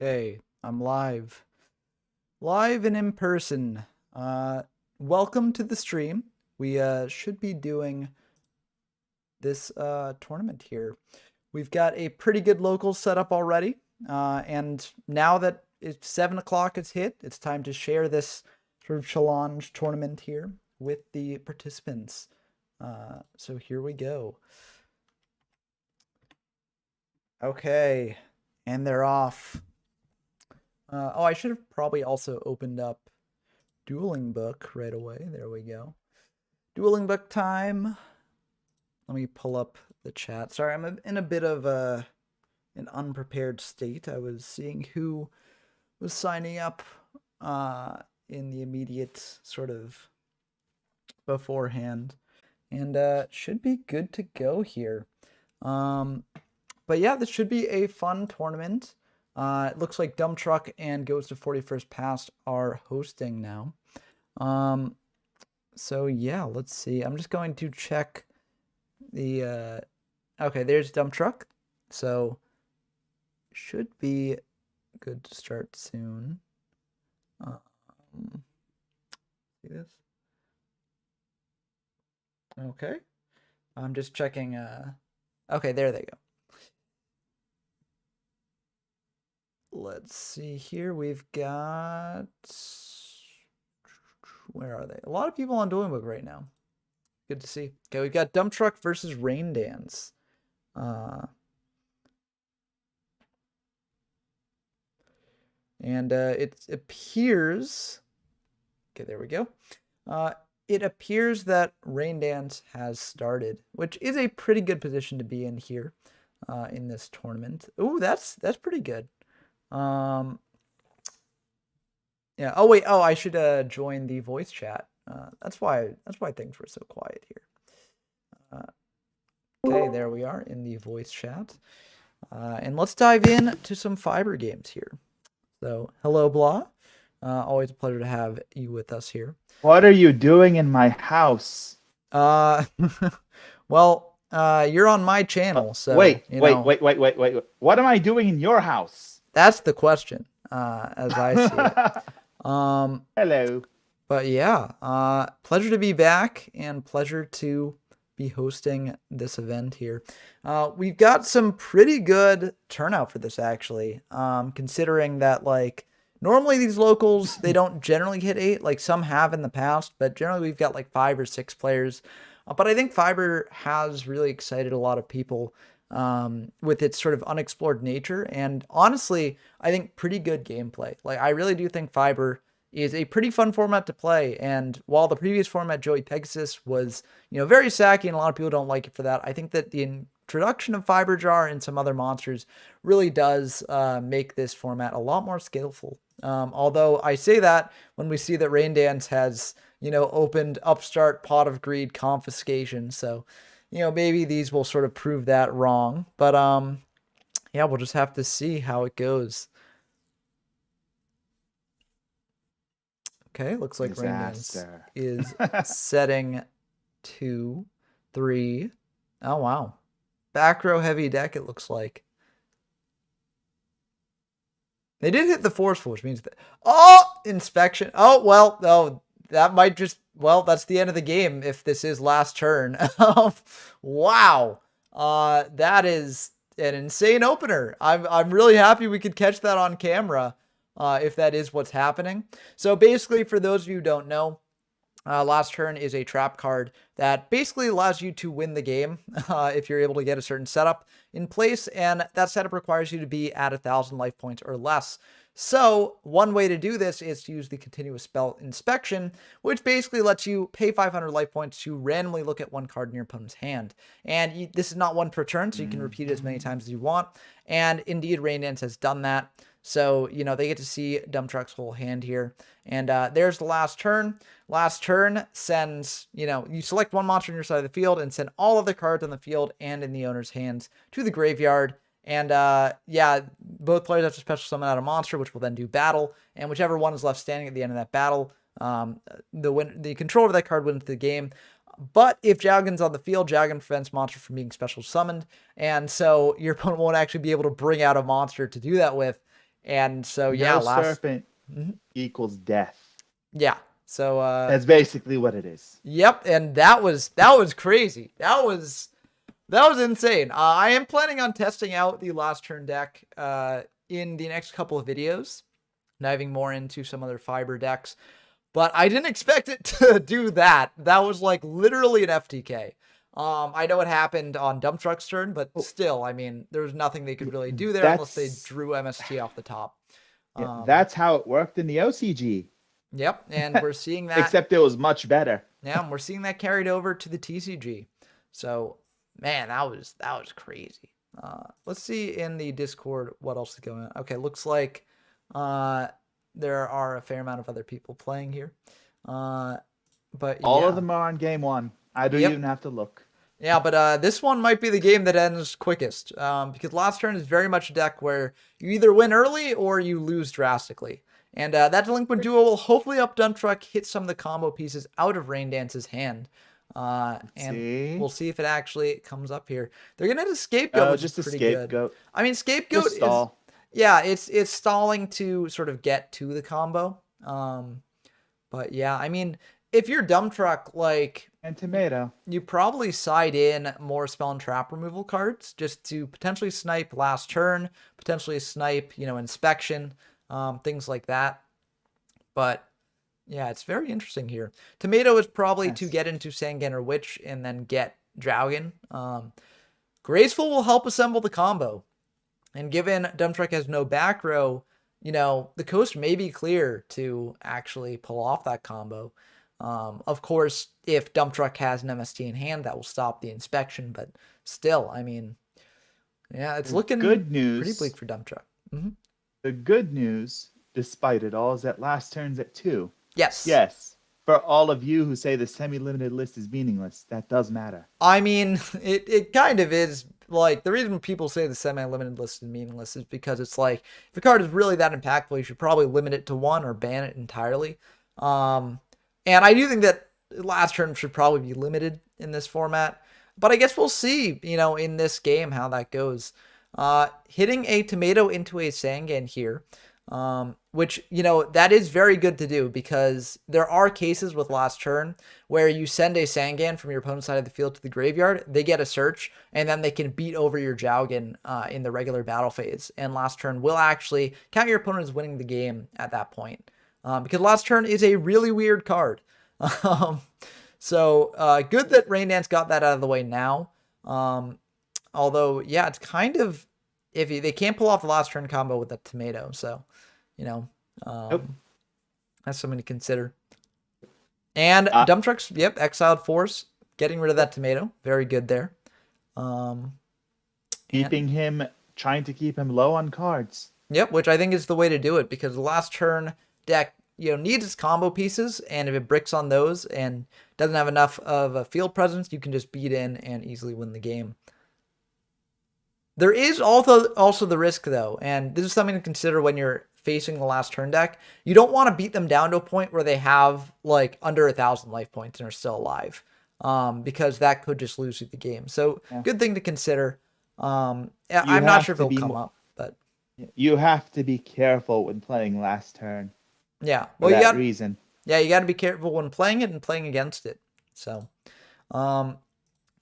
Okay, I'm live. Live and in person. Welcome to the stream. We should be doing this tournament here. We've got a pretty good local setup already. And now that it's 7 o'clock has hit, it's time to share this sort of challenge tournament here with the participants. So here we go. Okay, and they're off. Oh, I should have probably also opened up Dueling Book right away. There we go. Dueling Book time. Let me pull up the chat. Sorry, I'm in a bit of an unprepared state. I was seeing who was signing up in the immediate sort of beforehand. And should be good to go here. But yeah, this should be a fun tournament. It looks like Dump Truck and Goes to 41st Past are hosting now. So yeah, let's see. I'm just going to check the okay, there's Dump Truck. So should be good to start soon. See this? Okay. I'm just checking okay, there they go. Let's see here. We've got, where are they? A lot of people on Dueling Book right now. Good to see. Okay, we've got Dump Truck versus Rain Dance. And it appears, okay, there we go. It appears that Rain Dance has started, which is a pretty good position to be in here in this tournament. Ooh, that's pretty good. Yeah. Oh wait. Oh, I should join the voice chat. That's why things were so quiet here. Okay, there we are in the voice chat. And let's dive in to some fiber games here. So, hello, Blah. Always a pleasure to have you with us here. What are you doing in my house? Well, you're on my channel, so wait. What am I doing in your house? That's the question, as I see it. Hello. But yeah, pleasure to be back and pleasure to be hosting this event here. We've got some pretty good turnout for this actually, considering that like normally these locals, they don't generally hit 8, like some have in the past, but generally we've got like 5 or 6 players. But I think Fiber has really excited a lot of people with its sort of unexplored nature. And honestly, I think pretty good gameplay. Like, I really do think Fiber is a pretty fun format to play. And while the previous format, Joey-Pegasus, was, very sacky and a lot of people don't like it for that, I think that the introduction of Fiber Jar and some other monsters really does make this format a lot more skillful. Although I say that when we see that Rain Dance has, opened Upstart, Pot of Greed, Confiscation. So, maybe these will sort of prove that wrong. But yeah, we'll just have to see how it goes. Okay, looks like Rain Dance is setting 2, 3. Oh, wow. Back row heavy deck, it looks like. They did hit the Forceful, which means that... Oh! Inspection. Oh, well, oh, that might just... Well, that's the end of the game if this is last turn. Wow. That is an insane opener. I'm really happy we could catch that on camera if that is what's happening. So basically, for those of you who don't know, last turn is a trap card that basically allows you to win the game if you're able to get a certain setup in place, and that setup requires you to be at 1,000 life points or less. So one way to do this is to use the continuous spell Inspection, which basically lets you pay 500 life points to randomly look at one card in your opponent's hand. And this is not one per turn, so you can repeat it as many times as you want. And indeed, Rain Dance has done that. So, they get to see Dump Truck's whole hand here. And there's the last turn. Last turn sends, you select one monster on your side of the field and send all of the cards on the field and in the owner's hands to the graveyard. And yeah, both players have to special summon out a monster, which will then do battle. And whichever one is left standing at the end of that battle, the controller of that card wins the game. But if Jowgen's on the field, Jowgen prevents monster from being special summoned. And so your opponent won't actually be able to bring out a monster to do that with. And so, No serpent Mhm. equals death. Yeah. So, That's basically what it is. yep. And that was crazy. That was insane. I am planning on testing out the last turn deck in the next couple of videos, diving more into some other fiber decks. But I didn't expect it to do that. That was like literally an FTK. I know it happened on Dump Truck's turn, but still, I mean, there was nothing they could really do there unless they drew MST off the top. That's how it worked in the OCG. Yep, and we're seeing that. Except it was much better. Yeah, and we're seeing that carried over to the TCG. So, man, that was crazy. Let's see in the Discord what else is going on. Okay, looks like there are a fair amount of other people playing here. But all of them are on game 1. I don't even have to look. Yeah, but this one might be the game that ends quickest because last turn is very much a deck where you either win early or you lose drastically. And that Delinquent Duo will hopefully up Dump Truck, hit some of the combo pieces out of Rain Dance's hand. And we'll see if it actually comes up here. They're going to hit a Scapegoat, which is pretty good. I mean, Scapegoat is... Yeah, it's stalling to sort of get to the combo. But yeah, I mean, if you're Dump Truck, like... And Tomato. You probably side in more spell and trap removal cards just to potentially snipe last turn, potentially snipe, inspection, things like that. But yeah, it's very interesting here. Tomato is probably to get into Sangan or Witch and then get Draugen. Graceful will help assemble the combo. And given Dump Truck has no back row, the coast may be clear to actually pull off that combo. Of course, if Dump Truck has an MST in hand, that will stop the inspection. But still, I mean, yeah, it's looking good news. Pretty bleak for Dump Truck. Mm-hmm. The good news, despite it all, is that last turn's at 2. Yes. Yes. For all of you who say the semi-limited list is meaningless, that does matter. I mean, it kind of is. Like, the reason people say the semi-limited list is meaningless is because it's like, if a card is really that impactful, you should probably limit it to 1 or ban it entirely. And I do think that last turn should probably be limited in this format. But I guess we'll see, in this game how that goes. Hitting a Tomato into a Sangan here, which, that is very good to do because there are cases with last turn where you send a Sangan from your opponent's side of the field to the graveyard, they get a search, and then they can beat over your Jowgen in the regular battle phase. And last turn will actually count your opponent as winning the game at that point. Because last turn is a really weird card. So good that Rain Dance got that out of the way now. Although, yeah, it's kind of iffy. They can't pull off the last turn combo with the Tomato. So, that's something to consider. And Dump Trucks, Exiled Force, getting rid of that Tomato. Very good there. Trying to keep him low on cards. Yep, which I think is the way to do it because the last turn deck, needs its combo pieces, and if it bricks on those and doesn't have enough of a field presence, you can just beat in and easily win the game. There is also the risk, though, and this is something to consider when you're facing the last turn deck. You don't want to beat them down to a point where they have, like, under 1,000 life points and are still alive, because that could just lose you the game. So, good thing to consider. I'm not sure if it'll come up, but... You have to be careful when playing last turn. Yeah, well, you got reason. Yeah, you got to be careful when playing it and playing against it. So,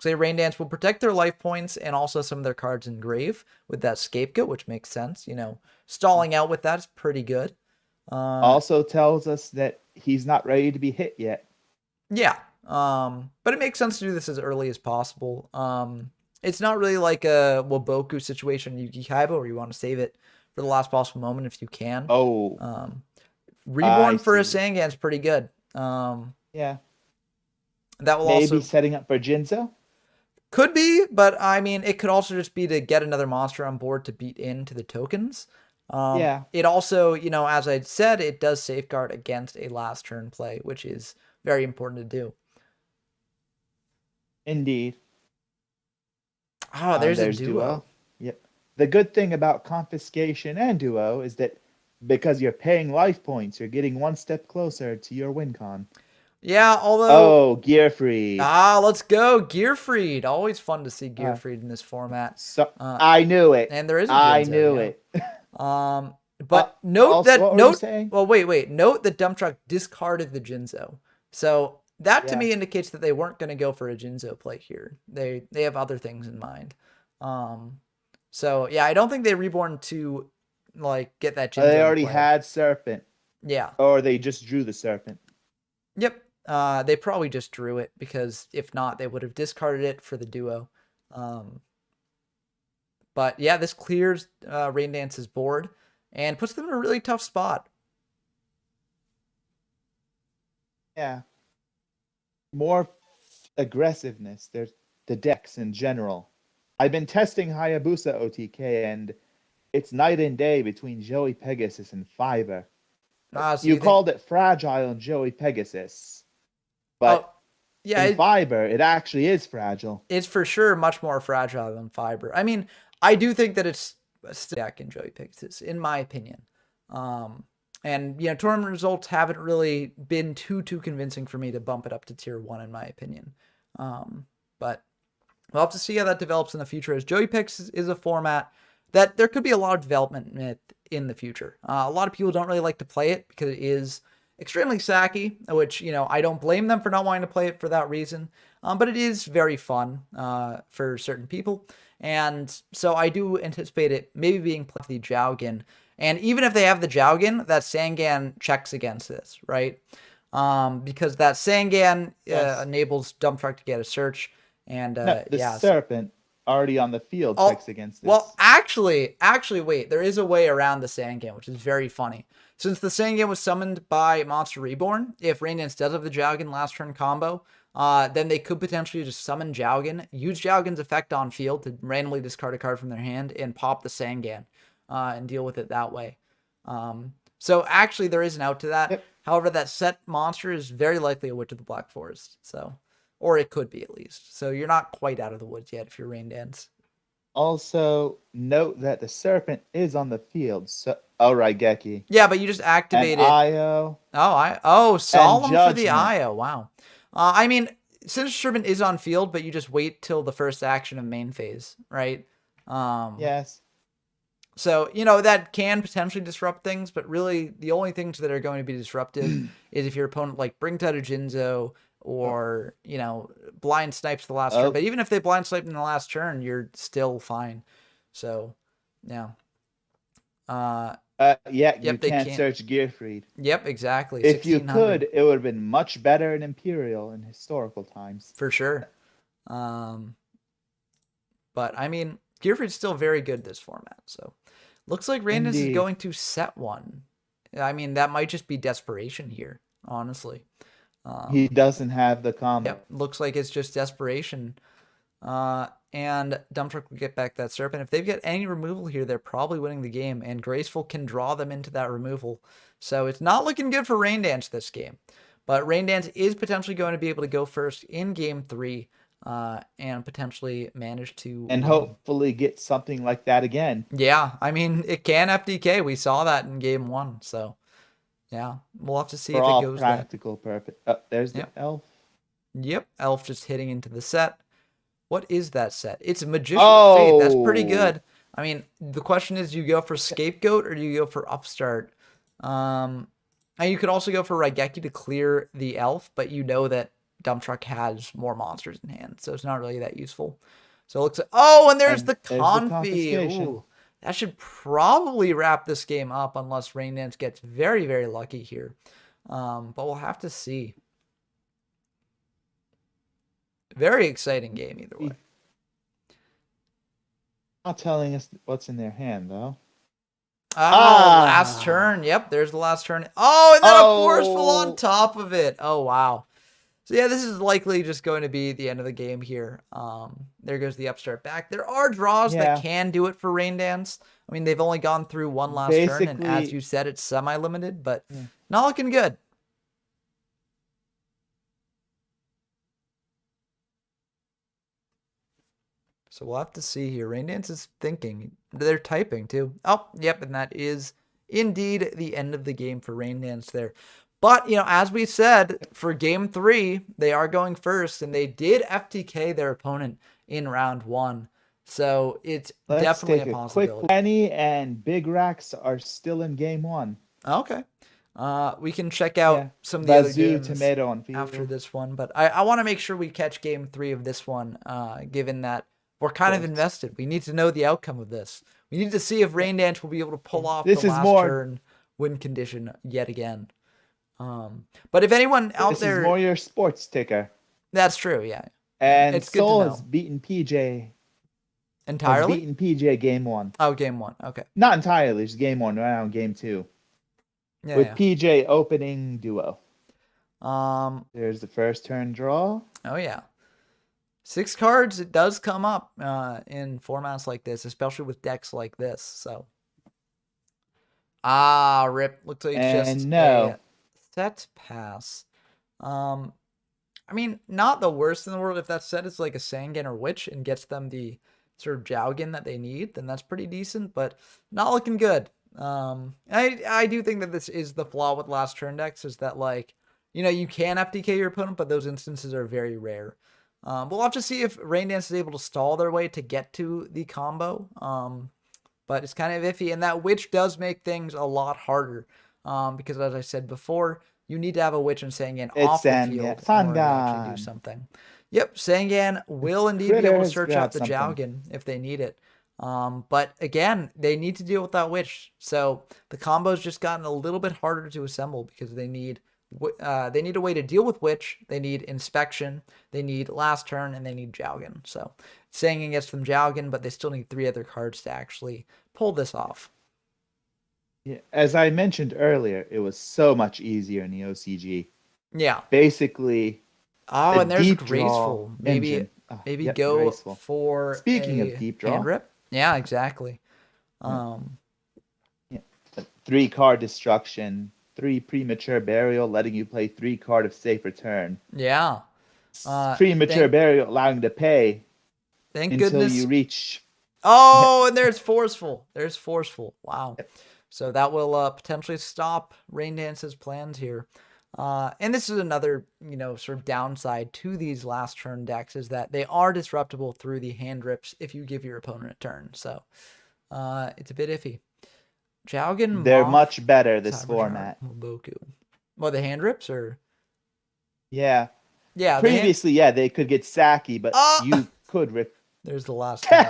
say Rain Dance will protect their life points and also some of their cards in grave with that Scapegoat, which makes sense. Stalling out with that is pretty good. Also tells us that he's not ready to be hit yet. Yeah, but it makes sense to do this as early as possible. It's not really like a Waboku situation in Yu-Gi-Oh Kaiba where you want to save it for the last possible moment if you can. Oh. Reborn for a Sangan is pretty good. Yeah. That will maybe also setting up for Jinzo? Could be, but I mean, it could also just be to get another monster on board to beat into the tokens. Yeah. It also, as I said, it does safeguard against a last turn play, which is very important to do. Indeed. There's a duo. Yep. The good thing about confiscation and duo is that because you're paying life points, you're getting one step closer to your win con. Yeah, although... Oh, Gearfried. Let's go. Gearfried. Always fun to see Gearfried in this format. So, I knew it. And there is a I knew it. But note also, that what were you saying? well, wait. Note that Dump Truck discarded the Jinzo. So that to Yeah. me indicates that they weren't going to go for a Jinzo play here. They have other things in mind. So yeah, I don't think they reborn to like get that Jinzo They to already play. had Serpent. Yeah. Or they just drew the Serpent. Yep. They probably just drew it because if not, they would have discarded it for the duo. But yeah, this clears Rain Dance's board and puts them in a really tough spot. Yeah. More aggressiveness. There's the decks in general. I've been testing Hayabusa OTK, and it's night and day between Joey-Pegasus and Fiber. So You you think? called it fragile in Joey-Pegasus, but Oh, yeah. in Fiber, it actually is fragile. It's for sure much more fragile than Fiber. I mean, I do think that it's still back in Joey-Pegasus, in my opinion. And tournament results haven't really been too convincing for me to bump it up to tier 1, in my opinion. But we'll have to see how that develops in the future, as Joey-Pegasus is a format that there could be a lot of development in the future. A lot of people don't really like to play it because it is extremely sacky, which, I don't blame them for not wanting to play it for that reason. But it is very fun for certain people. And so I do anticipate it maybe being played with the Jowgen. And even if they have the Jowgen, that Sangan checks against this, right? Because that Sangan enables Dump Truck to get a search. And the Serpent already on the field checks against this. Well, actually, wait. There is a way around the Sangan, which is very funny. Since the Sangan was summoned by Monster Reborn, if Rain Dance does have the Jowgen last turn combo, then they could potentially just summon Jowgen, use Jowgen's effect on field to randomly discard a card from their hand, and pop the Sangan and deal with it that way. So actually, there is an out to that. Yep. However, that set monster is very likely a Witch of the Black Forest. Or it could be, at least. So you're not quite out of the woods yet if you're Rain Dance. Also, note that the Serpent is on the field. So, Raigeki. Yeah, but you just activate and it. IO. Solemn for the Judgment. IO. Wow. I mean, Sinister Serpent is on field, but you just wait till the first action of main phase, right? Yes. So, that can potentially disrupt things, but really the only things that are going to be disruptive is if your opponent brings out a Jinzo or, blind snipes the last turn. But even if they blind snipe in the last turn, you're still fine. So, yeah. You can't search Gearfried. Yep, exactly. If you could, it would have been much better in Imperial in historical times. For sure. But, I mean, Gearfried's still very good this format. So, looks like Randus is going to set one. I mean, that might just be desperation here, honestly. He doesn't have the combo. Yep, looks like it's just desperation. And Dump Truck will get back that Serpent. If they've got any removal here, they're probably winning the game, and Graceful can draw them into that removal. So it's not looking good for Rain Dance this game. But Rain Dance is potentially going to be able to go first in Game 3 and potentially manage to... And hopefully get something like that again. Yeah, I mean, it can FDK. We saw that in Game 1, so... Yeah, we'll have to see if it goes practical purpose. There's the Elf. Yep, Elf just hitting into the set. What is that set? It's Magician of Fate. That's pretty good. I mean, the question is, do you go for Scapegoat or do you go for Upstart? And you could also go for Raigeki to clear the Elf, but you know that Dump Truck has more monsters in hand, so it's not really that useful. So it looks like... Oh, and there's the Confi. Ooh. That should probably wrap this game up unless Rain Dance gets very, very lucky here. But we'll have to see. Very exciting game either way. Not telling us what's in their hand, though. Last turn. Yep, there's the last turn. Oh, and then a Forceful on top of it. Oh, wow. So yeah, this is likely just going to be the end of the game here. There goes the Upstart back. There are draws that can do it for Rain Dance. I mean, they've only gone through one last turn, and as you said, it's semi-limited, but not looking good. So we'll have to see here. Rain Dance is thinking. They're typing, too. Oh, yep, and that is indeed the end of the game for Rain Dance there. But, as we said, for Game 3, they are going first, and they did FTK their opponent in round 1. So it's Let's definitely a take a quick possibility. Penny and Big Racks are still in game one. Okay. We can check out Yeah. some of the other Bazoo, games Tomato on after field. this one, but I want to make sure we catch game 3 of this one, given that we're kind of Course. invested. We need to know the outcome of this. We need to see if Yeah. Rain Dance will be able to pull off the This is last more. turn win condition yet again. But if anyone out This is there, more your sports ticker. that's true, yeah. And And it's good to Soul has know. beaten PJ. Has Entirely? beaten PJ game one. Oh, game 1. Okay. Not entirely, just game one. Around game two. With Yeah, PJ opening duo. yeah. There's the first turn draw. Oh yeah. 6 cards, it does come up in formats like this, especially with decks like this. So, rip. Looks like it's just And no. a set pass. I mean, not the worst in the world. If that set is like a Sangan or Witch and gets them the sort of Jowgen that they need, then that's pretty decent, but not looking good. I do think that this is the flaw with last turn decks, is that, like, you can FTK your opponent, but those instances are very rare. We'll have to see if Rain Dance is able to stall their way to get to the combo. But it's kind of iffy, and that Witch does make things a lot harder. Because as I said before, you need to have a Witch and Sangan off the field in order to actually do something. Yep, Sangan will indeed be able to search out the Jowgen if they need it. But again, they need to deal with that Witch. So the combo's just gotten a little bit harder to assemble because they need a way to deal with Witch. They need Inspection. They need Last Turn, and they need Jowgen. So Sangan gets them Jowgen, but they still need 3 other cards to actually pull this off. Yeah, as I mentioned earlier, it was so much easier in the OCG. Yeah. Basically, and there's Graceful. Maybe go Graceful. for Speaking of deep draw. hand rip. Yeah, exactly. 3 card destruction, 3 premature burial, letting you play 3 card of safe return. Yeah. Premature burial allowing you to pay until goodness you reach. Oh, and there's Forceful. There's Forceful. Wow. Yep. So that will potentially stop Rain Dance's plans here. And this is another, sort of downside to these last turn decks, is that they are disruptible through the hand rips if you give your opponent a turn. So it's a bit iffy. Jowgen, they're Moth, much better this format. Moboku. Well, the hand rips, or? Yeah. Yeah. Previously, they could get sacky, but you could rip. There's the last turn.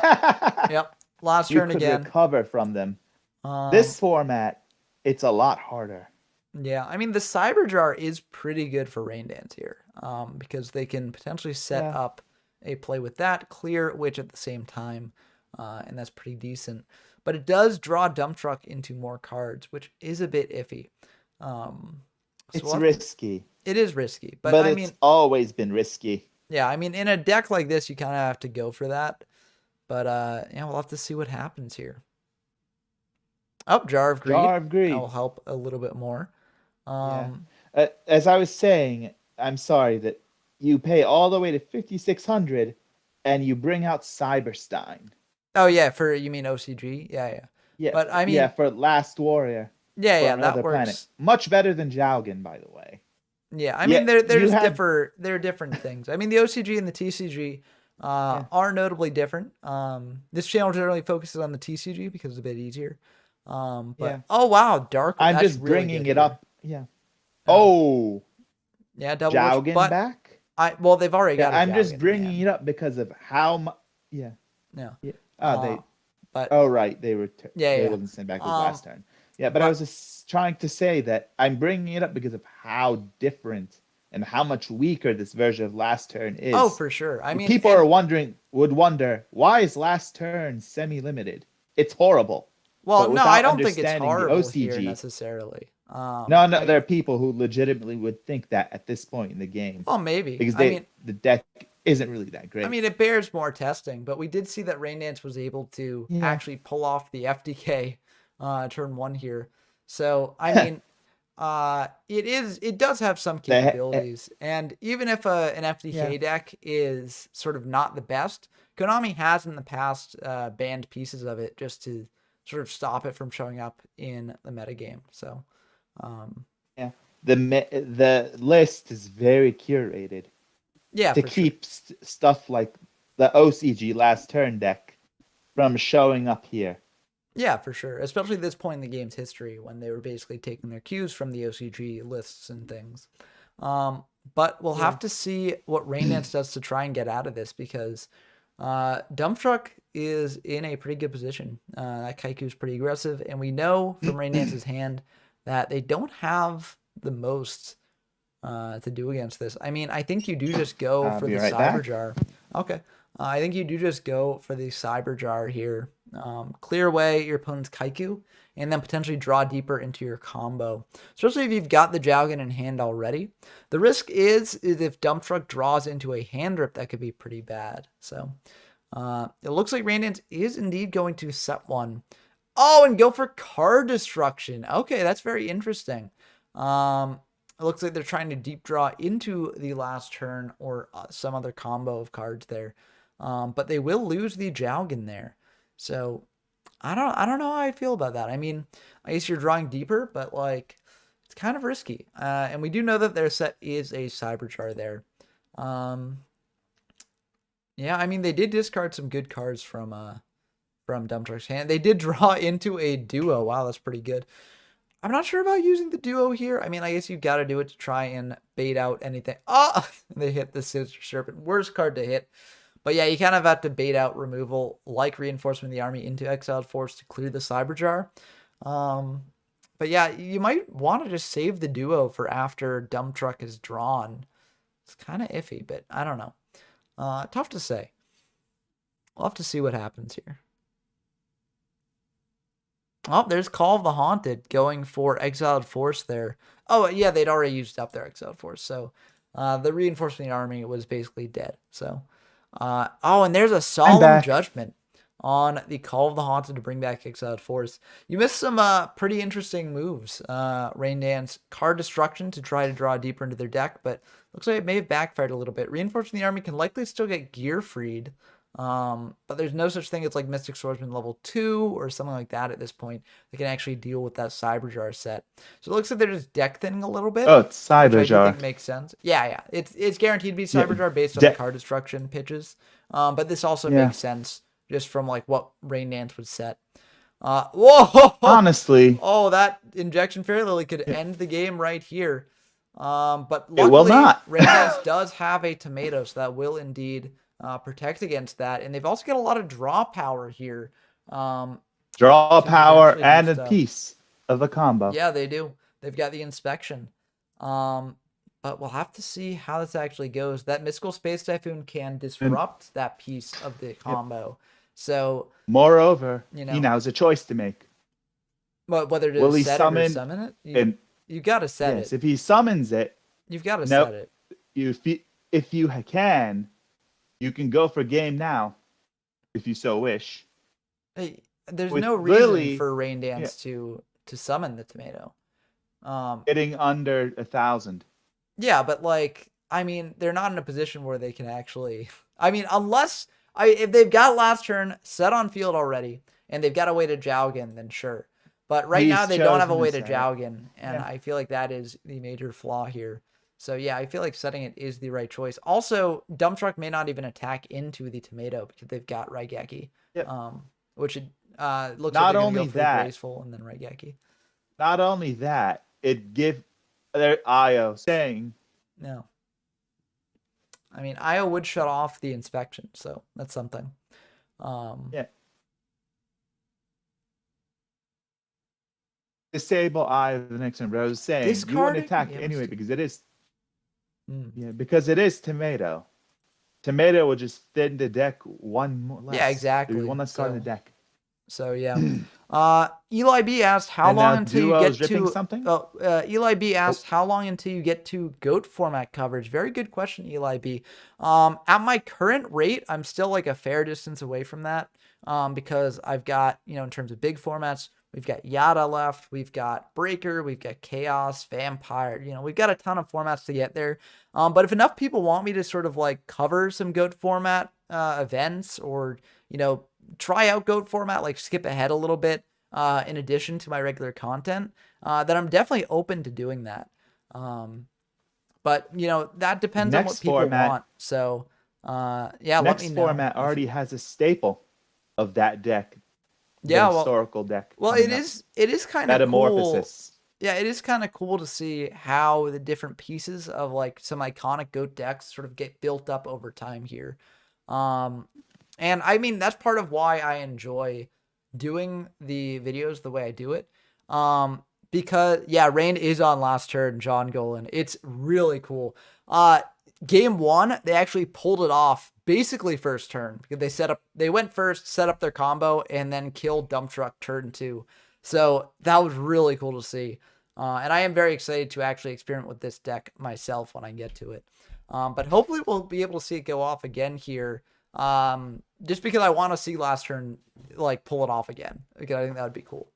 Yep. Last turn again. You could recover from them. This format, it's a lot harder. Yeah, I mean, the Cyber Jar is pretty good for Rain Dance here, because they can potentially set up a play with that, clear Witch at the same time, and that's pretty decent. But it does draw Dump Truck into more cards, which is a bit iffy. It's risky. It is risky, but I mean, it's always been risky. Yeah, I mean, in a deck like this, you kind of have to go for that. But we'll have to see what happens here. Jar of Greed. Jar of Greed. That will help a little bit more. As I was saying, I'm sorry that you pay all the way to 5,600 and you bring out Cyberstein. Oh, yeah, you mean OCG? Yeah. Yeah, but I mean, for Last Warrior. Yeah, that works. Planet. Much better than Jowgen, by the way. Yeah, I mean, they're different things. I mean, the OCG and the TCG are notably different. This channel generally focuses on the TCG because it's a bit easier. Oh wow, Dark. I'm just really bringing it up. Yeah. Oh. Yeah, double Jowgen back. They've already got. I'm just bringing it up because of how much. Yeah. Yeah. Right, they were. They wasn't sent back last turn. Yeah, but I was just trying to say that I'm bringing it up because of how different and how much weaker this version of Last Turn is. Oh, for sure. I mean, people would wonder, why is Last Turn semi-limited? It's horrible. Well, no, I don't think it's horrible here necessarily. No, there are people who legitimately would think that at this point in the game. Well, maybe. Because the deck isn't really that great. I mean, it bears more testing, but we did see that Rain Dance was able to actually pull off the FDK turn 1 here. So, I mean, it does have some capabilities. And even if an FDK deck is sort of not the best, Konami has in the past banned pieces of it just to sort of stop it from showing up in the metagame. So, the list is very curated. Yeah, to keep stuff like the OCG Last Turn deck from showing up here. Yeah, for sure. Especially at this point in the game's history when they were basically taking their cues from the OCG lists and things. But we'll have to see what Raindance does to try and get out of this because Dump Truck is in a pretty good position. That Kaiku is pretty aggressive, and we know from Raindance's hand that they don't have the most to do against this. I mean, I think you do just go for the Cyber Jar. Okay. I think you do just go for the Cyber Jar here. Clear away your opponent's Kaiku, and then potentially draw deeper into your combo. Especially if you've got the Jowgen in hand already. The risk is if Dump Truck draws into a hand rip, that could be pretty bad. So it looks like Raindance is indeed going to set one. Oh, and go for card destruction. Okay, that's very interesting. It looks like they're trying to deep draw into the last turn or some other combo of cards there. But they will lose the Jowgen there. So I don't know how I feel about that. I mean, I guess you're drawing deeper, but like it's kind of risky. And we do know that their set is a Cyber Jar there. Yeah, I mean they did discard some good cards from Dump Truck's hand. They did draw into a duo. Wow, that's pretty good. I'm not sure about using the duo here. I mean, I guess you got to do it to try and bait out anything. Oh, they hit the Sinister Serpent. Worst card to hit. But yeah, you kind of have to bait out removal like Reinforcement of the Army into Exiled Force to clear the Cyber Jar. But yeah, you might want to just save the duo for after Dump Truck is drawn. It's kind of iffy, but I don't know. Tough to say. We'll have to see what happens here. Oh, there's Call of the Haunted going for Exiled Force there. Oh, yeah, they'd already used up their Exiled Force. So the Reinforcement of the Army was basically dead. So, oh, and there's a Solemn Judgment on the Call of the Haunted to bring back Exiled Force. You missed some pretty interesting moves. Raindance card destruction to try to draw deeper into their deck, but looks like it may have backfired a little bit. Reinforcement of the Army can likely still get gear freed. But there's no such thing as like Mystic Swordsman level 2 or something like that at this point that can actually deal with that Cyber Jar set. So it looks like they're just deck thinning a little bit. Oh, it's Cyber Jar. I think makes sense. Yeah. It's guaranteed to be Cyber Jar based on the card destruction pitches. But this also makes sense just from like what Raindance would set. Whoa! Honestly. Oh, that Injection Fairy Lily could end the game right here. But luckily, it will not. Raindance does have a tomato, so that will indeed protect against that. And they've also got a lot of draw power here. Draw power and a piece of the combo. Yeah, they do. They've got the Inspection. But we'll have to see how this actually goes. That Mystical Space Typhoon can disrupt that piece of the combo. So, moreover, he now has a choice to make. But whether to set it or summon it, you got to set it. Yes, if he summons it, you've got to set it. If you can, you can go for game now, if you so wish. Hey, there's no reason for Raindance to summon the tomato. Getting under 1,000. Yeah, but like, I mean, they're not in a position where they can actually. I mean, if they've got last turn set on field already, and they've got a way to Jowgen, then sure. But right now they don't have a way to Jowgen, and I feel like that is the major flaw here. So yeah, I feel like setting it is the right choice. Also, Dump Truck may not even attack into the tomato because they've got Raigeki, which looks not like they're only go for that, graceful and then Raigeki. Not only that, it gives their IO saying no. I mean, IO would shut off the Inspection, so that's something. Disable IO the next turn, but I was saying you won't attack anyway because it is. Yeah, because it is tomato. Tomato will just thin the deck one more less. Yeah, exactly. One less card in the deck. So yeah. Eli B asked how long until you get to something? Eli B asked how long until you get to GOAT format coverage. Very good question, Eli B. At my current rate, I'm still like a fair distance away from that. Because I've got, in terms of big formats, we've got Yata left, we've got Breaker, we've got Chaos, Vampire, we've got a ton of formats to get there. But if enough people want me to sort of like cover some GOAT format events or, try out GOAT format, like skip ahead a little bit in addition to my regular content, then I'm definitely open to doing that. But, that depends on what people want. So, let me know. Next format already has a staple. of that deck, the Yeah, historical deck well, coming up. it is kind of cool. Metamorphosis. Yeah, it is kind of cool to see how the different pieces of like some iconic GOAT decks sort of get built up over time here. Um, and I mean, that's part of why I enjoy doing the videos the way I do it. Because yeah, Rain is on last turn, John Golan. It's really cool. Game one, they actually pulled it off basically first turn because they went first, set up their combo, and then killed Dump Truck turn two. So that was really cool to see. And I am very excited to actually experiment with this deck myself when I get to it. But hopefully we'll be able to see it go off again here. Just because I want to see last turn like pull it off again. Because I think that would be cool.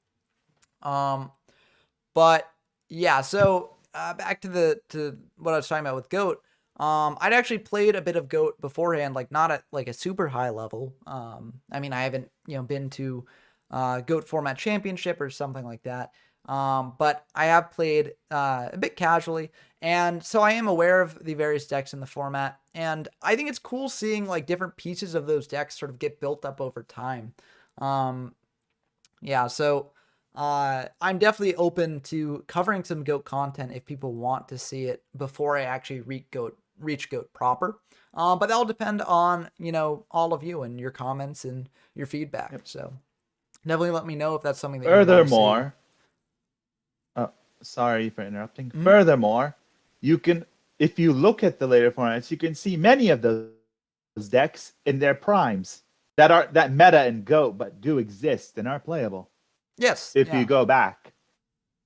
But yeah, so back to what I was talking about with GOAT. I'd actually played a bit of GOAT beforehand, like not at like a super high level. I mean, I haven't been to GOAT format championship or something like that. But I have played a bit casually, and so I am aware of the various decks in the format, and I think it's cool seeing like different pieces of those decks sort of get built up over time. Yeah, so I'm definitely open to covering some GOAT content if people want to see it before I actually reach GOAT proper. But that'll depend on all of you and your comments and your feedback. Yep. So definitely let me know if that's something that you want to see. Furthermore, sorry for interrupting. Furthermore, you can, if you look at the later formats, you can see many of those decks in their primes that meta and GOAT, but do exist and are playable. Yes. If you go back.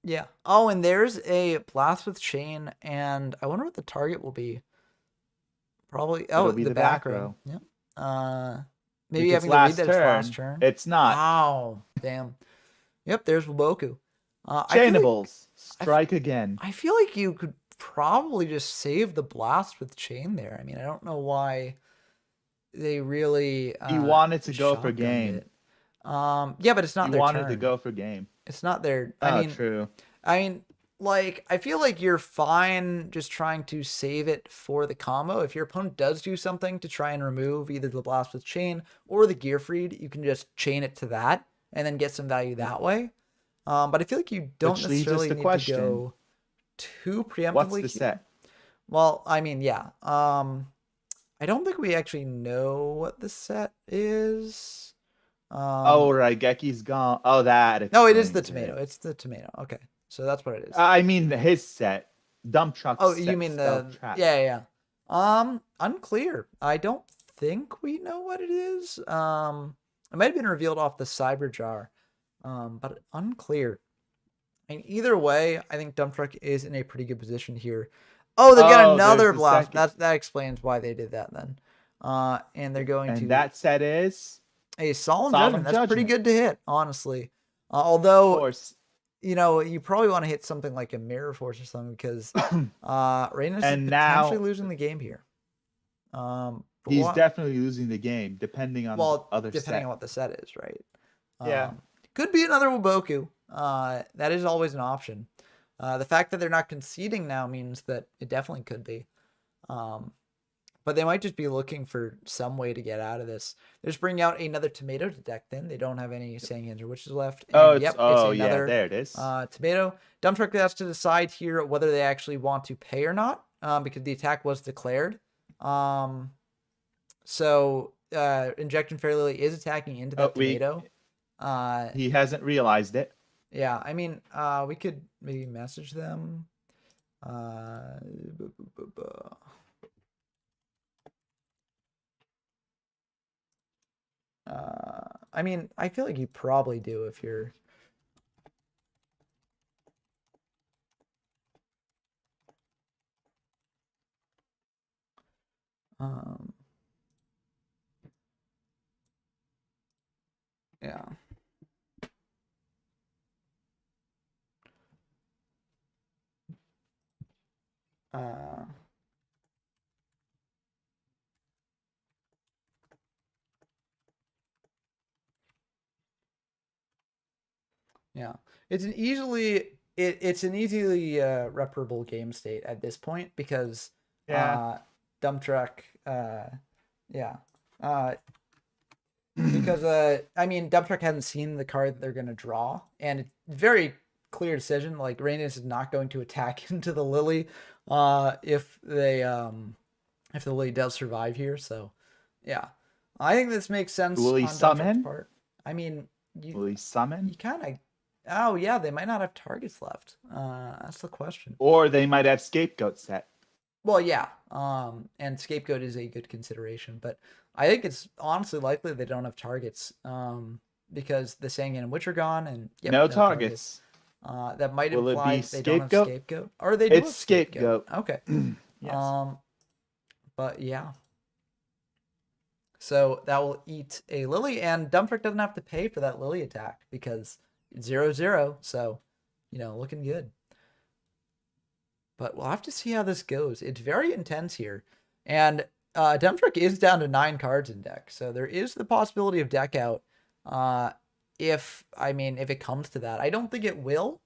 Yeah. Oh, and there's a Blast with Chain, and I wonder what the target will be. Probably the back row. Yeah. Maybe having to read that last turn. It's not. Wow. Damn. Yep, there's Waboku. Chainables. Strike again. I feel like you could probably just save the Blast with Chain there. I mean, I don't know why they really he wanted to go for game. Yeah, but it's not their turn. He wanted to go for game. It's not their true. I mean, like, I feel like you're fine just trying to save it for the combo. If your opponent does do something to try and remove either the Blast with Chain or the Gear Freed, you can just chain it to that and then get some value that way. But I feel like you don't necessarily need to go too preemptively. What's the set? Well, I mean, yeah. I don't think we actually know what the set is. Raigeki's gone. Oh, that. No, it is the tomato. It's the tomato. Okay. So that's what it is. I mean his set. Dump Truck. Oh, you mean the trap. Yeah. Unclear. I don't think we know what it is. It might have been revealed off the Cyber Jar. But unclear. I mean, either way, I think Dump Truck is in a pretty good position here. Oh, they got another Blast. That explains why they did that then. And they're going to. And that set is a Solemn Judgment. That's pretty good to hit, honestly. Although, of course, you probably want to hit something like a Mirror Force or something because Reina's potentially losing the game here. He's definitely losing the game, depending on depending on what the set is, right? Yeah. Could be another Waboku. That is always an option. The fact that they're not conceding now means that it definitely could be. But they might just be looking for some way to get out of this. They're just bringing out another tomato to deck then. They don't have any Sanghans or Witches left. And, it's another, there it is. Tomato. Dump Truck has to decide here whether they actually want to pay or not, because the attack was declared. So Injection Fairy Lily is attacking into that tomato. He hasn't realized it. Yeah, I mean, we could maybe message them. I mean, I feel like you probably do if you're. Yeah. Yeah, it's an easily reparable game state at this point because Dump Truck because I mean, Dump Truck hasn't seen the card that they're gonna draw, and it's very clear decision. Like Radiance is not going to attack into the Lily, if the Lily does survive here. So, yeah, I think this makes sense Will he on Dump Truck's summon? part. I mean, Will he summon? you kind of. Oh yeah, they might not have targets left. That's the question. Or they might have Scapegoat set. Well, yeah. And Scapegoat is a good consideration, but I think it's honestly likely they don't have targets. Because the Sangan and Witch are gone, and yep, No targets. targets. That might Will it imply be they don't have Scapegoat? Scapegoat, or they do It's have Scapegoat. Scapegoat. Okay. Yes. But yeah. So that will eat a Lily, and Dumptrick doesn't have to pay for that Lily attack because it's 0-0. So, looking good. But we'll have to see how this goes. It's very intense here. And Dumptrick is down to 9 cards in deck. So there is the possibility of deck out. If it comes to that. I don't think it will.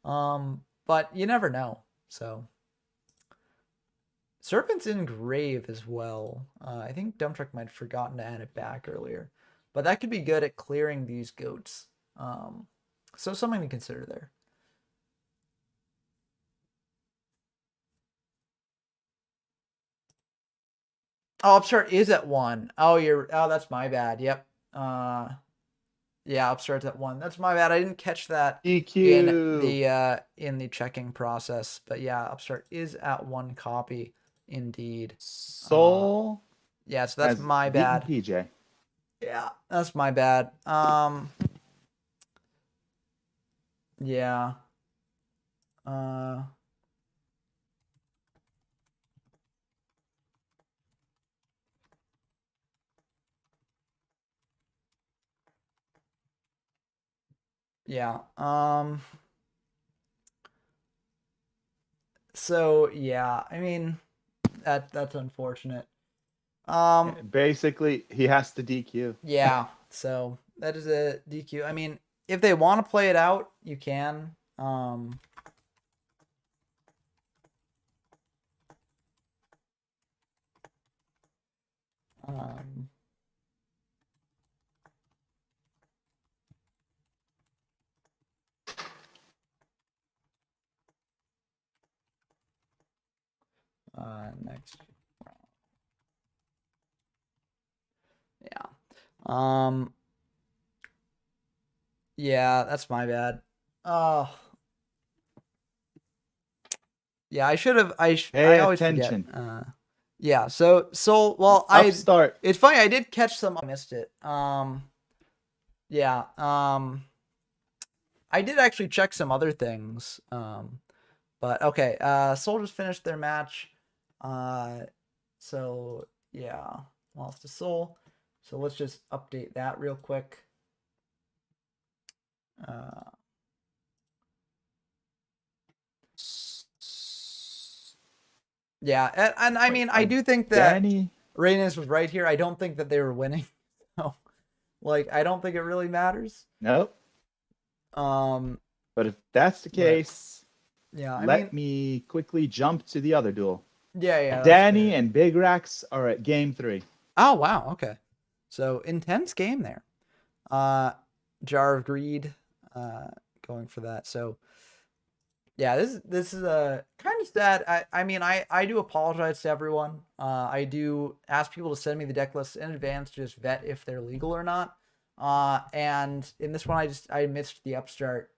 But you never know. So Serpent's in Grave as well. I think Dumptruck might have forgotten to add it back earlier. But that could be good at clearing these goats. So something to consider there. Oh, Upstart is at 1. Oh, that's my bad. Yep. Yeah, Upstart's at 1. That's my bad. I didn't catch that EQ. in the checking process. But yeah, Upstart is at 1 copy indeed. Soul. Yeah, so that's my bad. PJ. Yeah, that's my bad. Yeah. Yeah. So yeah, I mean that's unfortunate. Basically, he has to DQ. Yeah. So that is a DQ. I mean, if they want to play it out, you can. Next. Yeah. Yeah, that's my bad. Oh. Yeah, I should have. I always attention. Forget. Yeah. So well, Upstart. It's funny. I did catch some. I missed it. Yeah. I did actually check some other things. But okay. Soul just finished their match. So yeah, lost to Soul. So let's just update that real quick. Yeah, and I mean, I do think that Reynes was right here. I don't think that they were winning. So, I don't think it really matters. Nope. But if that's the case, let me quickly jump to the other duel. Yeah. Danny and Big Rax are at game 3. Oh wow, okay. So intense game there. Jar of Greed, going for that. So yeah, this is a kind of sad. I mean, I do apologize to everyone. I do ask people to send me the deck lists in advance to just vet if they're legal or not. And in this one, I missed the Upstart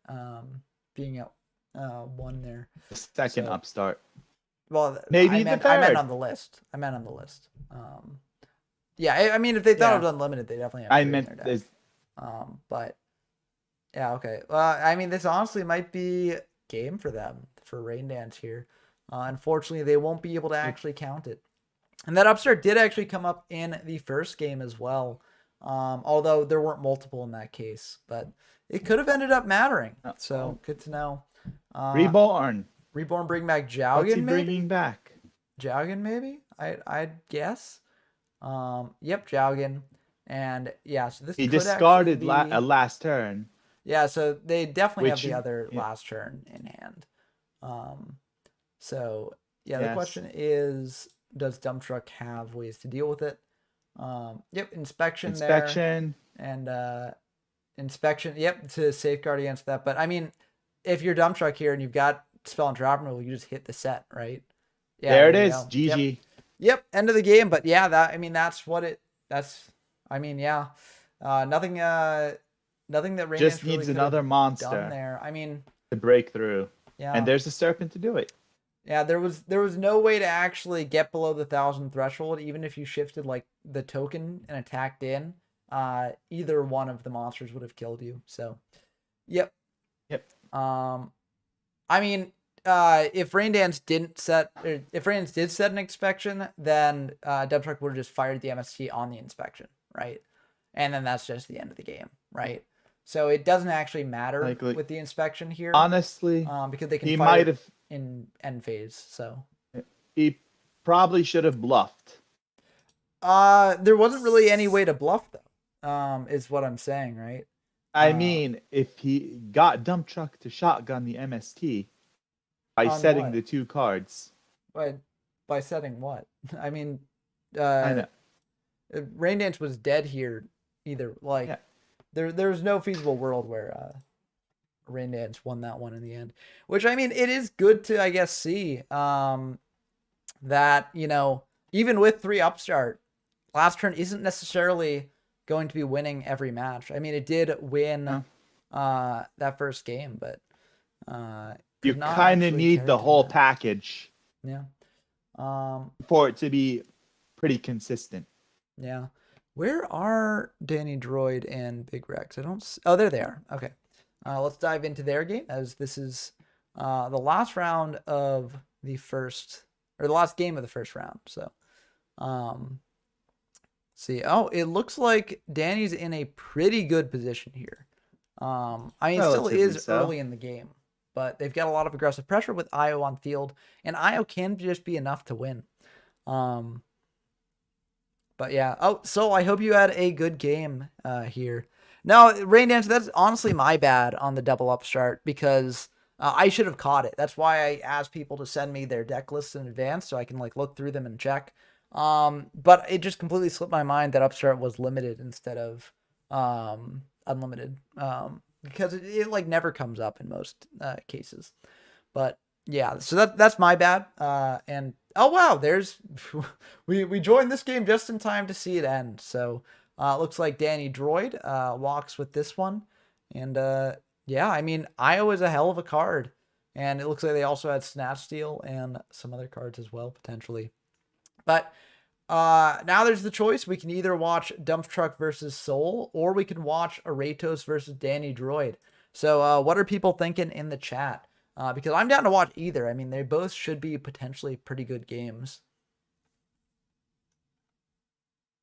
being at 1 there. The second Upstart. Well, maybe I meant on the list. Yeah, I mean, if they thought it was unlimited, they definitely have. I meant this. But yeah, okay. Well, I mean, this honestly might be game for them for Rain Dance here. Unfortunately, they won't be able to actually count it. And that Upstart did actually come up in the first game as well. Although there weren't multiple in that case, but it could have ended up mattering. So good to know. Reborn, bring back Jaugen. What's he bringing back? Jaugen, maybe. I'd guess. Yep, Jaugen. And yeah, so this he discarded a last turn. Yeah, so they definitely have the other last turn in hand. So yeah, the question is, does Dump Truck have ways to deal with it? Yep, inspection there. Inspection. And inspection, yep, to safeguard against that. But I mean, if you're dump truck here and you've got spell and trap removal, you just hit the set, right? Yeah, There it you is. go. GG. Yep, end of the game. But yeah, that's what it. I mean, yeah, nothing that Rain Just Dance really needs could another have monster done there. I mean, to break through. yeah, And there's a serpent to do it. yeah. There was no way to actually get below the 1,000 threshold, even if you shifted like the token and attacked in. Either one of the monsters would have killed you. So, yep. I mean, if Rain Dance did set an inspection, then Dump Truck would have just fired the MST on the inspection, right? And then that's just the end of the game, right? So it doesn't actually matter with the inspection here, honestly, because they can he fire might have in end phase. So he probably should have bluffed. there wasn't really any way to bluff though. Is what I'm saying, right? I mean, if he got Dump Truck to shotgun the MST by setting what? the 2 cards. By setting what? I mean, I know. Rain Dance was dead here either. Like, Yeah. There's no feasible world where Rain Dance won that one in the end. Which, I mean, it is good to, I guess, see that, you know, even with 3 upstart, last turn isn't necessarily going to be winning every match. I mean, it did win that first game, but you kind of need the whole package. Yeah. For it to be pretty consistent. Yeah. Where are Danny Droid and Big Rex? I don't. Oh, there they are. Okay. Let's dive into their game, as this is the last round of the first, or the last game of the first round. So, see. Oh, it looks like Danny's in a pretty good position here. I mean, it still is early in the game, but they've got a lot of aggressive pressure with Io on field, and Io can just be enough to win. But yeah. Oh, so I hope you had a good game here. No, Rain Dance, that's honestly my bad on the double upstart, because I should have caught it. That's why I asked people to send me their deck lists in advance so I can like look through them and check. But it just completely slipped my mind that upstart was limited instead of unlimited. Because it like never comes up in most cases. But yeah, so that's my bad. And oh wow, there's we joined this game just in time to see it end. So it looks like Danny Droid walks with this one, and yeah, I mean, Io is a hell of a card, and it looks like they also had Snatch Steal and some other cards as well potentially. But now there's the choice. We can either watch Dump Truck versus Soul, or we can watch Aratos versus Danny Droid. So what are people thinking in the chat? Because I'm down to watch either. I mean, they both should be potentially pretty good games.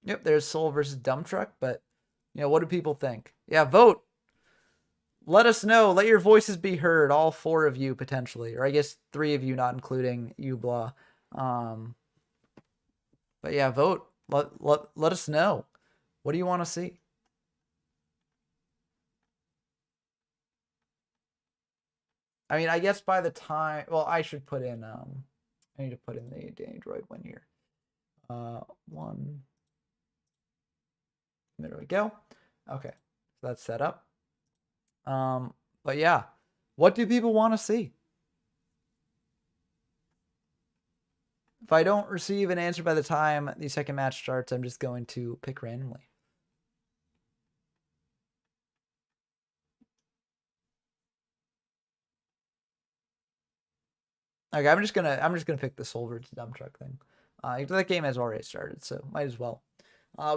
Yep, there's Soul versus Dump Truck, but, you know, what do people think? Yeah, vote. Let us know. Let your voices be heard. All 4 of you, potentially. Or I guess 3 of you, not including you, blah. But yeah, vote. Let us know. What do you want to see? I mean, I guess by the time, well, I should put in, I need to put in the Danny Droid win here. 1. There we go. Okay, so that's set up. But yeah, what do people want to see? If I don't receive an answer by the time the second match starts, I'm just going to pick randomly. Okay, I'm just gonna pick the Soul versus Dump Truck thing. That game has already started, so might as well.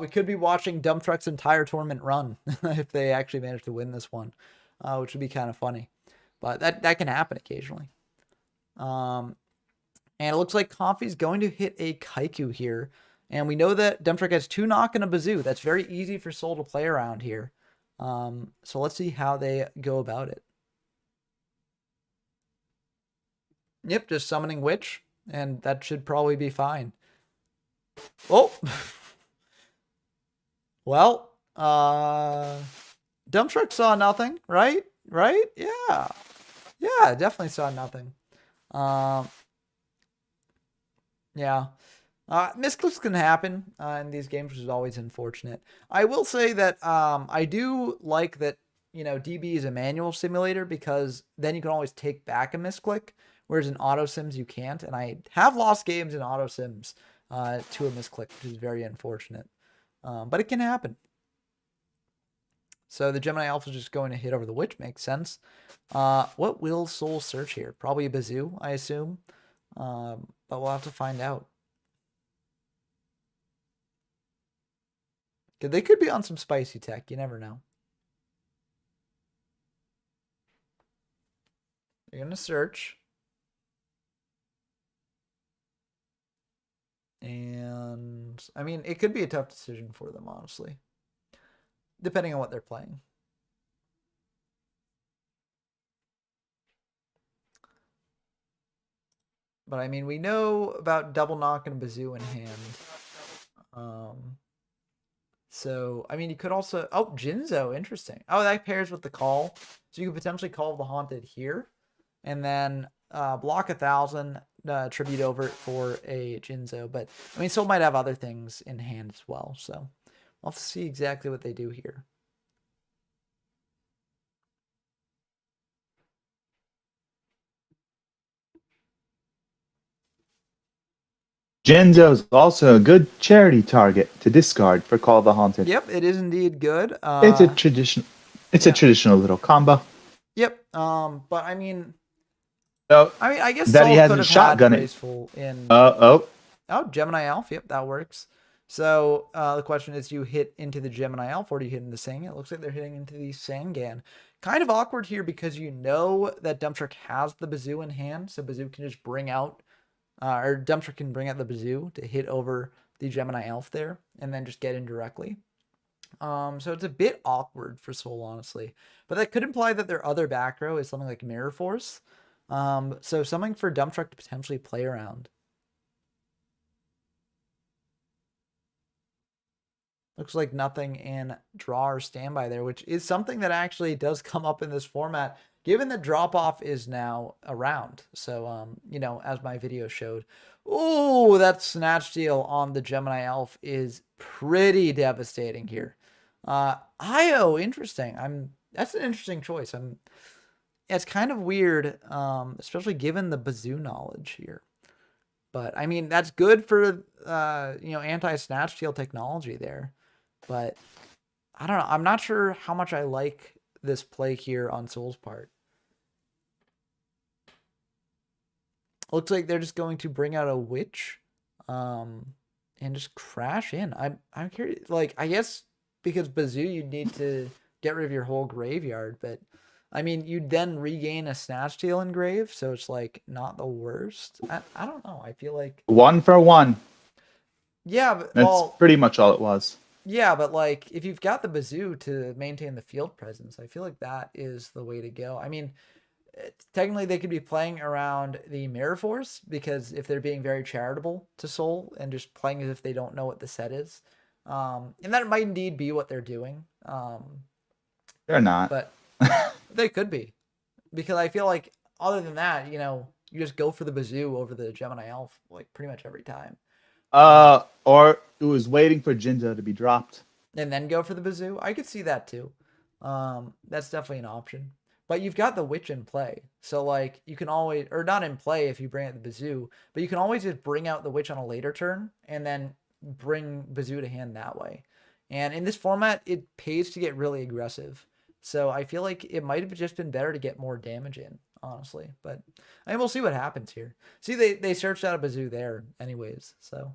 We could be watching Dump Truck's entire tournament run if they actually manage to win this one, which would be kind of funny. But that can happen occasionally. And it looks like Coffee's going to hit a Kaiku here. And we know that Dump Truck has 2 knock and a Bazoo. That's very easy for Soul to play around here. So let's see how they go about it. Yep, just summoning Witch, and that should probably be fine. Oh! Well, Dump Truck saw nothing, right? Right? Yeah. Yeah, definitely saw nothing. Yeah. Misclicks can happen in these games, which is always unfortunate. I will say that I do like that, DB is a manual simulator because then you can always take back a misclick, whereas in auto sims you can't. And I have lost games in auto sims to a misclick, which is very unfortunate. But it can happen. So the Gemini Alpha is just going to hit over the witch. Makes sense. What will Soul search here? Probably a Bazoo, I assume. But we'll have to find out. They could be on some spicy tech. You never know. They're going to search. And, I mean, it could be a tough decision for them, honestly. Depending on what they're playing. But, I mean, we know about double knock and Bazoo in hand. So, I mean, you could also... Oh, Jinzo, interesting. Oh, that pairs with the call. So you could potentially call the Haunted here. And then block 1,000, tribute over it for a Jinzo. But, I mean, Soul might have other things in hand as well. So, we'll have to see exactly what they do here. Jinzo is also a good charity target to discard for Call of the Haunted. Yep, it is indeed good. It's a tradition. It's a traditional little combo. Yep. But I mean, So I guess that Soul he has could a have shotgun had it. Graceful in. Oh, Gemini Alpha. Yep, that works. So the question is, do you hit into the Gemini Alpha or do you hit into Sangan? It looks like they're hitting into the Sangan. Kind of awkward here because you know that Dumptruck has the Bazoo in hand, so Bazoo can just bring out, or Dumptruck can bring out the Bazoo to hit over the Gemini Alpha there, and then just get in directly. So it's a bit awkward for Soul, honestly. But that could imply that their other back row is something like Mirror Force. So something for Dumptruck to potentially play around. Looks like nothing in draw or standby there, which is something that actually does come up in this format, given that drop-off is now around. So, as my video showed. Ooh, that Snatch Steal on the Gemini Elf is pretty devastating here. IO, interesting. That's an interesting choice. It's kind of weird, especially given the Bazoo knowledge here. But, I mean, that's good for, anti-Snatch Steal technology there. But I don't know. I'm not sure how much I like this play here on Soul's part. Looks like they're just going to bring out a witch and just crash in. I'm curious. Like, I guess because Bazoo, you'd need to get rid of your whole graveyard. But, I mean, you'd then regain a Snatch Steal engrave. So it's, like, not the worst. I don't know. I feel like... 1 for 1. Yeah, but... That's pretty much all it was. Yeah, but like if you've got the Bazoo to maintain the field presence, I feel like that is the way to go. I mean, technically they could be playing around the Mirror Force because if they're being very charitable to Soul and just playing as if they don't know what the set is, and that might indeed be what they're doing. They're not, but they could be, because I feel like other than that, you just go for the Bazoo over the Gemini Elf like pretty much every time. Or it was waiting for Jinzo to be dropped. And then go for the Bazoo. I could see that too. That's definitely an option. But you've got the Witch in play. So, like, you can always... Or not in play if you bring out the Bazoo. But you can always just bring out the Witch on a later turn. And then bring Bazoo to hand that way. And in this format, it pays to get really aggressive. So I feel like it might have just been better to get more damage in, honestly. But I mean, we'll see what happens here. See, they searched out a Bazoo there anyways. So...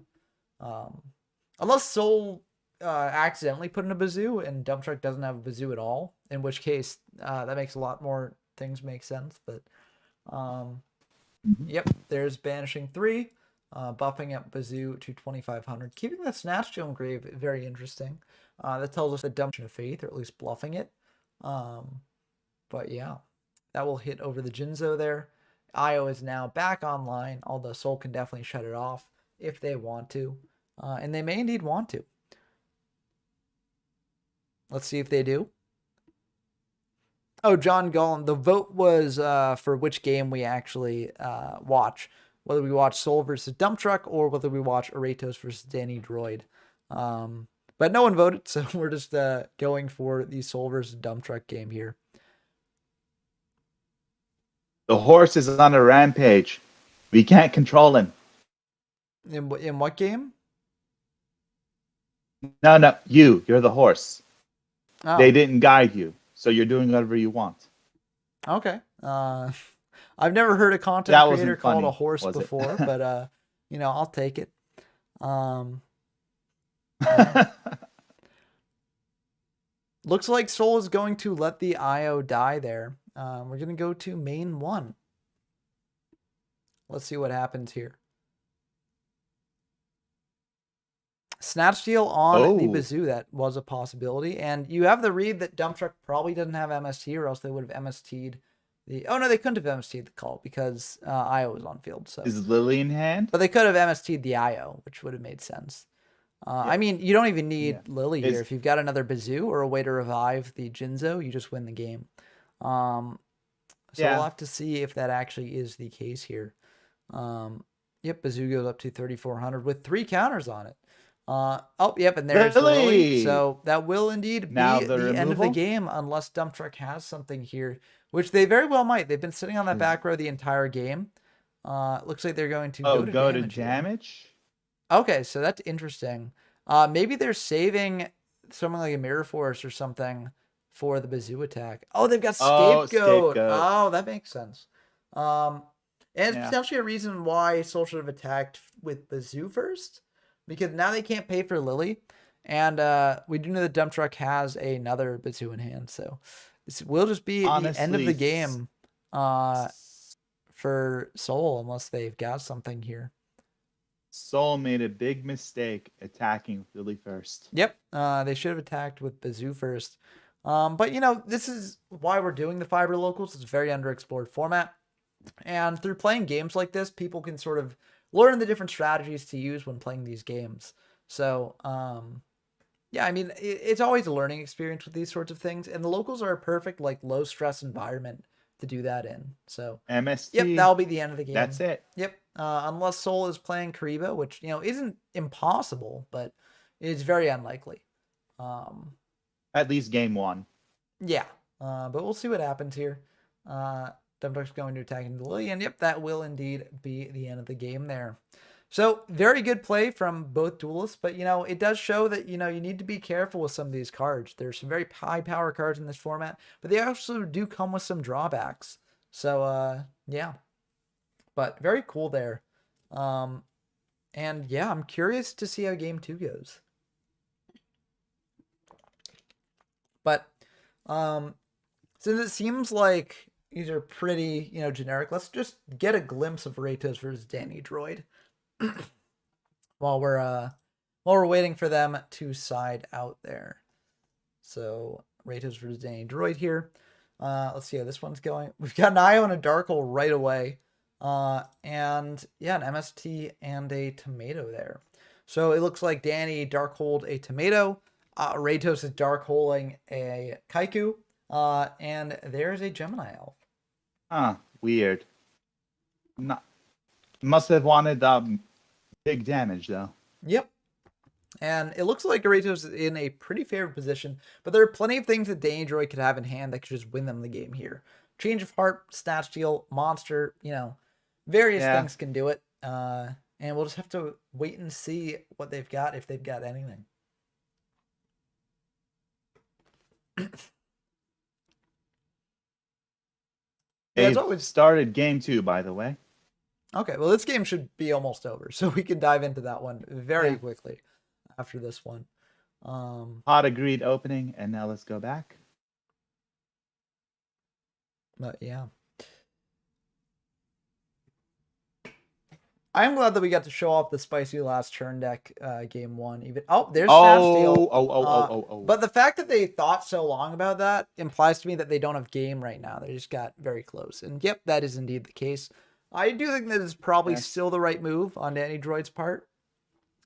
unless Soul accidentally put in a Bazoo and Dumptruck doesn't have a Bazoo at all, in which case that makes a lot more things make sense. But yep, there's banishing 3, buffing up Bazoo to 2,500, keeping the Snatch Stone Grave very interesting. That tells us the Dumption of Faith, or at least bluffing it. But yeah, that will hit over the Jinzo there. IO is now back online, although Soul can definitely shut it off if they want to. And they may indeed want to. Let's see if they do. Oh, John Gollum, the vote was for which game we actually watch. whether we watch Soul versus Dump Truck or whether we watch Aratos versus Danny Droid. But no one voted, so we're just going for the Soul versus Dump Truck game here. The horse is on a rampage. We can't control him. In what game? No, you're the horse. Oh. They didn't guide you, so you're doing whatever you want. Okay. I've never heard a content creator called a horse before, but I'll take it. Looks like Soul is going to let the IO die there. We're going to go to main 1. Let's see what happens here. Snatch Steal on the Bazoo, that was a possibility. And you have the read that Dump Truck probably doesn't have MST, or else they would have MST'd the... Oh, no, they couldn't have MST'd the call because IO was on field. So is Lily in hand? But they could have MST'd the IO, which would have made sense. I mean, you don't even need Lily here. If you've got another Bazoo or a way to revive the Jinzo, you just win the game. So we'll have to see if that actually is the case here. Yep, Bazoo goes up to 3,400 with 3 counters on it. And there's Lily. So that will indeed be the end of the game unless Dump Truck has something here, which they very well might. They've been sitting on that back row the entire game. Looks like they're going to go to damage. Okay, so that's interesting. Maybe they're saving something like a Mirror Force or something for the Bazoo attack. Oh, they've got Scapegoat. Oh, that makes sense. And it's potentially a reason why Soul should have attacked with Bazoo first, because now they can't pay for Lily. And we do know that Dump Truck has another Bazoo in hand, so this will just be the end of the game for Soul unless they've got something here. Soul made a big mistake attacking Lily first. Yep, they should have attacked with Bazoo first. But, this is why we're doing the Fiber Locals. It's a very underexplored format. And through playing games like this, people can sort of learn the different strategies to use when playing these games. So, it's always a learning experience with these sorts of things. And the Locals are a perfect, low-stress environment to do that in. So, MST. Yep, that'll be the end of the game. That's it. Yep. Unless Soul is playing Kariba, which, isn't impossible, but it's very unlikely. At least game 1. Yeah. But we'll see what happens here. Dump Truck's going to attack into Lily, and yep, that will indeed be the end of the game there. So, very good play from both duelists, but, it does show that, you need to be careful with some of these cards. There's some very high power cards in this format, but they also do come with some drawbacks. So, yeah. But very cool there. I'm curious to see how game 2 goes. But, since it seems like these are pretty, generic, let's just get a glimpse of Aratos versus Danny Droid while we're waiting for them to side out there. So Aratos versus Danny Droid here. Let's see how this one's going. We've got an IO and a Dark Hole right away. An MST and a Tomato there. So it looks like Danny Dark Holed a Tomato. Aratos is Dark Holing a Kaiku. And there's a Gemini Elf. Weird. Must have wanted big damage though. Yep. And it looks like Aratos is in a pretty favorable position, but there are plenty of things that Danny Droid could have in hand that could just win them the game here. Change of Heart, Snatch Steal, Monster, various things can do it. And we'll just have to wait and see what they've got, if they've got anything. They've always started game 2, by the way. Okay, well, this game should be almost over, so we can dive into that one very quickly after this one. Hot agreed opening, and now let's go back. But yeah. I'm glad that we got to show off the spicy last turn deck game 1. Even there's Snatch Steal. But the fact that they thought so long about that implies to me that they don't have game right now. They just got very close. And yep, that is indeed the case. I do think that is probably still the right move on Danny Droid's part.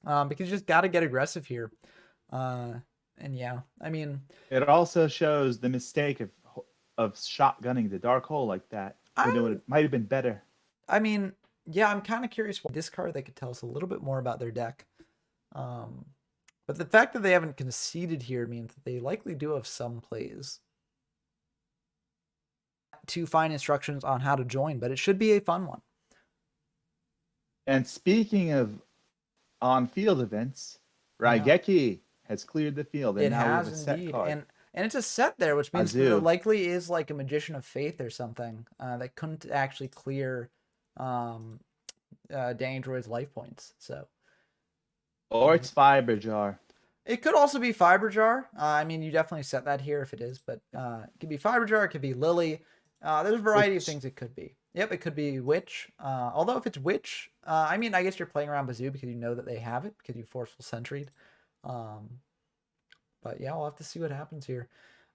Because you just got to get aggressive here. And yeah, I mean, it also shows the mistake of shotgunning the Dark Hole like that. It might have been better. I mean, Yeah, I'm kind of curious what discard they could tell us a little bit more about their deck. But the fact that they haven't conceded here means that they likely do have some plays to find instructions on how to join, but it should be a fun one. And speaking of on-field events, Raigeki has cleared the field, and It now we have has a set indeed, card. and it's a set there, which means that it Azu. likely is like a Magician of Faith or something that couldn't actually clear Danny Droid's life points. So, Or it's Fiber Jar. it could also be Fiber Jar. I mean, you definitely set that here if it is, but it could be Fiber Jar. It could be Lily. There's a variety of things it could be. Yep, it could be Witch. Although if it's Witch, I mean, I guess you're playing around Bazoo because you know that they have it because you Forceful Sentry'd. But yeah, we'll have to see what happens here.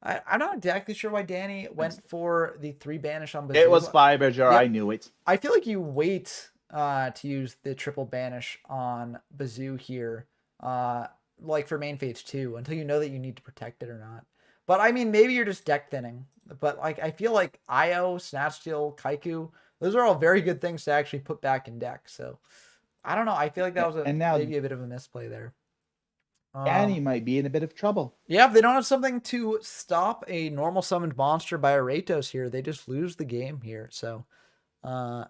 I'm not exactly sure why Danny went for the 3 banish on Bazoo. It was Fiber Jar. Yep. I knew it. I feel like you wait to use the triple banish on Bazoo here, like for main phase 2, until you know that you need to protect it or not. But I mean, maybe you're just deck thinning. But like, I feel like Io, Snatch Steal, Kaiku, those are all very good things to actually put back in deck. So I don't know. I feel like that was maybe a bit of a misplay there. Danny might be in a bit of trouble. Yeah, if they don't have something to stop a normal summoned monster by Aratos here, they just lose the game here. So, kind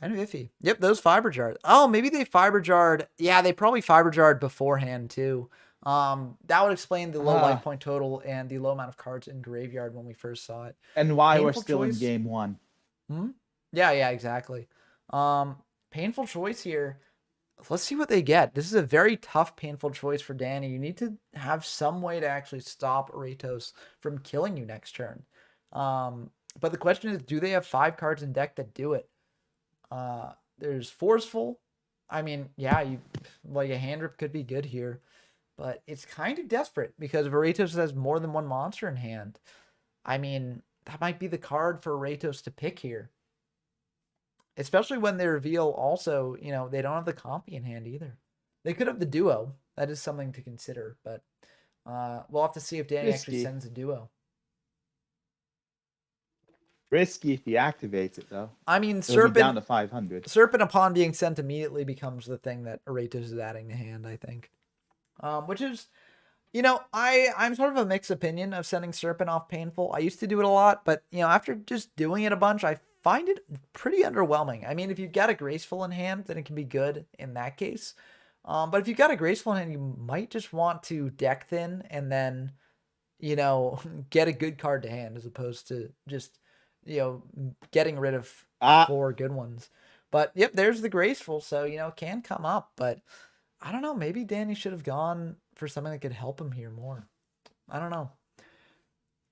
of iffy. Yep, those Fiber Jars. Oh, maybe they Fiber Jarred. Yeah, they probably Fiber Jarred beforehand too. That would explain the low life point total and the low amount of cards in graveyard when we first saw it. And why we're still in game 1. Yeah, exactly. Painful choice here. Let's see what they get. This is a very tough, painful choice for Danny. You need to have some way to actually stop Aratos from killing you next turn. But the question is, do they have 5 cards in deck that do it? There's Forceful. I mean, yeah, like a hand rip could be good here. But it's kind of desperate because if Aratos has more than 1 monster in hand, I mean, that might be the card for Aratos to pick here. Especially when they reveal also, you know, they don't have the Compy in hand either. They could have the duo. That is something to consider, but we'll have to see if Danny actually sends a duo. Risky if he activates it, though. I mean, Serpent down to 500. Serpent upon being sent immediately becomes the thing that Aratos is adding to hand, I think. Which is, you know, I'm sort of a mixed opinion of sending Serpent off painful. I used to do it a lot, but, you know, after just doing it a bunch, I find it pretty underwhelming. I mean, if you've got a Graceful in hand, then it can be good in that case. But if you've got a Graceful in hand, you might just want to deck thin and then, you know, get a good card to hand as opposed to just, you know, getting rid of 4 good ones. But, yep, there's the Graceful, so, you know, it can come up. But, I don't know, maybe Danny should have gone for something that could help him here more. I don't know.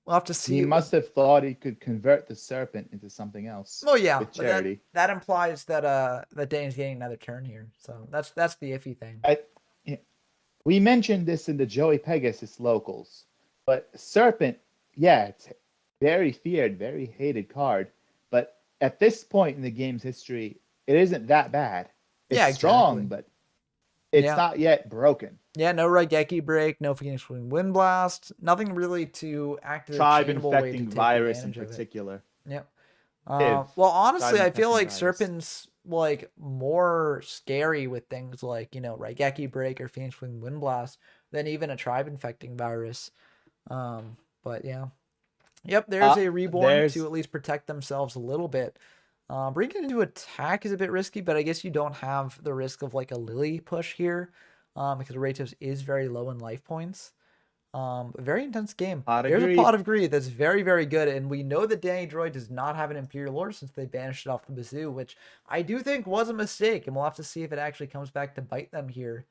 We'll have to see. He must have thought he could convert the Serpent into something else. Oh yeah, with charity. That implies that that Danny's getting another turn here. So that's the iffy thing. We mentioned this in the Joey-Pegasus locals, but Serpent, yeah, it's very feared, very hated card. But at this point in the game's history, it isn't that bad. It's strong, but it's not yet broken. Yeah, no Raigeki break, no Phoenix Wind Blast, nothing really to act as a Tribe changeable way to infecting take virus in advantage of it. particular. Yep. Well, honestly, I feel like Serpent's like more scary with things like, you know, Raigeki break or Phoenix Wind Blast than even a Tribe infecting virus. But yeah. Yep, there's a Reborn to at least protect themselves a little bit. Bringing it into attack is a bit risky, but I guess you don't have the risk of like a Lily push here. Because Aratos is very low in life points. A very intense game. There's a Pot of Greed that's very, very good. And we know that Danny Droid does not have an Imperial Lord since they banished it off the Bazoo, which I do think was a mistake. And we'll have to see if it actually comes back to bite them here.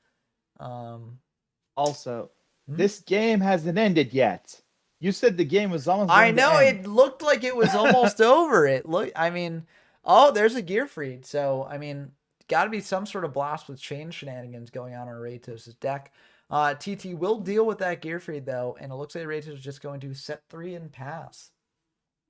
Also, this game hasn't ended yet. You said the game was almost I know, it looked like it was almost over. I mean, oh, there's a Gearfried. So, I mean, got to be some sort of blast with chain shenanigans going on Aratos' deck. TT will deal with that Gearfried, though, and it looks like Aratos is just going to set 3 and pass.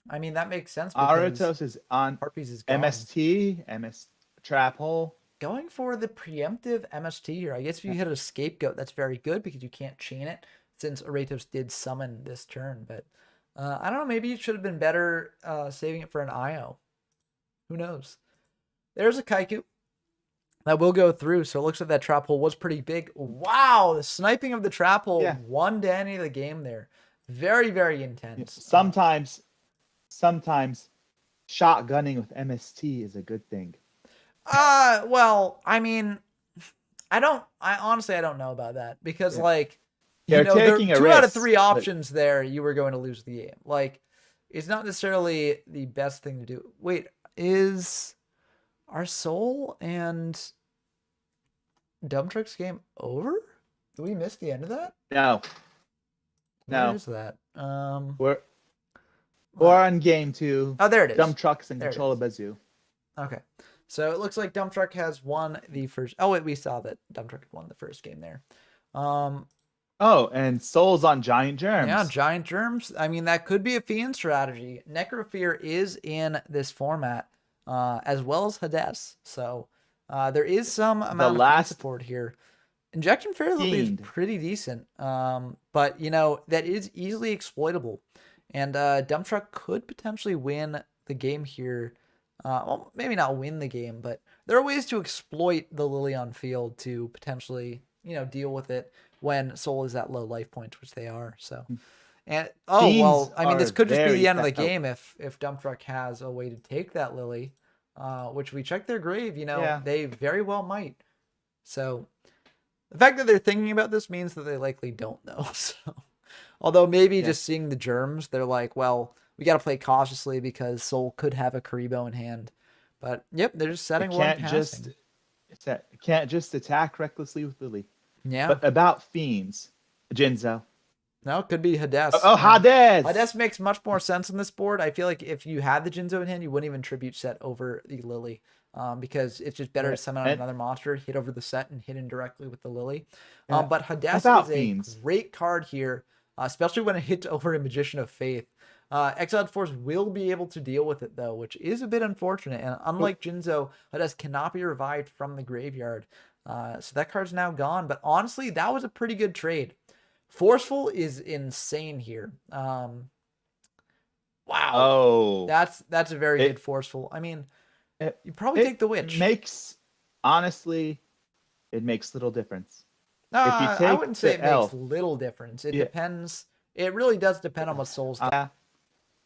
I mean, that makes sense. Aratos is on Harpies is gone. MS Trap Hole. Going for the preemptive MST here. I guess if you hit a Scapegoat, that's very good because you can't chain it since Aratos did summon this turn. But I don't know, maybe it should have been better saving it for an IO. Who knows? there's a Kaiku that will go through. So it looks like that trap hole was pretty big. Wow, the sniping of the trap hole won Danny the game there. Very, very intense. Sometimes shotgunning with MST is a good thing. Well, I mean, I honestly don't know about that because like, you know, taking two risk, out of 3 options there, you were going to lose the game. Like, it's not necessarily the best thing to do. Wait, is our Soul and Dump Truck's game over? Did we miss the end of that? No. Where is that? We're on game 2. Oh, there it is. Dump Truck's in control of Bazoo. Okay. So it looks like Dump Truck has won the first. Oh, wait, we saw that Dump Truck won the first game there. Oh, and Soul's on Giant Germs. Yeah, Giant Germs. I mean, that could be a Fiend strategy. Necrofear is in this format, as well as Hades. So there is some amount of Fiend support here. Injection Fairly is pretty decent, but, you know, that is easily exploitable. And Dump Truck could potentially win the game here. Well, maybe not win the game, but there are ways to exploit the Lily on field to potentially, you know, deal with it when Soul is at low life points, which they are. So, and well, I mean, this could just be the end of the game if Dump Truck has a way to take that Lily, which we checked their grave. You know, they very well might. So, the fact that they're thinking about this means that they likely don't know. So, although maybe just seeing the germs, they're like, well, we got to play cautiously because Soul could have a Karibo in hand. But yep, they're just setting one passing. Can't just attack recklessly with Lily. Yeah. But about Fiends, Jinzo. No, it could be Hades. Oh, Hades! Hades makes much more sense on this board. I feel like if you had the Jinzo in hand, you wouldn't even tribute set over the Lily. Because it's just better to summon out another monster, hit over the set, and hit indirectly with the Lily. But Hades is a great card here, especially when it hits over a Magician of Faith. Exiled Force will be able to deal with it, though, which is a bit unfortunate. And unlike Jinzo, Hades cannot be revived from the graveyard. So that card's now gone. But honestly, that was a pretty good trade. Forceful is insane here. Wow. Oh. That's a very good Forceful. I mean, you probably take the Witch. Honestly, it makes little difference. I wouldn't say it makes little difference. It depends. It really does depend on what Soul's done.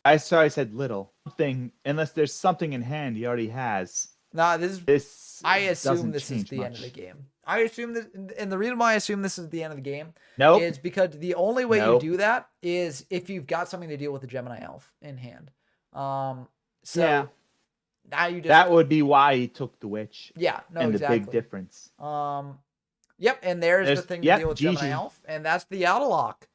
I said little thing. Unless there's something in hand he already has. I assume this is the end of the game. I assume that, and the reason why I assume this is the end of the game is because the only way you do that is if you've got something to deal with the Gemini Elf in hand. Now you just, that would be why he took the Witch. Yeah, no, and exactly. the big difference. Yep, and there's the thing to deal with Gemini Elf, and that's the Yata lock.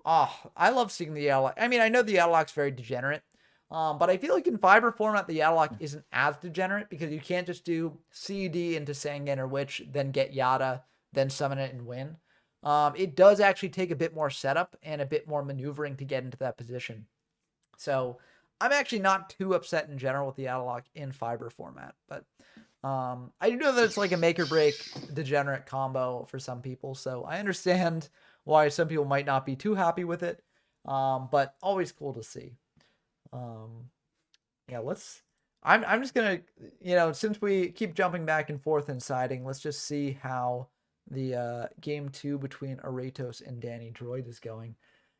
Oh, I love seeing the Yata lock. I mean, I know the Yata lock's very degenerate. But I feel like in Fiber format, the Yata lock isn't as degenerate because you can't just do CUD into Sangan or Witch, then get Yata, then summon it and win. It does actually take a bit more setup and a bit more maneuvering to get into that position. So I'm actually not too upset in general with the Yata lock in Fiber format. But I do know that it's like a make or break degenerate combo for some people. So I understand why some people might not be too happy with it. But always cool to see. I'm just gonna, since we keep jumping back and forth and siding, let's just see how the game 2 between Aratos and Danny Droid is going.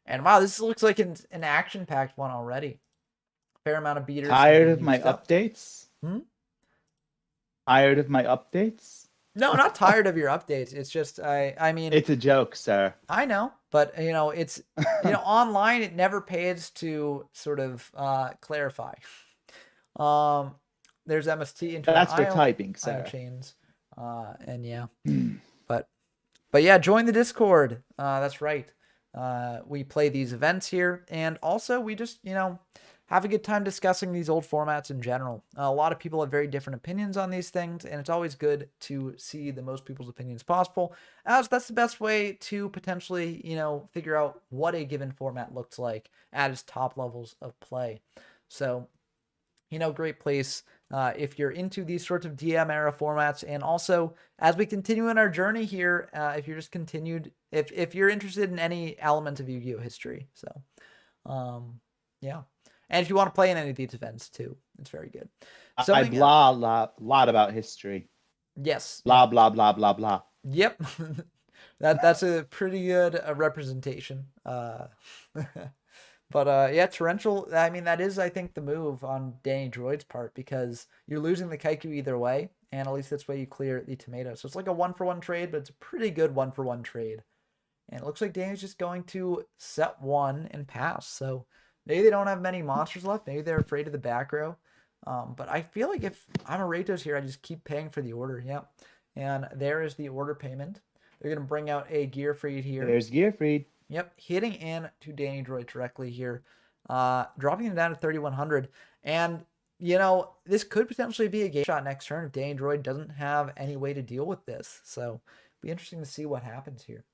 And wow, this looks like an action-packed one already. Fair amount of beaters. Tired of my updates? Tired of my updates? No, not tired of your updates. It's just I mean, it's a joke, sir. I know, but it's online. It never pays to sort of clarify. There's MST into that's for typing, sir. Chains, and yeah, but yeah, join the Discord. That's right. We play these events here, and also we just have a good time discussing these old formats in general. A lot of people have very different opinions on these things, and it's always good to see the most people's opinions possible, as that's the best way to potentially, figure out what a given format looks like at its top levels of play. So, great place if you're into these sorts of DM era formats, and also as we continue in our journey here, if you're just if you're interested in any element of Yu-Gi-Oh history. So, yeah. And if you want to play in any of these events too, it's very good. I Something blah lot about history. yes. Blah blah blah blah blah. Yep. That's a pretty good representation. But yeah, torrential. I mean, that is I think the move on Danny Droid's part because you're losing the Kaiku either way, and at least that's why you clear the tomato. So it's like a 1-for-1 trade, but it's a pretty good 1-for-1 trade. And it looks like Danny's just going to set one and pass. So maybe they don't have many monsters left. Maybe they're afraid of the back row. But I feel like if I'm a Ratos here, I just keep paying for the order. Yep. And there is the order payment. They're going to bring out a Gearfried here. There's Gearfried. Yep, hitting in to Danny Droid directly here, dropping him down to 3,100. And, you know, this could potentially be a game shot next turn if Danny Droid doesn't have any way to deal with this. So it'll be interesting to see what happens here.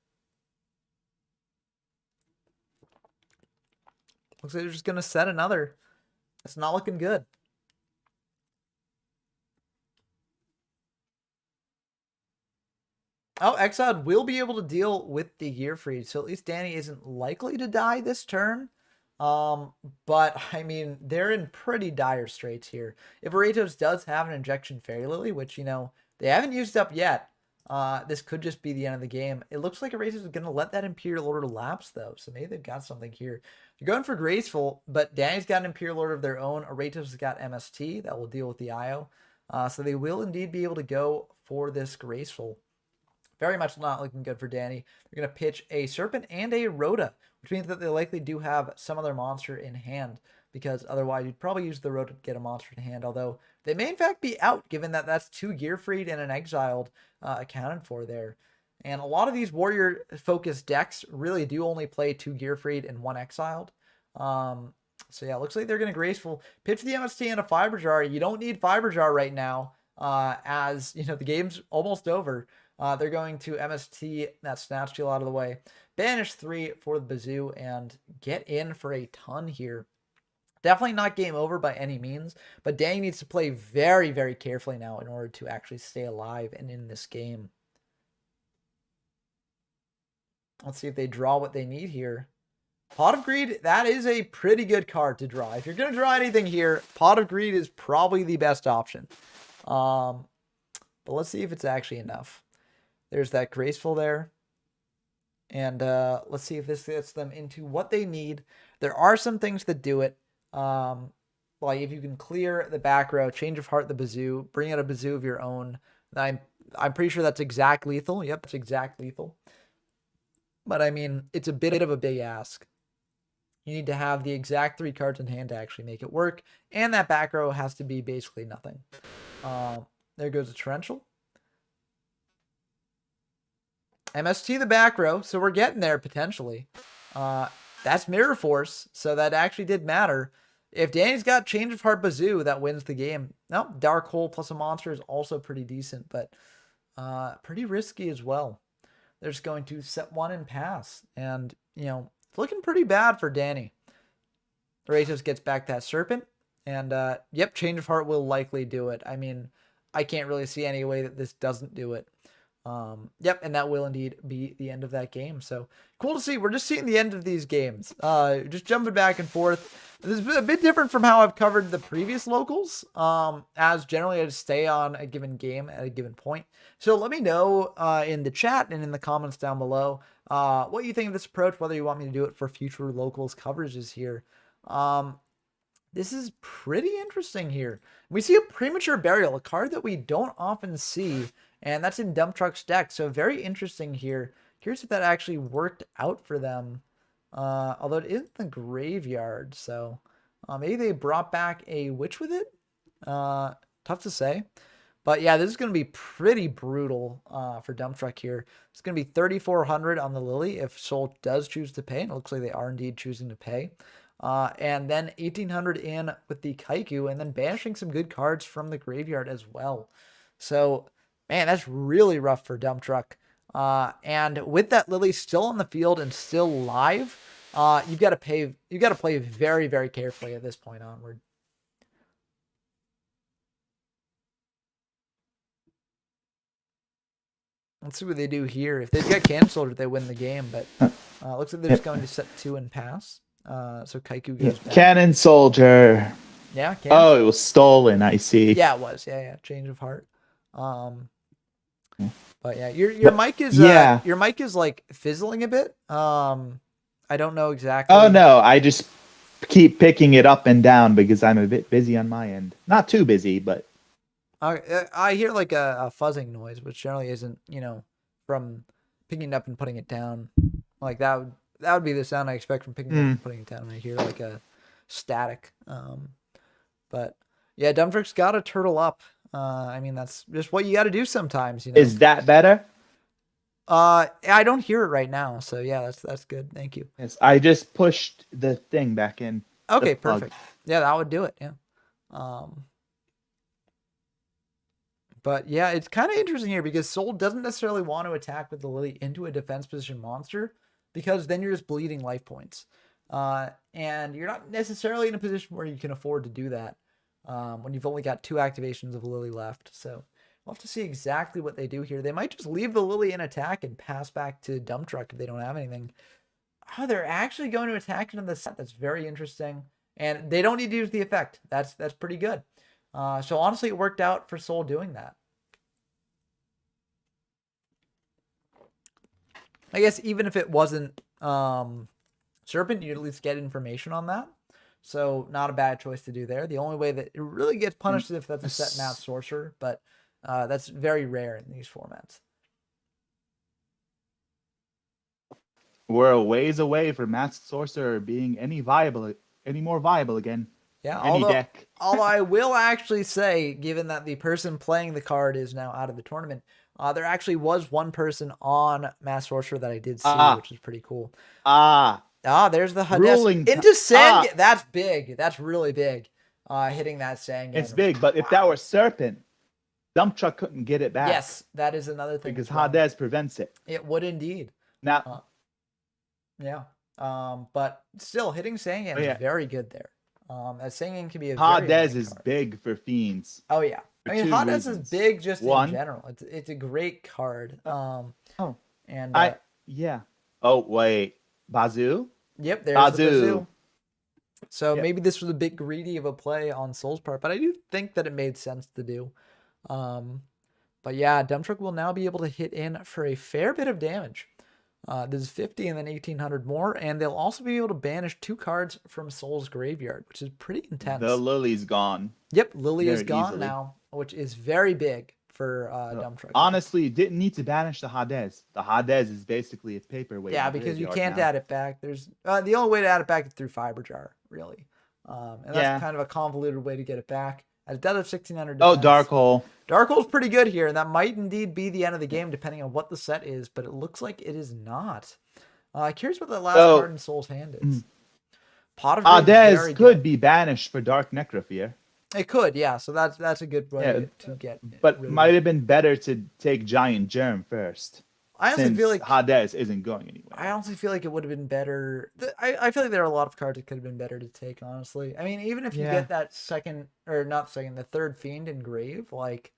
Looks like they're just going to set another. It's not looking good. Oh, Exiled will be able to deal with the Gearfried, so at least Danny isn't likely to die this turn. But, I mean, they're in pretty dire straits here. If Ratos does have an Injection Fairy Lily, which, you know, they haven't used up yet, this could just be the end of the game. It looks like Ratos is going to let that Imperial Order lapse, though, so maybe they've got something here. They're going for Graceful, but Danny's got an Imperial Order of their own. Ratos has got MST that will deal with the IO. So they will indeed be able to go for this Graceful. Very much not looking good for Danny. They're going to pitch a Serpent and a Rhoda, which means that they likely do have some other monster in hand, because otherwise you'd probably use the Rhoda to get a monster in hand, although they may in fact be out, given that that's 2 Gearfried and an Exiled accounted for there. And a lot of these warrior-focused decks really do only play 2 Gearfried and 1 Exiled. So yeah, looks like they're going to Graceful. Pitch the MST and a Fiber Jar. You don't need Fiber Jar right now, as, you know, the game's almost over. They're going to MST that Snatch Steal out of the way. Banish 3 for the Bazoo and get in for a ton here. Definitely not game over by any means, but Danny needs to play very, very carefully now in order to actually stay alive and in this game. Let's see if they draw what they need here. Pot of Greed, that is a pretty good card to draw. If you're going to draw anything here, Pot of Greed is probably the best option. But let's see if it's actually enough. There's that Graceful there. And let's see if this gets them into what they need. There are some things that do it. Like if you can clear the back row, Change of Heart the Bazoo, bring out a Bazoo of your own. I'm pretty sure that's exact lethal. Yep, it's exact lethal. But I mean, it's a bit of a big ask. You need to have the exact 3 cards in hand to actually make it work. And that back row has to be basically nothing. There goes a Torrential. MST the back row, so we're getting there potentially. That's Mirror Force, so that actually did matter. If Danny's got Change of Heart Bazoo, that wins the game. No, Dark Hole plus a monster is also pretty decent, but pretty risky as well. They're just going to set one and pass. And, you know, it's looking pretty bad for Danny. Ratos gets back that Serpent. And, yep, Change of Heart will likely do it. I mean, I can't really see any way that this doesn't do it. Yep, and that will indeed be the end of that game. So cool to see. We're just seeing the end of these games. Just jumping back and forth. This is a bit different from how I've covered the previous locals. As generally I just stay on a given game at a given point. So let me know in the chat and in the comments down below what you think of this approach, whether you want me to do it for future locals coverages here. This is pretty interesting here. We see a Premature Burial, a card that we don't often see, and that's in Dump Truck's deck. So very interesting here. Curious if that actually worked out for them. Although it isn't the graveyard, so maybe they brought back a Witch with it? Tough to say. But yeah, this is going to be pretty brutal for Dump Truck here. It's going to be 3,400 on the Lily if Soul does choose to pay. And it looks like they are indeed choosing to pay. And then 1,800 in with the Kaiku, and then banishing some good cards from the graveyard as well. So, man, that's really rough for Dump Truck. And with that Lily still on the field and still live, you've got to play very, very carefully at this point onward. Let's see what they do here. If they've got Cannon Soldier, they win the game, but looks like they're just going to set 2 and pass. So Kaiku goes back. Cannon Soldier. Yeah, Oh, it was stolen. I see. Yeah, it was. Yeah. Change of heart. But yeah, your But, mic is yeah. your mic is like fizzling a bit. I don't know exactly. Oh no, I just keep picking it up and down because I'm a bit busy on my end. Not too busy, but I hear like a fuzzing noise, which generally isn't, from picking it up and putting it down. Like that would be the sound I expect from picking it up and putting it down. I hear like a static. But yeah, Dumbtrick's got to turtle up. I mean, that's just what you got to do sometimes, Is that better? I don't hear it right now, so yeah, that's good. Thank you. Yes, I just pushed the thing back in. Okay, perfect. Yeah, that would do it. Yeah. But yeah, it's kind of interesting here because Soul doesn't necessarily want to attack with the Lily into a defense position monster because then you're just bleeding life points. And you're not necessarily in a position where you can afford to do that when you've only got 2 activations of Lily left. So we'll have to see exactly what they do here. They might just leave the Lily in attack and pass back to Dump Truck if they don't have anything. Oh, they're actually going to attack into the set. That's very interesting. And they don't need to use the effect. That's pretty good. So honestly, it worked out for Soul doing that. I guess even if it wasn't Serpent, you'd at least get information on that. So not a bad choice to do there. The only way that it really gets punished is if that's a set math sorcerer, but that's very rare in these formats. We're a ways away from Masked Sorcerer being any more viable again. Yeah, any deck. Although I will actually say, given that the person playing the card is now out of the tournament, there actually was one person on Masked Sorcerer that I did see, which is pretty cool. There's the Hades into Sand. That's big. That's really big. Hitting that Sand. It's big, but if that were Serpent, Dump Truck couldn't get it back. Yes, that is another thing. Because Hades prevents it. It would indeed. Now, yeah. But still, hitting Sangan is very good there. As Sangan can be a Hades is big for Fiends. Oh yeah, I mean Hades is big just in general. It's a great card. Yeah. Oh wait, Bazoo. Yep, there's the Bazoo. So maybe this was a bit greedy of a play on Soul's part, but I do think that it made sense to do. But yeah, Dump Truck will now be able to hit in for a fair bit of damage. This is 50 and then 1,800 more, and they'll also be able to banish 2 cards from Soul's graveyard, which is pretty intense. The Lily's gone. Yep, Lily is gone now, which is very big for Dump Truck. Honestly, you didn't need to banish the Hades. The Hades is basically a paperweight. Yeah, because you can't add it back. There's the only way to add it back is through Fiber Jar, really. And that's kind of a convoluted way to get it back. At a dead of 1,600 defense. Oh, Dark Hole. Dark Hole's pretty good here, and that might indeed be the end of the game, depending on what the set is, but it looks like it is not. Curious what the last card in Soul's hand is. Pot of Hades could be banished for Dark Necrophere. It could, yeah. So that's a good way to get. But really might have been better to take Giant Germ first. I honestly feel like Hades isn't going anywhere. I honestly feel like it would have been better. I feel like there are a lot of cards that could have been better to take, honestly. I mean, even if you get that the third Fiend in Grave, like,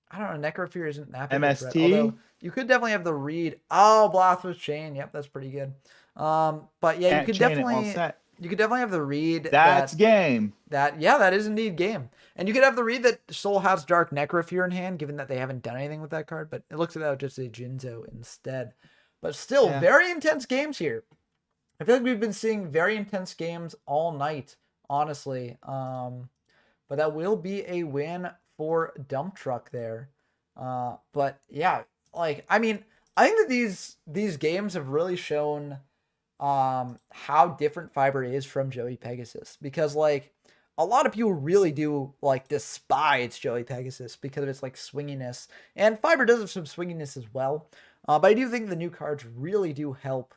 I don't know, Necrophere isn't that big MST? Although you could definitely have the read. Oh, Blast with Chain. Yep, that's pretty good. But yeah, you could definitely have the read. That's game. That is indeed game. And you could have the read that Soul has Dark Necrophere in hand, given that they haven't done anything with that card, but it looks like that was just a Jinzo instead. But still, very intense games here. I feel like we've been seeing very intense games all night, honestly. But that will be a win for Dump Truck there. But yeah, like, I mean, I think that these games have really shown how different Fiber is from Joey-Pegasus, because like a lot of people really do like despise Joey-Pegasus because of its like swinginess, and Fiber does have some swinginess as well. But I do think the new cards really do help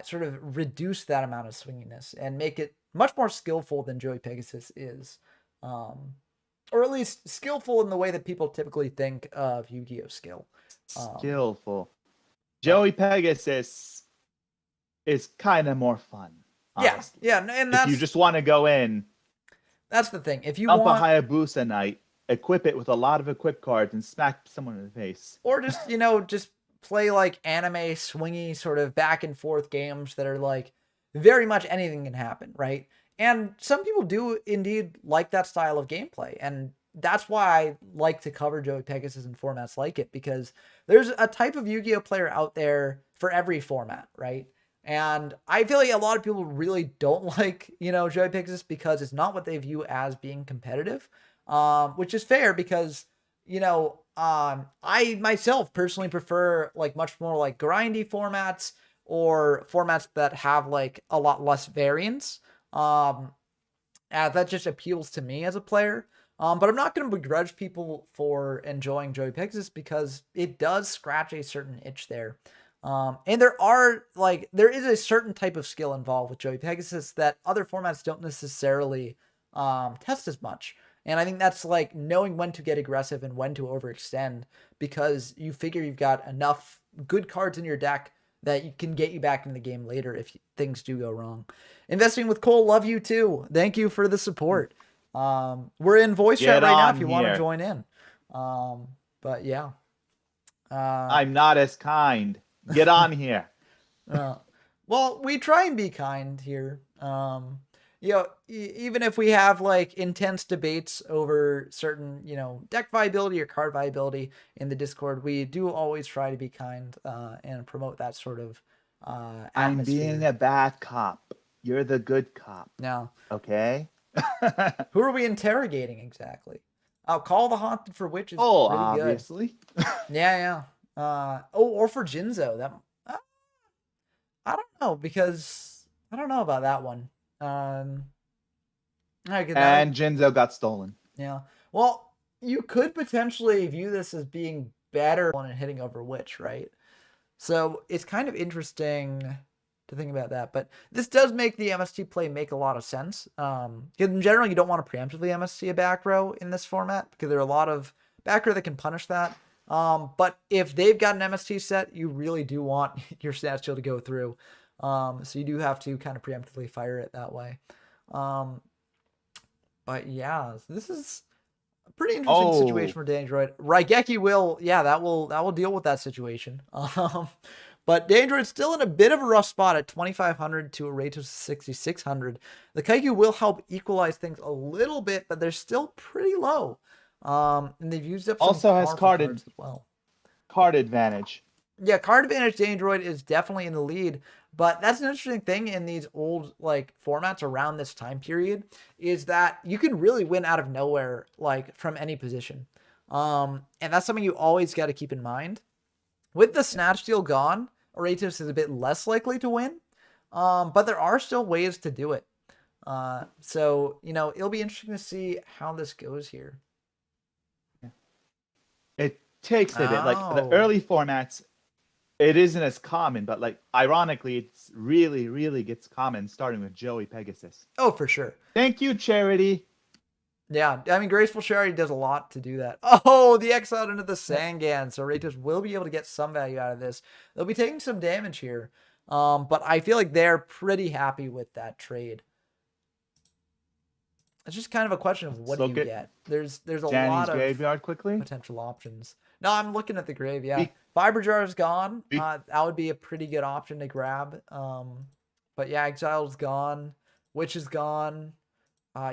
sort of reduce that amount of swinginess and make it much more skillful than Joey-Pegasus is. Or at least skillful in the way that people typically think of Yu-Gi-Oh skill. Skillful. Joey-Pegasus is kind of more fun. Honestly. Yeah, and that's, if you just want to go in. That's the thing. If you want a Hayabusa Knight, equip it with a lot of equip cards and smack someone in the face. Or just, just play like anime swingy sort of back and forth games that are like very much anything can happen, right? And some people do indeed like that style of gameplay. And that's why I like to cover Joey-Pegasus in formats like it, because there's a type of Yu-Gi-Oh player out there for every format, right? And I feel like a lot of people really don't like, Joey-Pegasus because it's not what they view as being competitive, which is fair because, I myself personally prefer like much more like grindy formats or formats that have like a lot less variance. Um, that just appeals to me as a player. But I'm not going to begrudge people for enjoying Joey-Pegasus because it does scratch a certain itch there. And there is a certain type of skill involved with Joey-Pegasus that other formats don't necessarily test as much. And I think that's like knowing when to get aggressive and when to overextend, because you figure you've got enough good cards in your deck that you can get you back in the game later if things do go wrong. Investing with Cole, love you too. Thank you for the support. We're in voice chat right now if you want to join in. But yeah. I'm not as kind. Get on here. Well, we try and be kind here. Even if we have like intense debates over certain, deck viability or card viability in the Discord, we do always try to be kind and promote that sort of atmosphere. I'm being a bad cop. You're the good cop. No. Okay. Who are we interrogating exactly? I'll call the Haunted for Witches. Oh, obviously. Yeah. Or for Jinzo. That I don't know, because I don't know about that one. And Jinzo got stolen. Yeah. Well, you could potentially view this as being better than hitting over Witch, right? So it's kind of interesting to think about that. But this does make the MST play make a lot of sense. In general, you don't want to preemptively MST a back row in this format because there are a lot of back row that can punish that. But if they've got an MST set, you really do want your stat shield to go through. So you do have to kind of preemptively fire it that way. But yeah, this is a pretty interesting situation for Dandroid. Raigeki will deal with that situation. But Dandroid's still in a bit of a rough spot at 2,500 to a rate of 6,600. The Kaiku will help equalize things a little bit, but they're still pretty low. And they've used up some also has cards as well. Card advantage. Yeah, card advantage Dandroid is definitely in the lead, but that's an interesting thing in these old like formats around this time period is that you can really win out of nowhere, like from any position. And that's something you always got to keep in mind. With the Snatch Steal gone, Aratus is a bit less likely to win, but there are still ways to do it. So, it'll be interesting to see how this goes here. It takes a bit. Like the early formats, it isn't as common, but like ironically, it's really, really gets common starting with Joey-Pegasus. Oh, for sure. Thank you, Charity. Yeah, I mean, Graceful Charity does a lot to do that. Oh, the exile into the Sangan. So Ratos will be able to get some value out of this. They'll be taking some damage here. But I feel like they're pretty happy with that trade. It's just kind of a question of what do you get. There's a lot of graveyard quickly potential options. No, I'm looking at the grave. Yeah, Fiber Jar is gone. That would be a pretty good option to grab. But yeah, Exile's gone. Witch is gone.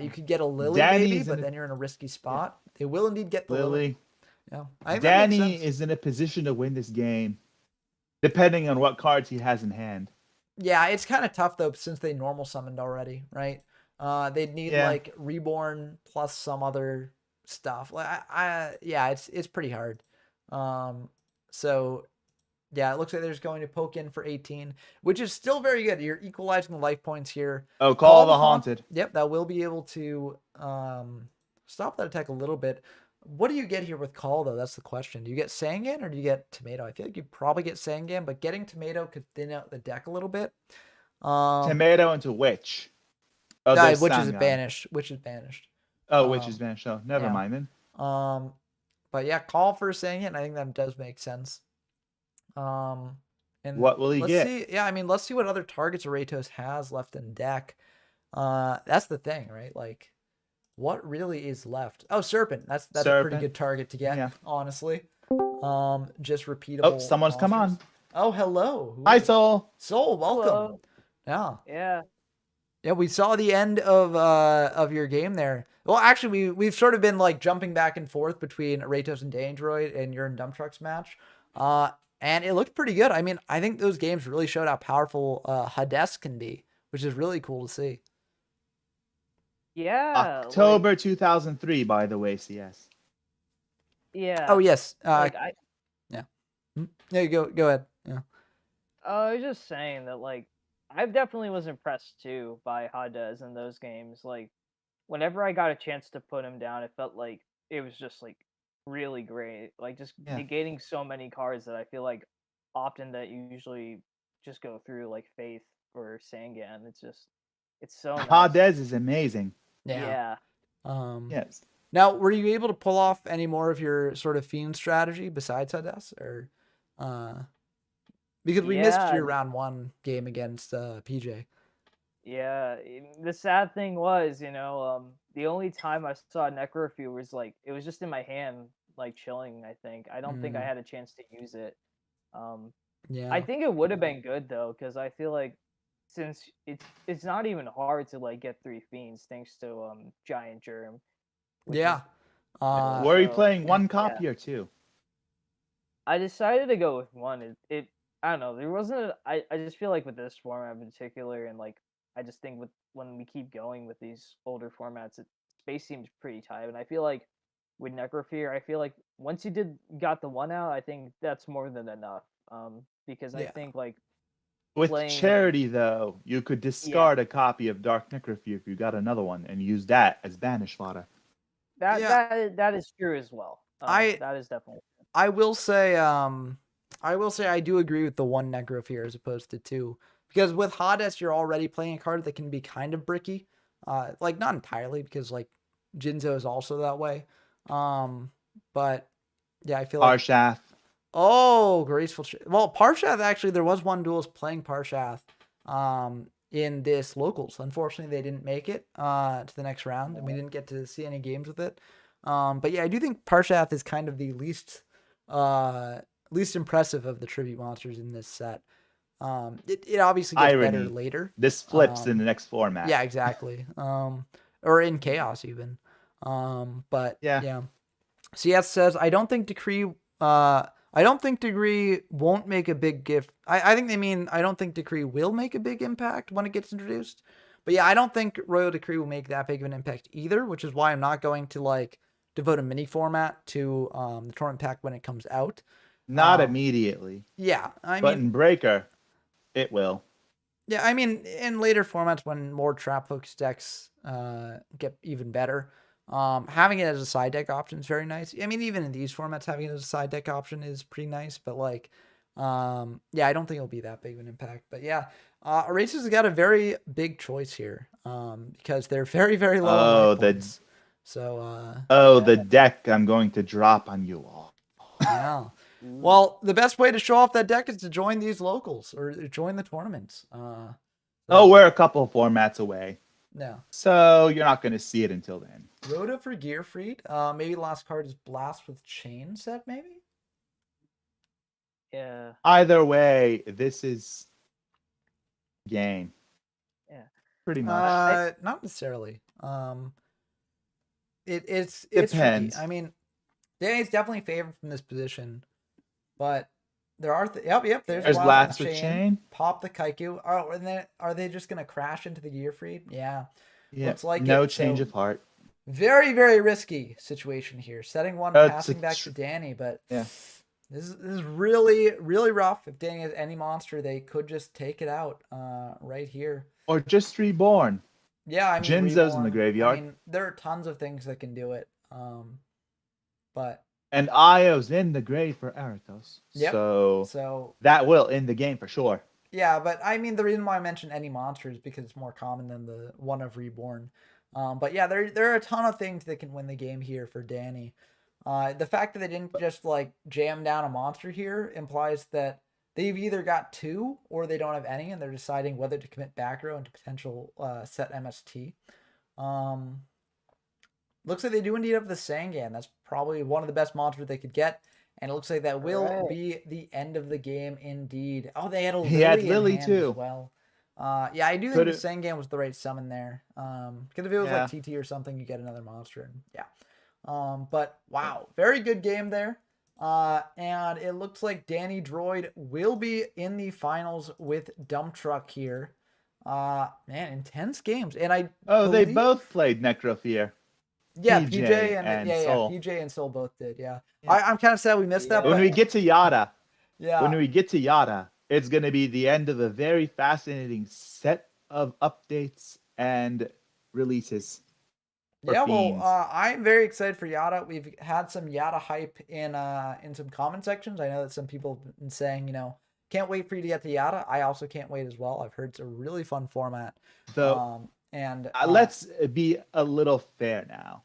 You could get a Lily maybe, but then you're in a risky spot. Yeah. They will indeed get the Lily. Yeah, Danny is in a position to win this game, depending on what cards he has in hand. Yeah, it's kind of tough though since they normal summoned already, right? They'd need like Reborn plus some other stuff. Like it's pretty hard. So yeah, it looks like they're just going to poke in for 18, which is still very good. You're equalizing the life points here. Oh, call the Haunted. Yep, that will be able to stop that attack a little bit. What do you get here with Call, though? That's the question. Do you get Sangan or do you get Tomato? I feel like you probably get Sangan, but getting Tomato could thin out the deck a little bit. Tomato into Witch. Oh, Witch is banished. Witch is banished. Oh, Witch is banished. Oh, never mind then. But yeah, Call for Sangan. I think that does make sense. And what will he get? See, yeah, I mean, let's see what other targets Aratos has left in deck. That's the thing, right? Like, what really is left? Oh, Serpent. That's a pretty good target to get, honestly. Just repeatable. Oh, someone's come on. Oh, hello. Hi, Soul. Soul, welcome. Yeah. Yeah. Yeah, we saw the end of your game there. Well, actually, we've sort of been like jumping back and forth between Ratos and Dandroid and your and Dump Trucks match, and it looked pretty good. I mean, I think those games really showed how powerful Hades can be, which is really cool to see. Yeah. October 2003, by the way, CS. Yeah. Oh yes, Yeah. Yeah, you go ahead. Yeah. I was just saying that I definitely was impressed too by Hades in those games. Like whenever I got a chance to put him down, it felt like it was just really great. Like just negating so many cards that I feel like often that you usually just go through like Faith or Sangan. It's so nice. Hades is amazing. Yeah. Yes. Now, were you able to pull off any more of your sort of fiend strategy besides Hades, or because we missed your round 1 game against PJ? Yeah, the sad thing was, the only time I saw Necrofew was it was just in my hand, chilling. I think I don't think I had a chance to use it. Yeah, I think it would have been good though, because I feel like since it's not even hard to get 3 fiends thanks to Giant Germ. Yeah. Were you playing one copy or two? I decided to go with one. It I don't know. There wasn't. I just feel like with this format in particular, and I just think when we keep going with these older formats, space seems pretty tight. And I feel like with Necrofear, I feel like once you got the one out, I think that's more than enough. Because I think with playing Charity though, you could discard a copy of Dark Necrofear if you got another one and use that as banish fodder. That is true as well. That is definitely true. I will say I do agree with the one Necrofear as opposed to 2. Because with Hades, you're already playing a card that can be kind of bricky. Like not entirely, because like Jinzo is also that way. But yeah, I feel like Parshath. Oh, graceful. Well, Parshath actually, there was one duelist playing Parshath in this locals. Unfortunately, they didn't make it to the next round, and we didn't get to see any games with it. But yeah, I do think Parshath is kind of the least impressive of the tribute monsters in this set. It obviously gets better later. This flips in the next format. Yeah, exactly. Or in Chaos even. But yeah. CS says, I don't think Decree won't make a big gift. I think they mean I don't think Decree will make a big impact when it gets introduced. But yeah, I don't think Royal Decree will make that big of an impact either, which is why I'm not going to devote a mini format to the tournament pack when it comes out. Not immediately. Yeah, but in Breaker, it will. Yeah, I mean, in later formats when more trap-focused decks get even better, having it as a side deck option is very nice. I mean, even in these formats, having it as a side deck option is pretty nice. But yeah, I don't think it'll be that big of an impact. But yeah, Erasers has got a very big choice here because they're very, very low. The deck I'm going to drop on you all. Yeah. Well, the best way to show off that deck is to join these locals or join the tournaments. We're a couple of formats away. No. So you're not going to see it until then. Rhoda for Gearfried. Maybe last card is Blast with Chain set, maybe? Yeah. Either way, this is game. Yeah. Pretty much. Not necessarily. It's Depends. tricky. I mean, Danny's definitely favored from this position, but there are yep. There's Blast with Chain. Pop the Kaiku. Oh, and then are they just gonna crash into the Gearfried? Yeah. Looks like no change of heart. Very, very risky situation here. Setting one, passing back to Danny, but this is really, really rough. If Danny has any monster, they could just take it out right here. Or just Reborn. Yeah, I mean, Jinzo's in the graveyard. I mean, there are tons of things that can do it. And Io's in the grave for Arathos. Yep. So that will end the game for sure. Yeah, but I mean, the reason why I mentioned any monster is because it's more common than the one of Reborn. But yeah, there are a ton of things that can win the game here for Danny. The fact that they didn't just jam down a monster here implies that they've either got 2 or they don't have any, and they're deciding whether to commit back row into potential set MST. Looks like they do indeed have the Sangan. That's probably one of the best monsters they could get. And it looks like that will be the end of the game indeed. Oh, they had a Lily, Lily in hand too. As well. Yeah, I do think Could the it- Sengan was the right summon there. Because if it was Yeah. like TT or something, you get another monster. And yeah. But wow, very good game there. And it looks like Danny Droid will be in the finals with Dump Truck here. Man, intense games. And I they believe... both played Necrofear. Yeah, PJ and and yeah, Soul. PJ and Soul both did. Yeah, Yeah. I'm kind of sad we missed that. Yeah. When But we get to Yata, yeah, it's going to be the end of a very fascinating set of updates and releases. for yeah. Well, Fiends. I'm very excited for Yata. We've had some Yata hype in some comment sections. I know that some people have been saying, can't wait for you to get to Yata. I also can't wait as well. I've heard it's a really fun format. So And let's be a little fair now.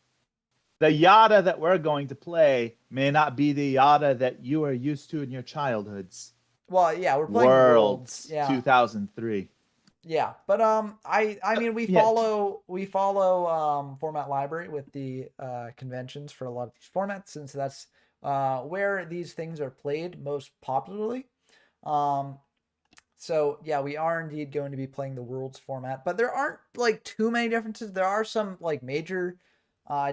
The Yata that we're going to play may not be the Yata that you are used to in your childhoods. well, yeah, we're playing Worlds, Yeah. 2003. Yeah, but I mean we Yeah. follow format library with the conventions for a lot of these formats, since that's where these things are played most popularly. So yeah, we are indeed going to be playing the Worlds format, but there aren't like too many differences. There are some like major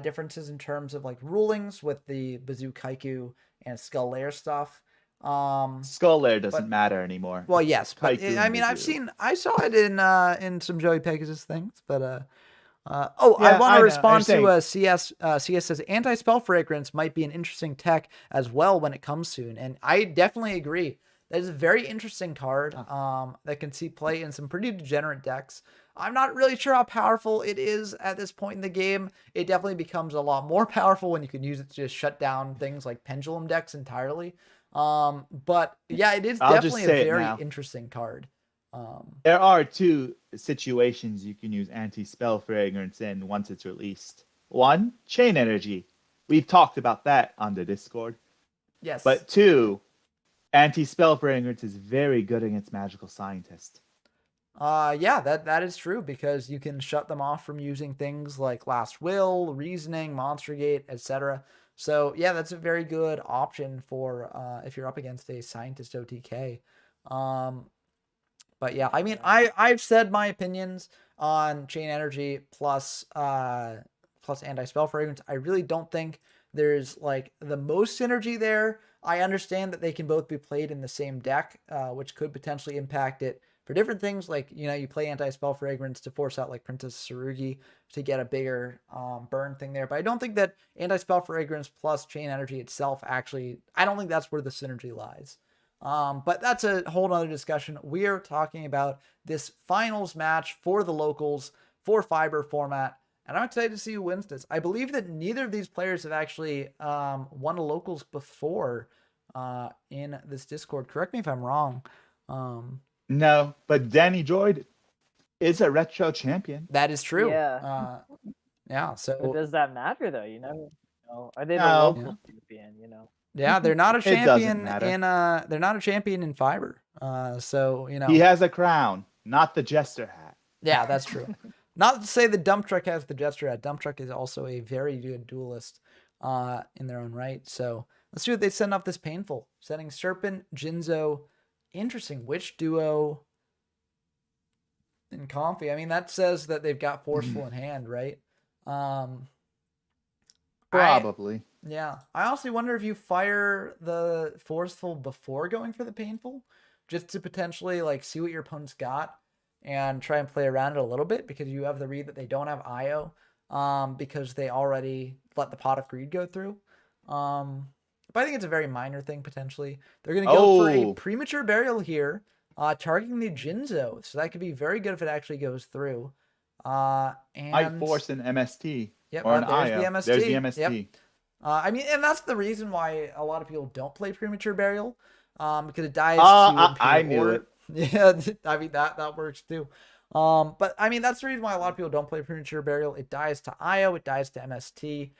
differences in terms of like rulings with the Bazoo Kaiku and Skull Lair stuff. Skull Lair doesn't but- matter anymore. Well, It's yes, but Kaiku I and mean, Bazoo. I saw it in some Joey-Pegasus things, but I Yeah, want I to know. respond I'm to CS. CS says anti-spell fragrance might be an interesting tech as well when it comes soon, and I definitely agree. That is a very interesting card. That can see play in some pretty degenerate decks. I'm not really sure how powerful it is at this point in the game. It definitely becomes a lot more powerful when you can use it to just shut down things like pendulum decks entirely. But yeah, it is I'll just definitely a say it very now. interesting card. There are two situations you can use anti-spell fragrance in once it's released. One, chain energy. We've talked about that on the Discord. Yes. But two, anti-spell fragrance is very good against magical scientist. Yeah, that is true, because you can shut them off from using things like Last Will, Reasoning, Monster Gate, etc. So yeah, that's a very good option for if you're up against a Scientist OTK. But yeah, I mean, I've said my opinions on Chain Energy plus anti-spell fragrance. I really don't think there's like the most synergy there. I understand that they can both be played in the same deck, which could potentially impact it for different things. Like, you play anti-spell fragrance to force out like Princess Tsurugi to get a bigger burn thing there. But I don't think that anti-spell fragrance plus Chain Energy itself actually, I don't think that's where the synergy lies. But that's a whole nother discussion. We are talking about this finals match for the locals for Fiber format, and I'm excited to see who wins this. I believe that neither of these players have actually won a locals before in this Discord. Correct me if I'm wrong. No, but Danny Droid is a retro champion. That is true. Yeah. Yeah. But So does that matter though? You never know. Are they the No. local champion? yeah, they're not a It doesn't champion matter. in they're not a champion in Fiber. So He has a crown, not the jester hat. Yeah, that's true. Not to say the Dump Truck has the Jester hat. Dump Truck is also a very good duelist in their own right. So let's see what they send off this painful. Setting Serpent, Jinzo. Interesting. Witch duo and Comfy. I mean, that says that they've got Forceful in hand, right? Probably. Yeah. I honestly wonder if you fire the Forceful before going for the painful, just to potentially like see what your opponent's got and try and play around it a little bit, because you have the read that they don't have IO because they already let the Pot of Greed go through. But I think it's a very minor thing potentially. They're going to go for a premature burial here, targeting the Jinzo. So that could be very good if it actually goes through. And Might force an MST. Yep, or an there's IO. the MST. There's the MST. Yep. I mean, and that's the reason why a lot of people don't play premature burial, because it dies to I knew Impure. it. Yeah, I mean that works too. But I mean that's the reason why a lot of people don't play premature burial. It dies to IO, it dies to MST.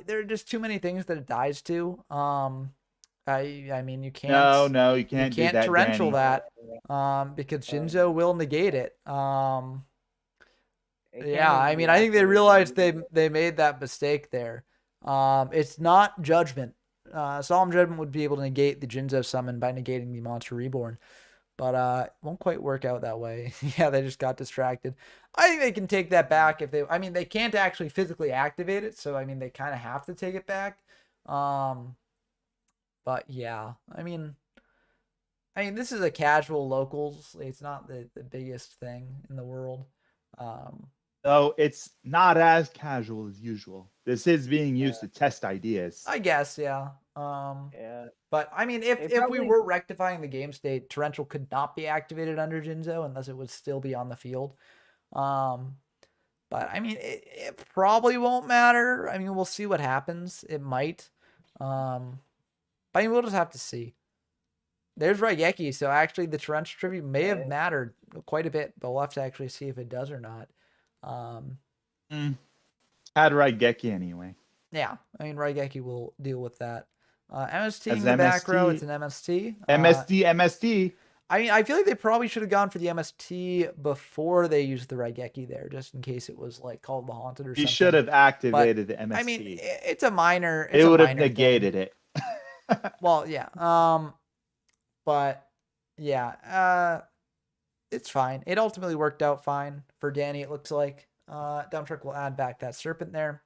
There are just too many things that it dies to. I mean you can't. No, you can't do that, torrential Danny. that. Because Shinzo will negate it. It can't Yeah, I even mean, be I think they activated. realized they made that mistake there. It's not Judgment. Solemn Judgment would be able to negate the Jinzo summon by negating the Monster Reborn. but it won't quite work out that way. Yeah, they just got distracted. I think they can take that back if they. I mean, they can't actually physically activate it, so I mean, they kind of have to take it back. But yeah, I mean, this is a casual locals. It's not the biggest thing in the world. So it's not as casual as usual. This is being used to test ideas. I guess, yeah. Yeah. But I mean, if They we probably- were rectifying the game state, Torrential could not be activated under Jinzo unless it would still be on the field. But I mean, it probably won't matter. I mean, we'll see what happens. It might. But I mean, we'll just have to see. There's Raigeki, so actually the Torrential tribute may have mattered quite a bit, but we'll have to actually see if it does or not. Had Raigeki anyway. Yeah, I mean, Raigeki will deal with that. MST As in the back row, MST. it's an MST. MSD. I mean, I feel like they probably should have gone for the MST before they used the Raigeki there, just in case it was like called the Haunted or something. You should have activated the MSD. I mean, it's a minor. It would have negated it. Well, yeah. But yeah, it's fine. It ultimately worked out fine for Danny, it looks like. Dump Truck will add back that Serpent there.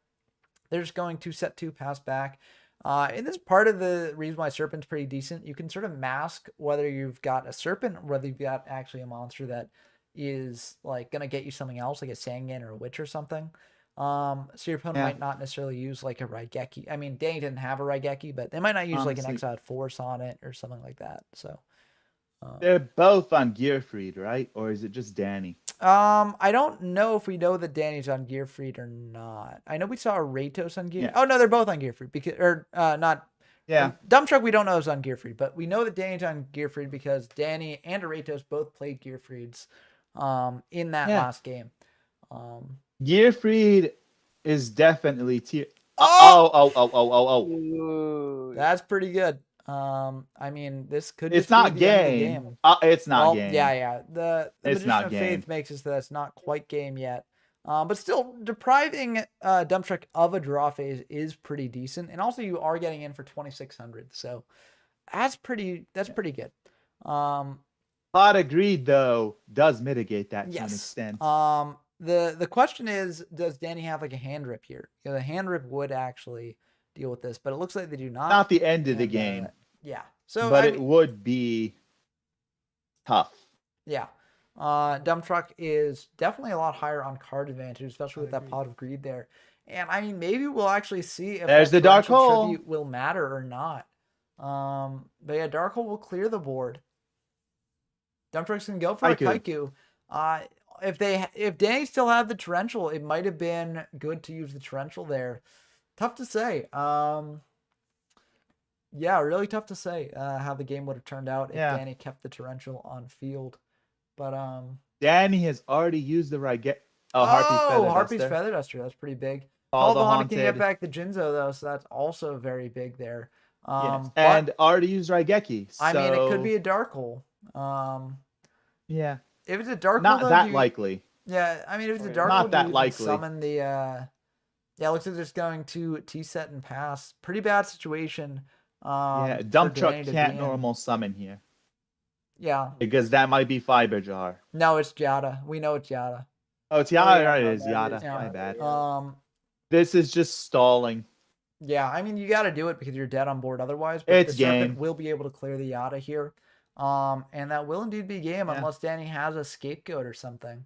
They're just going to set 2, pass back. And this is part of the reason why Serpent's pretty decent. You can sort of mask whether you've got a Serpent or whether you've got actually a monster that is like gonna get you something else, like a Sangan or a Witch or something. So your opponent might not necessarily use like a Raigeki. I mean, Danny didn't have a Raigeki, but they might not use like an Exiled Force on it or something like that. So they're both on Gearfried, right? Or is it just Danny? I don't know if we know that Danny's on Gearfried or not. I know we saw a Ratos on Gear. Yeah. Oh no, they're both on Gearfried because not. Yeah. Dump Truck we don't know is on Gearfried, but we know that Danny's on Gearfried because Danny and Ratos both played Gearfrieds in that last game. Gearfried is definitely tier. Oh! Ooh. That's pretty good. I mean, this could. It's just be not the end of the game. It's not well, game. Yeah. The It's Magician not of game. Faith makes it so that it's not quite game yet. But still, depriving Dump Truck of a draw phase is pretty decent, and also you are getting in for 2,600, so that's pretty good. Pot agreed though does mitigate that to an Yes. extent. The question is, does Danny have like a hand rip here? The hand rip would actually deal with this, but it looks like they do not. Not the end of the And, game, yeah. So, but I it mean, would be tough. yeah. Dump Truck is definitely a lot higher on card advantage, especially with that Pot of Greed there. And I mean, maybe we'll actually see if There's that the Dark Torrential Hole. Tribute will matter or not. But yeah, Dark Hole will clear the board. Dump Truck's can go for a Kaiku. If Danny still had the Torrential, it might have been good to use the Torrential there. Tough to say. Yeah, really tough to say how the game would have turned out if Danny kept the Torrential on field. But Danny has already used the Harpy's Feather Duster. That's pretty big. All the the Haunted can get Haunted. back the Jinzo though, so that's also very big there. Yes. But, And already used Raigeki. I mean, it could so- be a Dark Hole. Yeah. If it's a Dark Not Hole, that though, likely. Yeah, I mean, if it's a Dark Not Hole, that you can likely. summon the. Yeah, it looks like just going to T-set and pass. Pretty bad situation. Yeah, for Dump Truck Danny to can't be in. normal summon here. Yeah. Because that might be Fiber Jar. No, it's Yata. We know it's Yata. Oh, it's Yata. yeah, It no, is that Yata. is My Yata, bad. yeah. This is just stalling. Yeah, I mean, you got to do it because you're dead on board otherwise. But It's the Serpent game. will be able to clear the Yata here. And that will indeed be game unless Danny has a scapegoat or something.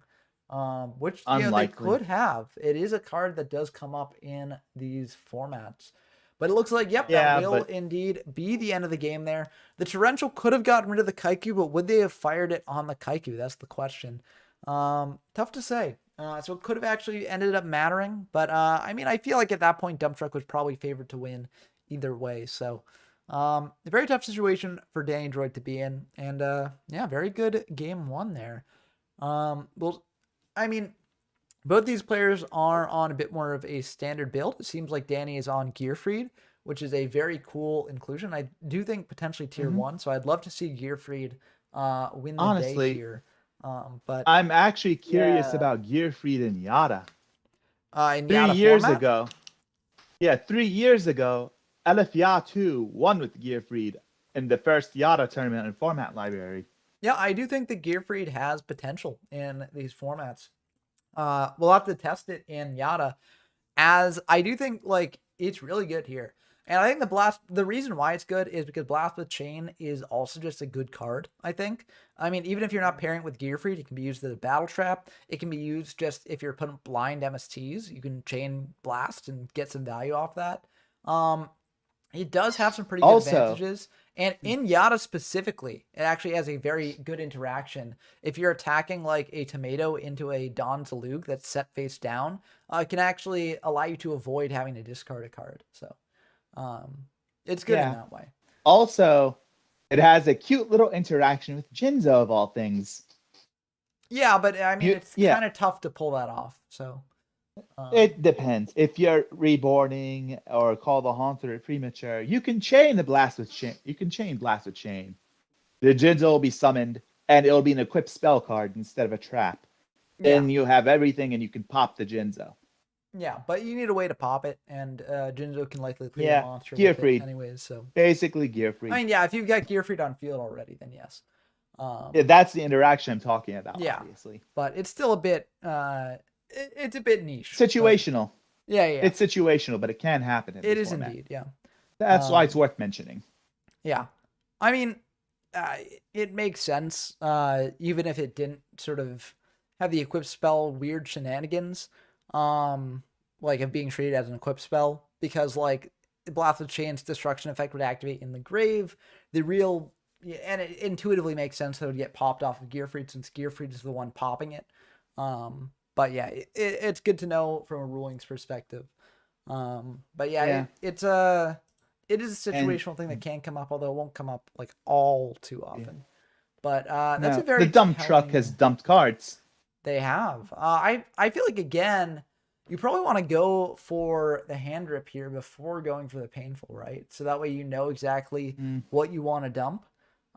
Which they Unlikely. could have. It is a card that does come up in these formats. But it looks like, that will indeed be the end of the game there. The Torrential could have gotten rid of the Kaiku, but would they have fired it on the Kaiku? That's the question. Tough to say. So it could have actually ended up mattering. But, I mean, I feel like at that point, Dump Truck was probably favored to win either way. So, a very tough situation for Danny Droid to be in. And, very good game one there. Well, I mean, both these players are on a bit more of a standard build. It seems like Danny is on Gearfried, which is a very cool inclusion. I do think potentially tier 1, so I'd love to see Gearfried win the day here. But I'm actually curious about Gearfried and Yata. In 3 Yata years format? ago. Yeah, 3 years ago, LF Yatu won with Gearfried in the first Yata tournament in format library. Yeah, I do think that Gearfried has potential in these formats. We'll have to test it in Yata, as I do think like it's really good here. And I think the reason why it's good is because Blast with Chain is also just a good card, I think. I mean, even if you're not pairing it with Gearfried, it can be used as a battle trap. It can be used just if you're putting blind MSTs, you can chain Blast and get some value off that. It does have some pretty good Also, advantages. And in Yata specifically, it actually has a very good interaction. If you're attacking like a tomato into a Don Zalug that's set face down, it can actually allow you to avoid having to discard a card. So it's good in yeah. that way. Also, it has a cute little interaction with Jinzo of all things. Yeah, but I mean, it's Yeah, kind of tough to pull that off. So it depends. If you're reborning or call the Haunter at premature, you can chain the Blast with Chain. You can chain Blast with Chain. The Jinzo will be summoned, and it'll be an equipped spell card instead of a trap. yeah, Then you have everything, and you can pop the Jinzo. yeah, but you need a way to pop it, and Jinzo can likely clear Yeah, monster Gear with it Free. anyways. So Basically, Gear Free. I mean, yeah, if you've got Gearfried on field already, then yes. Yeah, that's the interaction I'm talking about, Yeah. obviously. But it's still a bit it's a bit niche. Situational. But, yeah. It's situational, but it can happen in it this is format. indeed, yeah. That's why it's worth mentioning. Yeah. I mean, it makes sense, even if it didn't sort of have the equip spell weird shenanigans, like of being treated as an equip spell, because like Blast with Chain's destruction effect would activate in the grave. The real and it intuitively makes sense that it would get popped off of Gearfried since Gearfried is the one popping it. But yeah, it's good to know from a rulings perspective. But yeah. It is a situational thing that can come up, although it won't come up like all too often. Yeah. But that's a very the dump truck has dumped cards. They have. I feel like again, you probably want to go for the hand rip here before going for the painful, right? So that way you know exactly what you want to dump.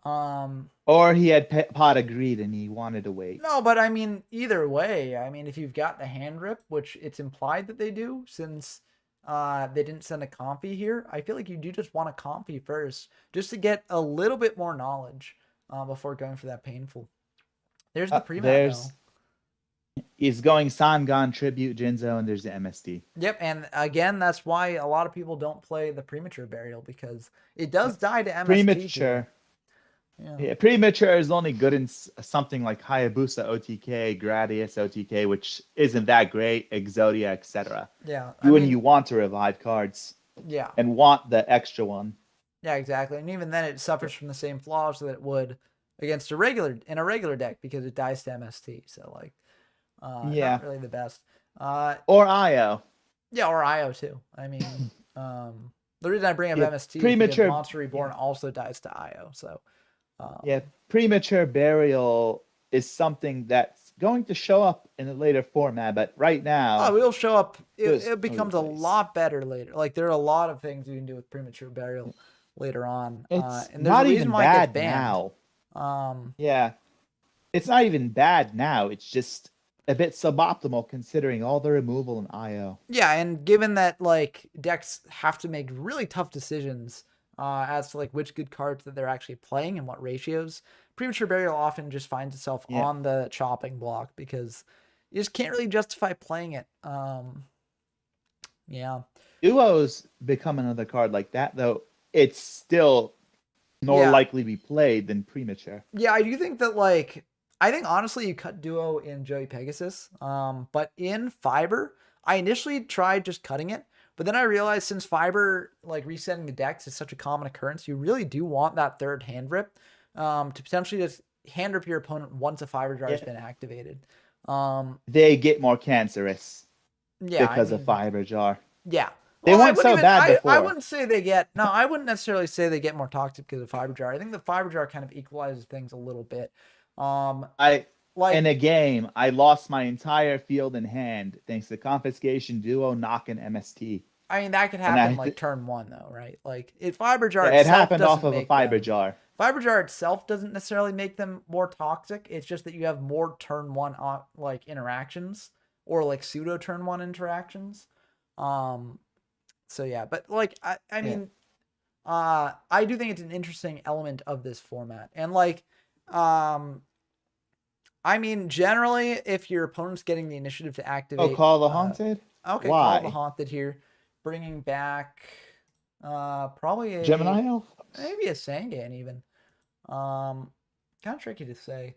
Or he had pot of greed and he wanted to wait. No, but I mean, either way, I mean, if you've got the hand rip, which it's implied that they do, since they didn't send a compy here, I feel like you do just want a compy first, just to get a little bit more knowledge before going for that painful. There's the pre-mat, though. He's going Sangan, Tribute, Jinzo, and there's the MST. Yep, and again, that's why a lot of people don't play the Premature Burial, because it does die to MST. Premature. Yeah, Premature is only good in something like Hayabusa OTK, Gradius OTK, which isn't that great, Exodia, etc. Yeah. When you want to revive cards. Yeah. And want the extra one. Yeah, exactly. And even then it suffers from the same flaws that it would against a regular deck, because it dies to MST. So like not really the best. Or IO. Yeah, or IO too. I mean, the reason I bring up MST is because Monster Reborn also dies to IO. So Premature Burial is something that's going to show up in a later format, but right now it will show up. It becomes a lot better later. Like there are a lot of things you can do with Premature Burial later on. It's and not even bad now. It's not even bad now. It's just a bit suboptimal considering all the removal in IO. Yeah, and given that like decks have to make really tough decisions as to like which good cards that they're actually playing and what ratios, Premature Burial often just finds itself on the chopping block because you just can't really justify playing it. Duo's become another card like that, though. It's still more likely to be played than Premature. Yeah, I do think that like I think honestly you cut Duo in Joey-Pegasus, but in Fiber, I initially tried just cutting it. But then I realized since Fiber, like resetting the decks is such a common occurrence, you really do want that third hand rip to potentially just hand rip your opponent once a Fiber Jar has been activated. They get more cancerous because of Fiber Jar. Yeah. They weren't so bad before. I wouldn't say they get... No, I wouldn't necessarily say they get more toxic because of Fiber Jar. I think the Fiber Jar kind of equalizes things a little bit. In a game, I lost my entire field in hand thanks to Confiscation, Duo, Knock, and MST. I mean, that could happen like turn one, though, right? Like, Fiber Jar itself it happened off of a Fiber Jar. Fiber Jar itself doesn't necessarily make them more toxic. It's just that you have more turn one like interactions or like pseudo turn one interactions. So yeah, but like I mean, I do think it's an interesting element of this format, and like I mean, generally, if your opponent's getting the initiative to Oh, activate, Call the Haunted? okay, Call the Why? Haunted here, bringing back probably Gemini Elf? maybe a Sangan even. Kind of tricky to say.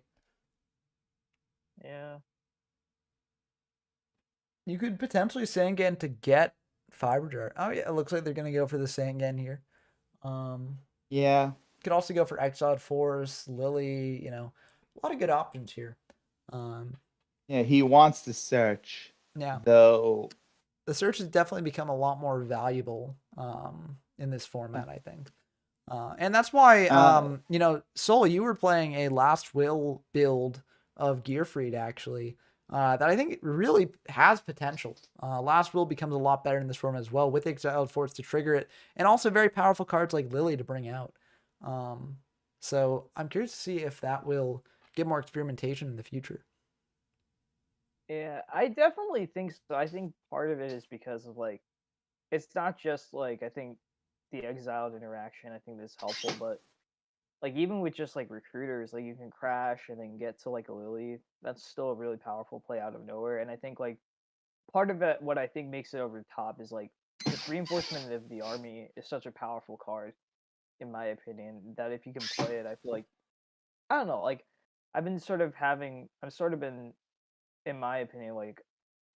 Yeah. You could potentially Sangan to get Fiber Jar. Oh yeah, it looks like they're gonna go for the Sangan here. Yeah. Could also go for Exiled Force, Lily. A lot of good options here. Yeah, he wants to search. Yeah. Though The search has definitely become a lot more valuable in this format, I think. And that's why, Soul, you were playing a Last Will build of Gearfried, actually, that I think really has potential. Last Will becomes a lot better in this format as well, with Exiled Force to trigger it, and also very powerful cards like Lily to bring out. So I'm curious to see if that will get more experimentation in the future. Yeah, I definitely think so. I think part of it is because of like it's not just like I think the exiled interaction I think is helpful, but like even with just like recruiters, like you can crash and then get to like a Lily. That's still a really powerful play out of nowhere. And I think like part of it, what I think makes it over the top is like just reinforcement of the army is such a powerful card, in my opinion, that if you can play it, I feel like I don't know, like I've sort of been, in my opinion, like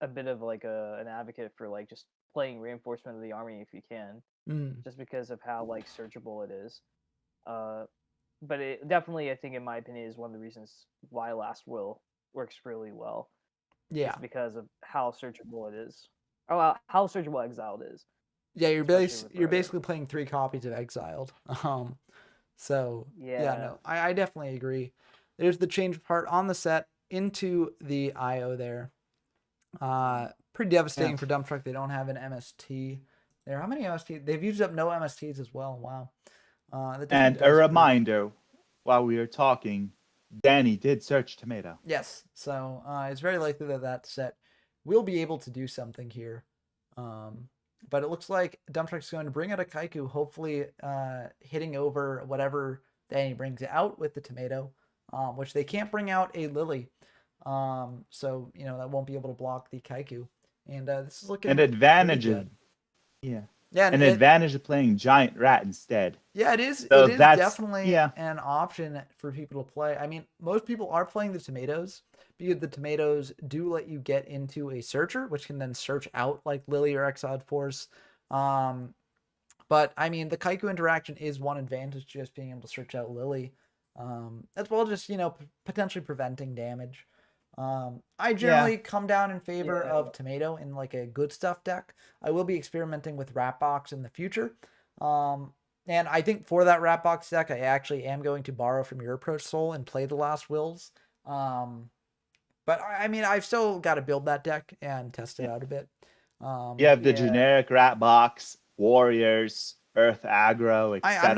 a bit of like an advocate for like just playing reinforcement of the army if you can, Mm. just because of how like searchable it is. Uh, but it definitely, I think, in my opinion, is one of the reasons why Last Will works really well. Yeah. Is because of how searchable it is. Oh, how searchable Exiled is. Yeah, Especially with you're basically playing 3 copies of Exiled. So yeah, yeah, no, I definitely agree. There's the change part on the set into the IO there. Pretty devastating for Dump Truck. They don't have an MST there. How many MST? They've used up no MSTs as well. Wow. and a reminder, while we are talking, Danny did search Tomato. Yes, so it's very likely that that set will be able to do something here. But it looks like Dump Truck's going to bring out a Kaiku, hopefully hitting over whatever Danny brings out with the Tomato, which they can't bring out a Lily. So, that won't be able to block the Kaiku. And this is looking an advantage pretty good. Yeah, an advantage of playing Giant Rat instead. Yeah, it is. So it is definitely an option for people to play. I mean, most people are playing the Tomatoes because the Tomatoes do let you get into a searcher, which can then search out like Lily or Exiled Force. But I mean, the Kaiku interaction is one advantage, just being able to search out Lily, as well as just potentially preventing damage. I generally come down in favor of Tomato in like a good stuff deck. I will be experimenting with Rat Box in the future. And I think for that Rat Box deck, I actually am going to borrow from your approach, Soul, and play the Last Wills. But I mean, I've still got to build that deck and test it out a bit. You have the generic Rat Box, Warriors, Earth Aggro, etc. I'm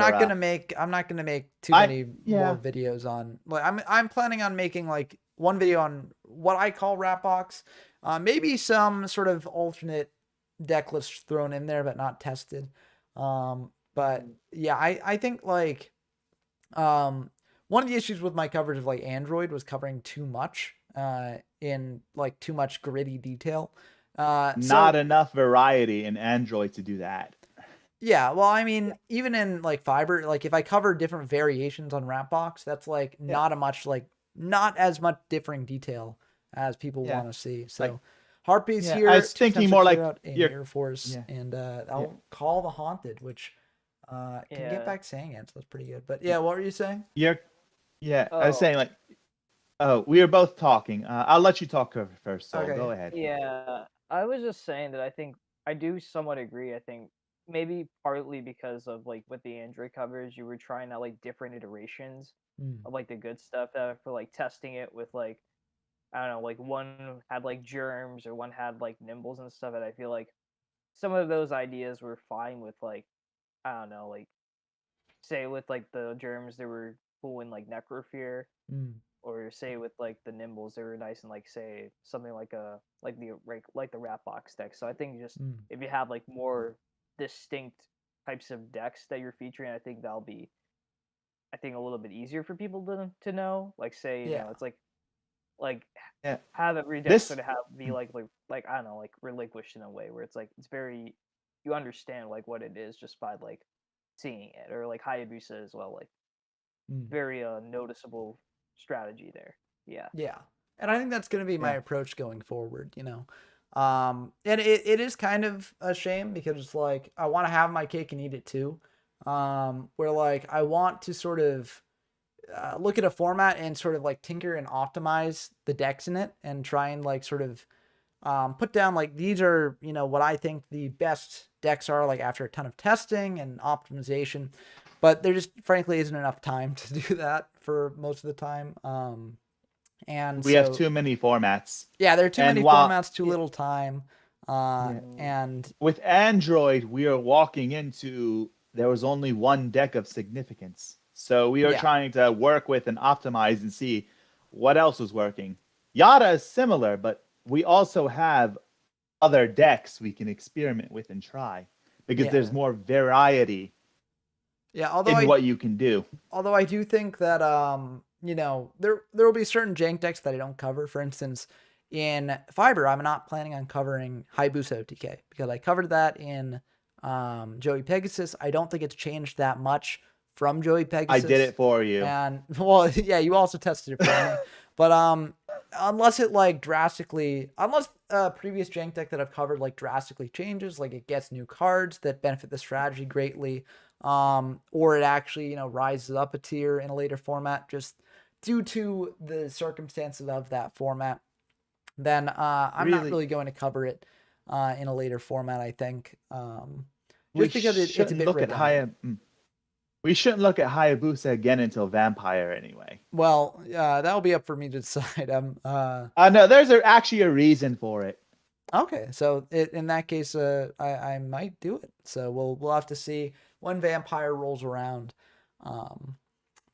not gonna make too many more videos on. Like, I'm planning on making like one video on what I call Rat Box, maybe some sort of alternate deck list thrown in there but not tested. But yeah, I think like one of the issues with my coverage of like Android was covering too much in like too much gritty detail. Not enough variety in Android to do that. Yeah, well, I mean, even in like Fiber, like if I cover different variations on Rapbox, that's like not as much differing detail as people want to see. So like, Heartbeat's here. I was thinking more like Mirror Force, and I'll call the Haunted, which can get back Sangan, so that's pretty good. But yeah, what were you saying? I was saying like, we are both talking. I'll let you talk first, so go ahead. Yeah, I was just saying that I think I do somewhat agree. I think maybe partly because of like with the Android covers, you were trying out like different iterations of like the good stuff for like testing it with like I don't know, like one had like germs or one had like nimbles and stuff. And I feel like some of those ideas were fine with like I don't know, like say with like the germs they were cool in like Necrofear. Or say with like the nimbles, they were nice and like say something like the Rat Box deck. So I think just if you have like more distinct types of decks that you're featuring, I think that'll be I think, a little bit easier for people to know. Like, say, Yeah. it's like Yeah. have every deck This sort of be like I don't know, like relinquished in a way where it's like it's very you understand like what it is just by like seeing it, or like Hayabusa as well, like Mm. very noticeable strategy there. Yeah. Yeah. And I think that's going to be my Yeah. approach going forward, you know. And it is kind of a shame because it's like I want to have my cake and eat it too. Where like I want to sort of look at a format and sort of like tinker and optimize the decks in it and try and like sort of put down like these are, you know, what I think the best decks are like after a ton of testing and optimization. But there just frankly isn't enough time to do that for most of the time. And we have so, too many formats. yeah, there are too And many while formats, too little time. yeah, And with Android, we are walking into there was only one deck of significance. So we are yeah, trying to work with and optimize and see what else is working. Yata is similar, but we also have other decks we can experiment with and try because yeah, there's more variety yeah. in what you can do. Although I do think that you know, there will be certain jank decks that I don't cover. For instance, in Fiber, I'm not planning on covering Hayabusa OTK because I covered that in Joey-Pegasus. I don't think it's changed that much from I Joey-Pegasus. did it for you. And well, yeah, you also tested it for me. But unless it like drastically, unless previous jank deck that I've covered like drastically changes, like it gets new cards that benefit the strategy greatly, or it actually, you know, rises up a tier in a later format just due to the circumstances of that format, then I'm not Really, really going to cover it in a later format, I think. we Just because it's a shouldn't bit look at redundant. we shouldn't look at Hayabusa again until Vampire anyway. Well, that'll be up for me to decide. No, there's actually a reason for it. Okay, so in that case, I might do it. So we'll have to see when Vampire rolls around.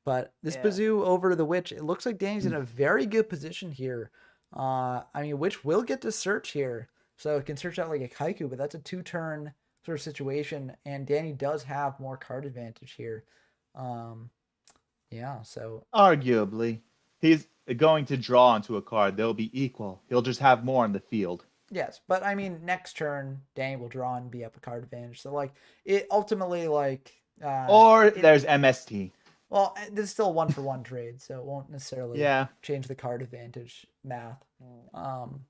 But this Yeah. Bazoo over the Witch, it looks like Danny's in a very good position here. I mean, Witch will get to search here, so it can search out like a Kaiku, but that's a 2-turn sort of situation, and Danny does have more card advantage here. Yeah, so Arguably, he's going to draw onto a card. They'll be equal. He'll just have more on the field. yes, but I mean, next turn Danny will draw and be up a card advantage. So like it ultimately like Or there's MST. well, there's still a 1-for-1 trade, so it won't necessarily Yeah. change the card advantage math. Mm.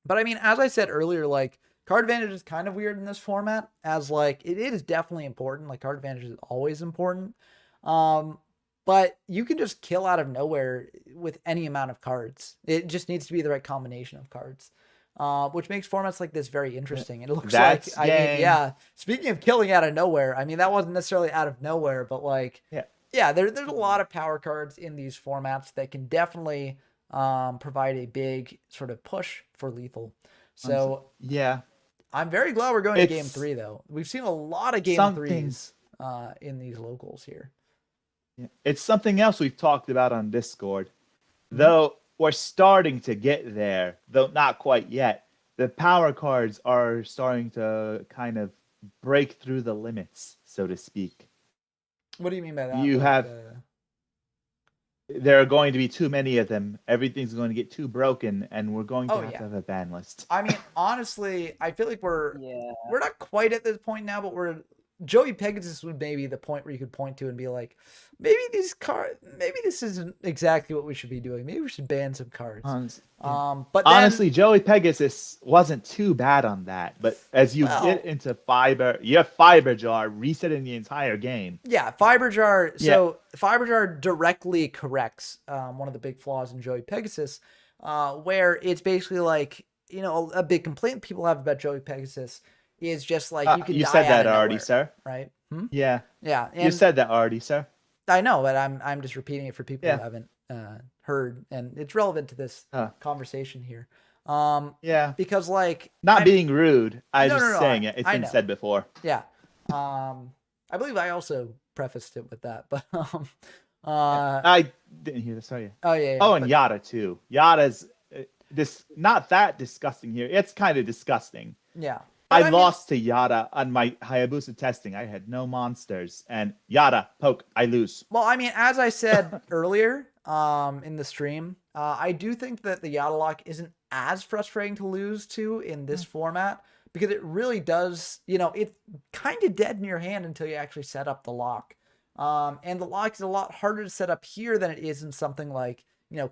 But I mean, as I said earlier, like card advantage is kind of weird in this format, as like it is definitely important. Like card advantage is always important. But you can just kill out of nowhere with any amount of cards. It just needs to be the right combination of cards. Which makes formats like this very interesting. And it looks That's like, I mean, yeah, speaking of killing out of nowhere, I mean, that wasn't necessarily out of nowhere, but like, yeah, there's a lot of power cards in these formats that can definitely provide a big sort of push for lethal. So yeah, I'm very glad we're going to game 3 though. We've seen a lot of game 3s in these locals here. it's something else we've talked about on Discord. Though we're starting to get there, though not quite yet. The power cards are starting to kind of break through the limits, so to speak. What do you mean by that? You like, have there are going to be too many of them. Everything's going to get too broken, and we're going to have a ban list. I mean, honestly, I feel like we're not quite at this point now, but we're Joey-Pegasus would maybe the point where you could point to and be like, maybe this isn't exactly what we should be doing. Maybe we should ban some cards. But honestly, Joey-Pegasus wasn't too bad on that. But as you get into Fiber, you have Fiber Jar resetting the entire game. Yeah, Fiber Jar. So Fiber Jar directly corrects one of the big flaws in Joey-Pegasus, where it's basically like, you know, a big complaint people have about Joey-Pegasus is just like you can die said that out of already, nowhere, sir. right? Yeah. Yeah. And you said that already, sir. I know, but I'm just repeating it for people who haven't heard, and it's relevant to this conversation here. Because like not being rude, I'm saying it. It's been said before. Yeah. I believe I also prefaced it with that, but I didn't hear this. Sorry. Oh yeah. Oh, and Yata too. Yata's not that disgusting here. It's kind of disgusting. Yeah. But I lost to Yata on my Hayabusa testing. I had no monsters. And Yata, poke, I lose. Well, I mean, as I said earlier, in the stream, I do think that the Yata lock isn't as frustrating to lose to in this format because it really does, it's kind of dead in your hand until you actually set up the lock. And the lock is a lot harder to set up here than it is in something like,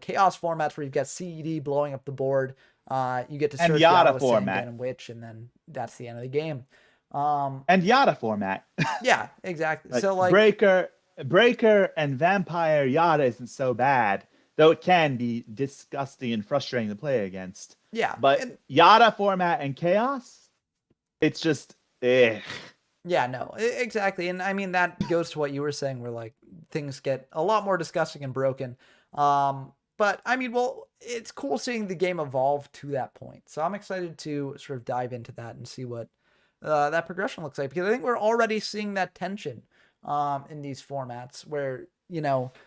chaos formats where you've got CED blowing up the board. You get to And search Yata with format. Sandan and Witch, and then that's the end of the game. And Yata format. Yeah, exactly. Like, So like Breaker and Vampire Yata isn't so bad, though it can be disgusting and frustrating to play against. yeah, But Yata format and Chaos, it's just yeah, no, exactly. And I mean, that goes to what you were saying, where like things get a lot more disgusting and broken. But I mean, well, it's cool seeing the game evolve to that point. So I'm excited to sort of dive into that and see what that progression looks like, because I think we're already seeing that tension in these formats where,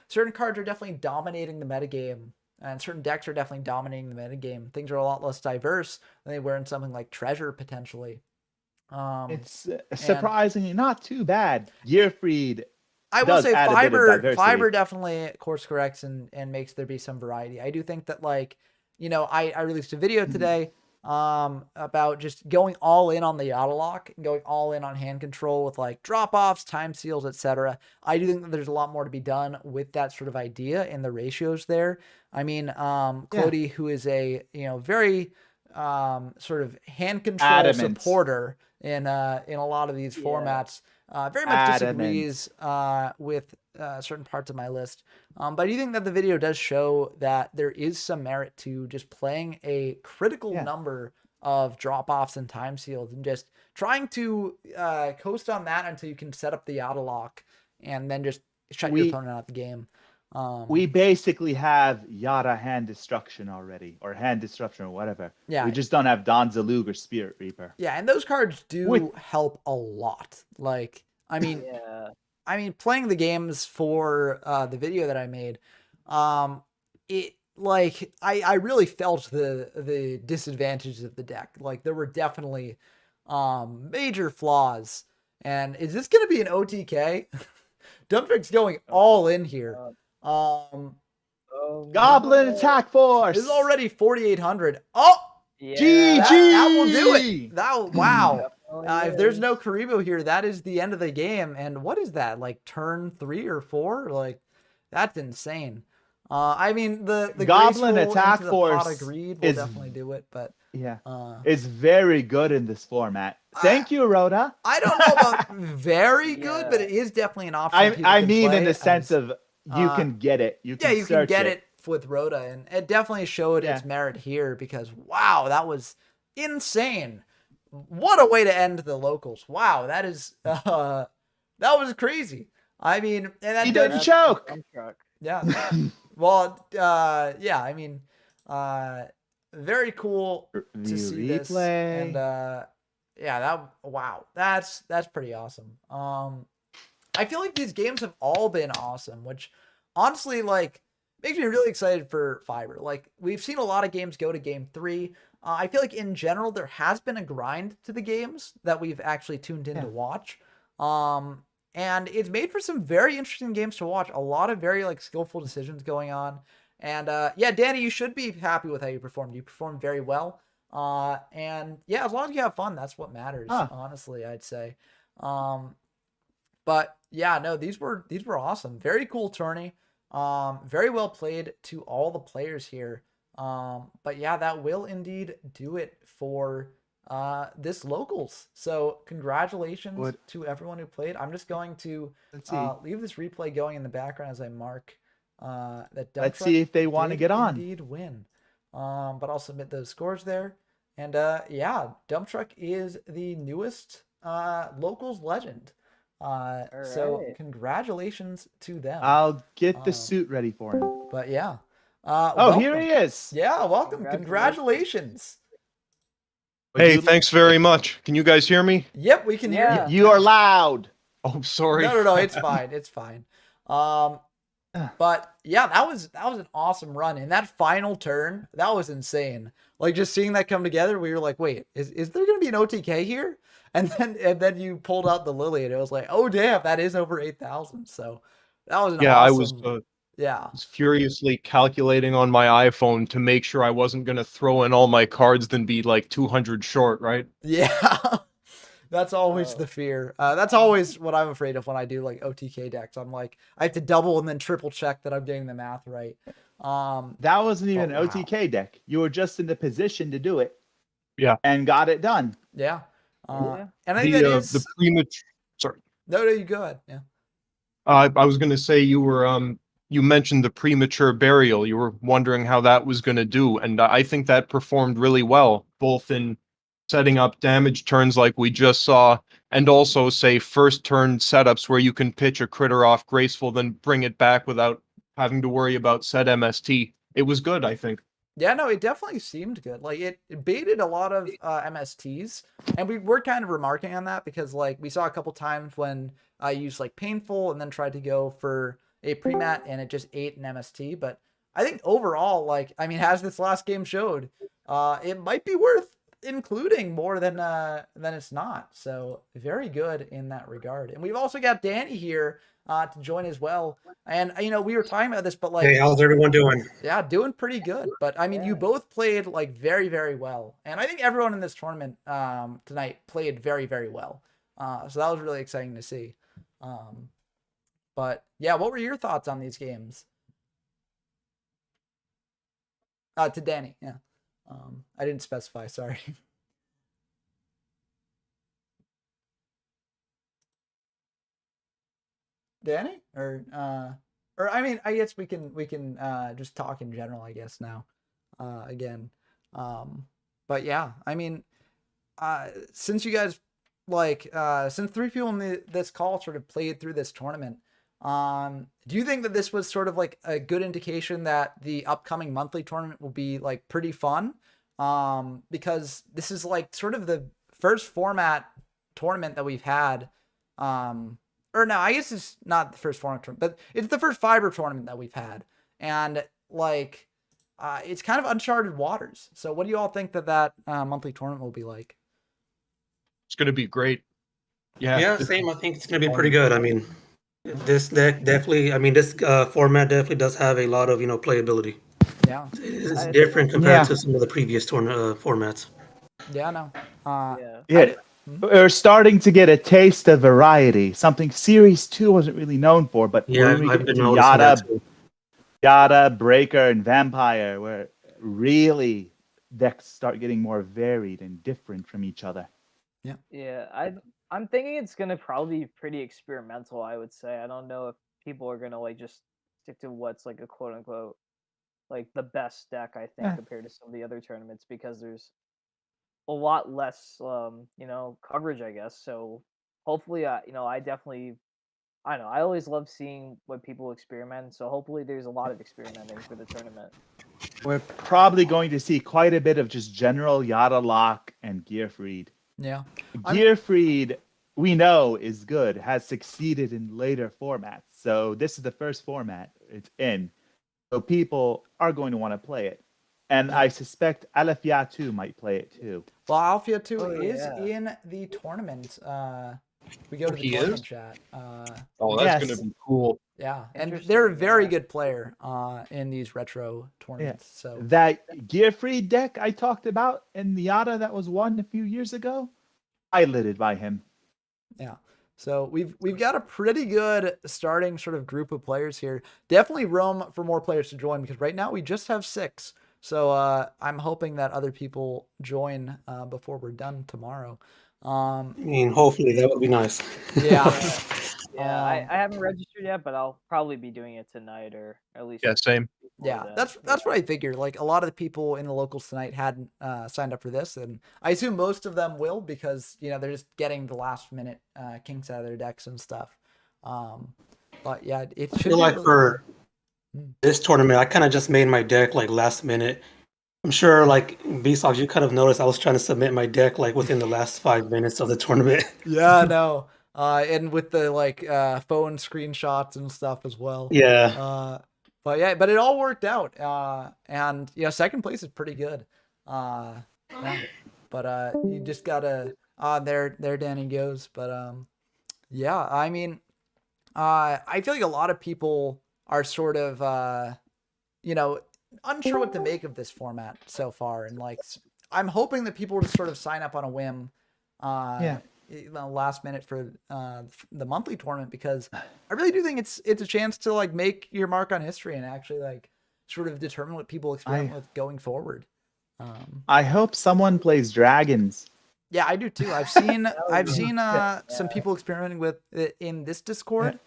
certain cards are definitely dominating the metagame and certain decks are definitely dominating the metagame. Things are a lot less diverse than they were in something like Treasure potentially. it's surprisingly not too bad. Gearfried, I will say diversity. Fiber definitely course corrects and makes there be some variety. I do think that like, I released a video today about just going all in on the Yata lock and going all in on hand control with like drop-offs, time seals, etc. I do think that there's a lot more to be done with that sort of idea and the ratios there. I mean, Cody, who is a, very sort of hand control supporter in a lot of these formats, very much disagrees with certain parts of my list. But I do think that the video does show that there is some merit to just playing a critical number of drop-offs and time seals and just trying to coast on that until you can set up the Yata lock and then just shut your opponent out of the game. We basically have Yata hand destruction already, or hand disruption, or whatever. Yeah. We just don't have Donzalug or Spirit Reaper. Yeah, and those cards do help a lot. Like, I mean, playing the games for the video that I made, it like I really felt the disadvantages of the deck. Like, there were definitely major flaws. And is this gonna be an OTK? Dumptrick's going all in here. Goblin attack force. This is already 4,800. Oh, GG. That will do it. Wow. If there's no Karibo here, that is the end of the game. And what is that? Like turn 3 or 4? Like, that's insane. I mean, the Goblin attack force pot of greed will definitely do it, but it's very good in this format. Thank you, Rhoda. I don't know about very good, but it is definitely an option. I mean, in the sense of you can get it. You can get it with Rhoda, and it definitely showed its merit here because wow, that was insane. What a way to end the locals. Wow, that is that was crazy. I mean, and that he didn't choke. Yeah. Well, I mean, very cool to see this, and that's pretty awesome. I feel like these games have all been awesome, which honestly, like, makes me really excited for Fiber. Like, we've seen a lot of games go to game 3. I feel like in general there has been a grind to the games that we've actually tuned in to watch. And it's made for some very interesting games to watch. A lot of very like skillful decisions going on. And Danny, you should be happy with how you performed. You performed very well. And yeah, as long as you have fun, that's what matters. Honestly, I'd say. But yeah, no, these were awesome. Very cool tourney. Very well played to all the players here. But yeah, that will indeed do it for this locals. So congratulations to everyone who played. I'm just going to leave this replay going in the background as I mark that Let's see if they want to get on. Indeed win. But I'll submit those scores there. And Dump Truck is the newest locals legend. So congratulations to them. I'll get the suit ready for him. But yeah. Here he is. Yeah, welcome. Congratulations. Hey, thanks very much. Can you guys hear me? Yep, we can hear you. You are loud. Oh, sorry. No, it's fine. It's fine. But yeah, that was an awesome run. In that final turn, that was insane. Like just seeing that come together, we were like, wait, is there gonna be an OTK here? And then you pulled out the Lily, and it was like, oh damn, that is over 8,000. So that was an Yeah, I was awesome. Yeah. furiously calculating on my iPhone to make sure I wasn't gonna throw in all my cards then be like 200 short, right? Yeah. That's always the fear. That's always what I'm afraid of when I do like OTK decks. I'm like, I have to double and then triple check that I'm getting the math right. That wasn't even wow. an OTK deck. You were just in the position to do it. Yeah. And got it done. Yeah. Yeah. And I think that is the premature. Sorry. No, you go ahead. Yeah. I was gonna say you were you mentioned the premature burial. You were wondering how that was gonna do, and I think that performed really well, both in setting up damage turns like we just saw, and also say first turn setups where you can pitch a critter off graceful, then bring it back without having to worry about set MST. It was good, I think. Yeah, no, it definitely seemed good. Like it baited a lot of MSTs, and we were kind of remarking on that because like we saw a couple times when I used like painful and then tried to go for a pre-mat and it just ate an MST. But I think overall, like I mean, as this last game showed, it might be worth including more than it's not. So very good in that regard. And we've also got Danny here to join as well. And you know, we were talking about this, but like, hey, how's everyone doing? Yeah, doing pretty good. But I mean, you both played like very, very well. And I think everyone in this tournament tonight played very, very well. So that was really exciting to see. But yeah, what were your thoughts on these games? To Danny, yeah. I didn't specify, sorry. Danny? Or I mean, I guess we can just talk in general, I guess now. Again. But yeah, I mean, since you guys since 3 people in this call sort of played through this tournament, do you think that this was sort of like a good indication that the upcoming monthly tournament will be like pretty fun? Because this is like sort of the first format tournament that we've had. Or no, I guess it's not the first format tournament, but it's the first fiber tournament that we've had. And like, it's kind of uncharted waters. So what do you all think that monthly tournament will be like? It's gonna be great. Yeah, same. I think it's gonna be pretty good. I mean, this deck definitely. I mean, this format definitely does have a lot of playability. Yeah, It's different compared to some of the previous formats. Yeah, no. Yeah. We're starting to get a taste of variety. Something Series 2 wasn't really known for, but when we I've get been to noticing that too. Yata, Breaker, and Vampire, where really decks start getting more varied and different from each other. Yeah, I'm thinking it's gonna probably be pretty experimental, I would say. I don't know if people are gonna like just stick to what's like a quote unquote like the best deck, I think, compared to some of the other tournaments, because there's a lot less coverage, I guess. So hopefully I definitely, I don't know, I always love seeing what people experiment, so hopefully there's a lot of experimenting for the tournament. We're probably going to see quite a bit of just general Yata lock and Gearfried. Yeah. Gearfried, we know, is good, has succeeded in later formats. So this is the first format it's in. So people are going to want to play it. And I suspect Alafia 2 might play it too. Well, Alafia 2 is in the tournament. We go to the tournament chat. That's gonna be cool. Yeah, and they're a very good player in these retro tournaments. So that Gearfried deck I talked about in the Yata that was won a few years ago, piloted by him. Yeah. So we've got a pretty good starting sort of group of players here. Definitely room for more players to join, because right now we just have 6. So I'm hoping that other people join before we're done tomorrow. I mean, hopefully that would be nice. Yeah. I haven't registered yet, but I'll probably be doing it tonight, or at least. Yeah, same. Yeah, that's what I figured. Like a lot of the people in the locals tonight hadn't signed up for this, and I assume most of them will, because they're just getting the last minute kinks out of their decks and stuff. But yeah, it should. I feel like for this tournament, I kind of just made my deck like last minute. I'm sure, like Vsauce, you kind of noticed I was trying to submit my deck like within the last 5 minutes of the tournament. Yeah, no. And with the phone screenshots and stuff as well. Yeah. But it all worked out. And second place is pretty good. Yeah. But you just gotta there Danny goes. But yeah, I mean, I feel like a lot of people are sort of you know, unsure what to make of this format so far, and like I'm hoping that people just sort of sign up on a whim, Yeah. last minute for the monthly tournament, because I really do think it's a chance to like make your mark on history and actually like sort of determine what people experiment with going forward. I hope someone plays dragons. Yeah, I do too. I've seen Yeah. some people experimenting with it in this Discord.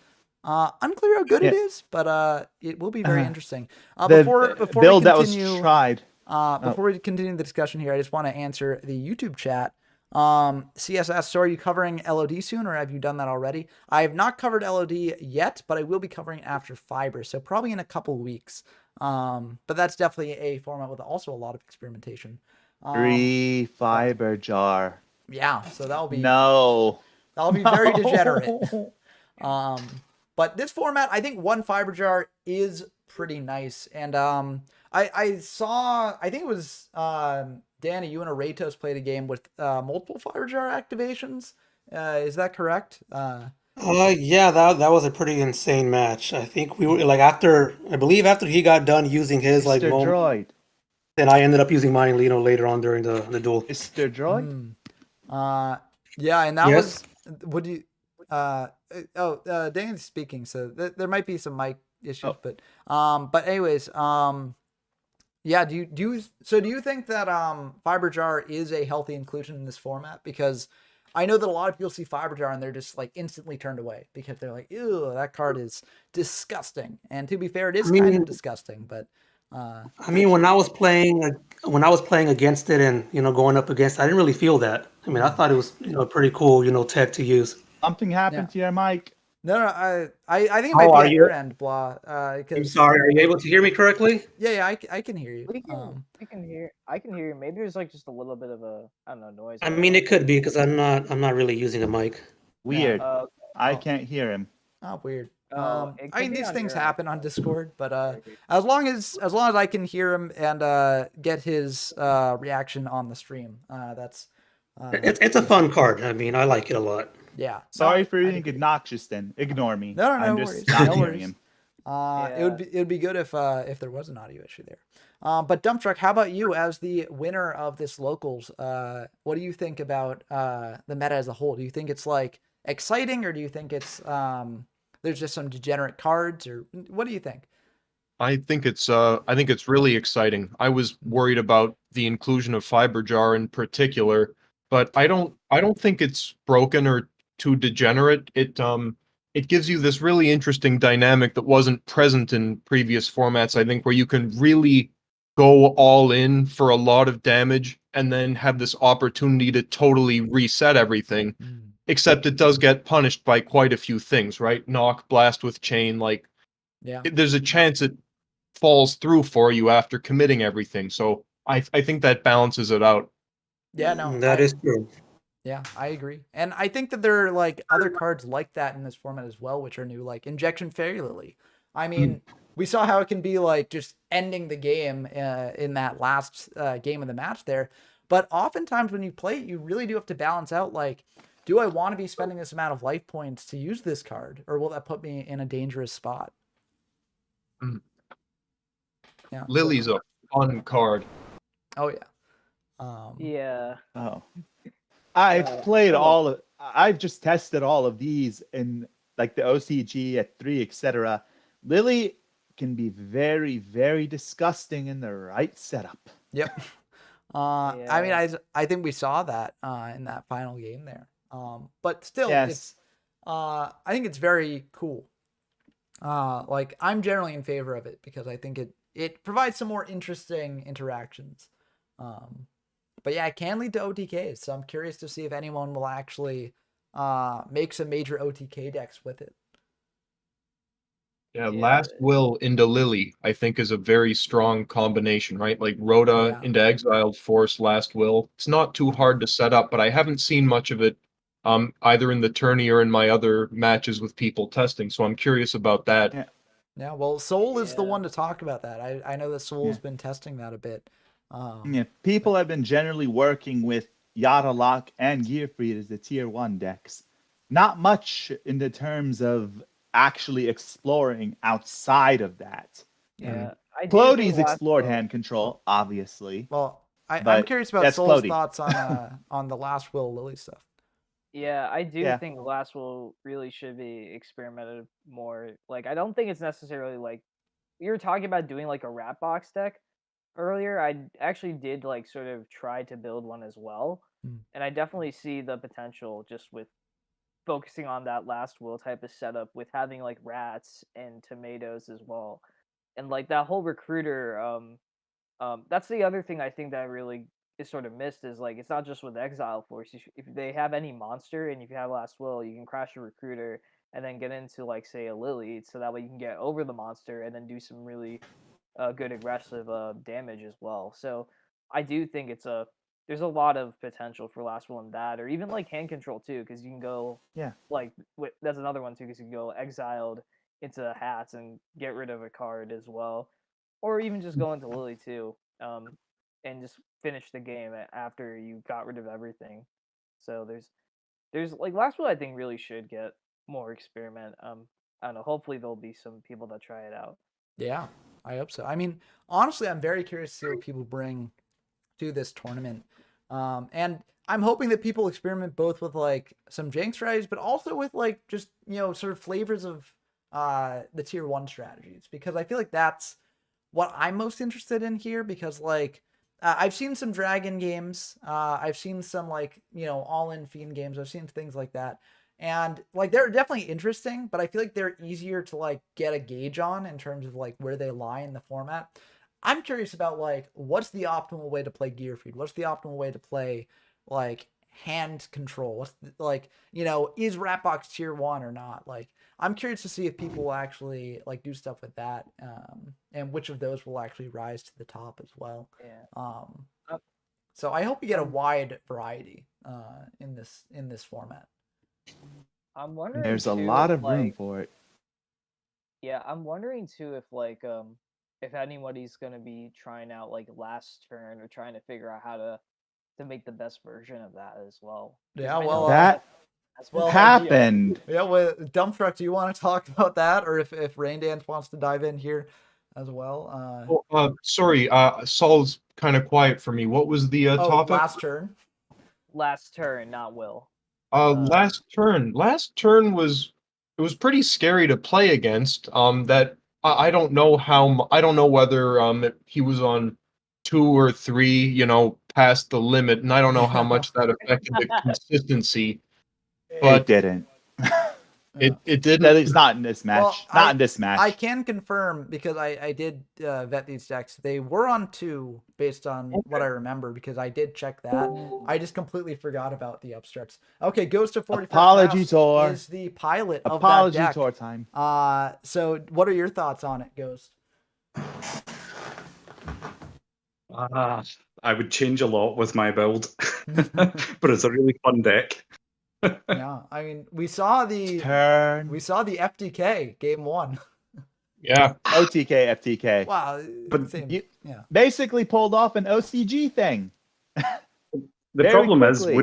Unclear how good it Yeah. is, but it will be very interesting. The Before build we that was continue, tried. before we continue the discussion here, I just want to answer the YouTube chat. CSS, so are you covering LOD soon, or have you done that already? I have not covered LOD yet, but I will be covering after Fiber, so probably in a couple weeks. But that's definitely a format with also a lot of experimentation. 3 fiber jar. Yeah, so that'll be No. very degenerate. But this format, I think one fiber jar is pretty nice. And I saw, I think it was Danny, you and Aratos played a game with multiple fiber jar activations. Is that correct? Yeah, that was a pretty insane match. I think we were like I believe after he got done using his like Mr. moment, Droid. then I ended up using mine, later on during the duel. Mr. Droid? Yeah, and that Yes. was, would you, Danny's speaking, so there might be some mic issues, but anyways, yeah, do you think that Fiber Jar is a healthy inclusion in this format? Because I know that a lot of people see Fiber Jar and they're just like instantly turned away because they're like, ew, that card is disgusting. And to be fair, it is kind of disgusting, but I mean, when I was playing against it and going up against, I didn't really feel that. I mean, I thought it was pretty cool tech to use. Something happened to your mic. No, I think it might be at your end, blah. I'm Because sorry. Are you able to hear me correctly? yeah, I can hear you. I can hear you. Maybe there's like just a little bit of a, I don't know, noise. I mean, it could be because I'm not really using a mic. Weird. Okay. I can't hear him. Oh, weird. It I could mean, be these on things your end. happen on Discord, but as long as I can hear him and get his reaction on the stream, that's It's a fun card. I mean, I like it a lot. yeah. Sorry for being obnoxious then. Ignore me. No I'm worries. just not No hearing worries. him. It would be good if there was an audio issue there. But Dump Truck, how about you as the winner of this locals? What do you think about the meta as a whole? Do you think it's like exciting, or do you think it's there's just some degenerate cards, or what do you think? I think it's really exciting. I was worried about the inclusion of Fiber Jar in particular, but I don't think it's broken or too degenerate. It gives you this really interesting dynamic that wasn't present in previous formats, I think, where you can really go all in for a lot of damage and then have this opportunity to totally reset everything. Except it does get punished by quite a few things, right? Knock, blast with chain, like Yeah. there's a chance it falls through for you after committing everything. So I think that balances it out. Yeah, no, That is true. Yeah, I agree. And I think that there are like other cards like that in this format as well, which are new, like Injection Fairy Lily. I mean, we saw how it can be like just ending the game in that last game of the match there. But oftentimes when you play it, you really do have to balance out like, do I want to be spending this amount of life points to use this card, or will that put me in a dangerous spot? Yeah, Lily's a fun card. Oh yeah. Yeah. Oh. I've just tested all of these in like the OCG at 3, etc. Lily can be very, very disgusting in the right setup. Yep. I mean, I think we saw that in that final game there. But still, it's I think it's very cool. Like I'm generally in favor of it because I think it provides some more interesting interactions. But yeah, it can lead to OTKs. So I'm curious to see if anyone will actually make some major OTK decks with it. Yeah, Last Will into Lily, I think, is a very strong combination, right? Like Rhoda into Exiled Force, Last Will. It's not too hard to set up, but I haven't seen much of it either in the tourney or in my other matches with people testing. So I'm curious about that. Yeah, well, Soul is the one to talk about that. I know that Soul's been testing that a bit. Yeah, people have been generally working with Yata Lock and Gearfried as the tier 1 decks. Not much in the terms of actually exploring outside of that. Yeah, I do think Clody's last explored will. hand control, obviously. Well, I'm But curious about that's Soul's Clody. thoughts on the last Will Lily stuff. Yeah, I do Yeah. think last will really should be experimented more. Like, I don't think it's necessarily like you were talking about doing like a rat box deck earlier. I actually did like sort of try to build one as well, and I definitely see the potential just with focusing on that last will type of setup with having like rats and tomatoes as well, and like that whole recruiter. That's the other thing I think that really is sort of missed is like it's not just with Exile Force. If they have any monster and if you have Last Will, you can crash a recruiter and then get into like say a Lily, so that way you can get over the monster and then do some really good aggressive damage as well. So I do think there's a lot of potential for Last Will in that, or even like hand control too, because you can go like that's another one too, because you can go exiled into hats and get rid of a card as well, or even just go into Lily too, and just finish the game after you got rid of everything. So there's like Last Will I think really should get more experiment. I don't know. Hopefully there'll be some people that try it out. Yeah, I hope so. I mean, honestly, I'm very curious to see what people bring to this tournament. And I'm hoping that people experiment both with like some jank strategies, but also with like just, sort of flavors of the tier 1 strategies, because I feel like that's what I'm most interested in here, because like I've seen some dragon games, I've seen some like, all-in fiend games, I've seen things like that. And like they're definitely interesting, but I feel like they're easier to like get a gauge on in terms of like where they lie in the format. I'm curious about like what's the optimal way to play Gearfried? What's the optimal way to play like hand control? What's like, is Ratbox tier 1 or not? Like I'm curious to see if people will actually like do stuff with that, and which of those will actually rise to the top as well. Yeah. So I hope you get a wide variety in this format. I'm wondering. There's a too, lot if, of room like, for it. Yeah, I'm wondering too if anybody's gonna be trying out like last turn or trying to figure out how to make the best version of that as well. 'Cause Yeah, I know well, that that's well, happened. Yeah, well, Dump Truck, do you want to talk about that, or if Rain Dance wants to dive in here as well? Sorry, Saul's kind of quiet for me. What was the topic? Last turn. last turn, not will. Last turn. Last turn was pretty scary to play against. That I don't know I don't know whether he was on 2 or 3, past the limit, and I don't know how much that affected the consistency. It But didn't. it didn't. At least not in this match. Well, not in this match. I can confirm, because I did vet these decks. They were on 2 based on what I remember, because I did check that. I just completely forgot about the upstarts. Okay, Ghost of 45 Apology, Tor. is the pilot of Apology, that deck. Tor time. So what are your thoughts on it, Ghost? I would change a lot with my build, but it's a really fun deck. Yeah, I mean, we saw the Turn. FTK game 1. Yeah. OTK, FTK. Wow, But same. you- Yeah. Basically pulled off an OCG thing. The Very problem is, quickly.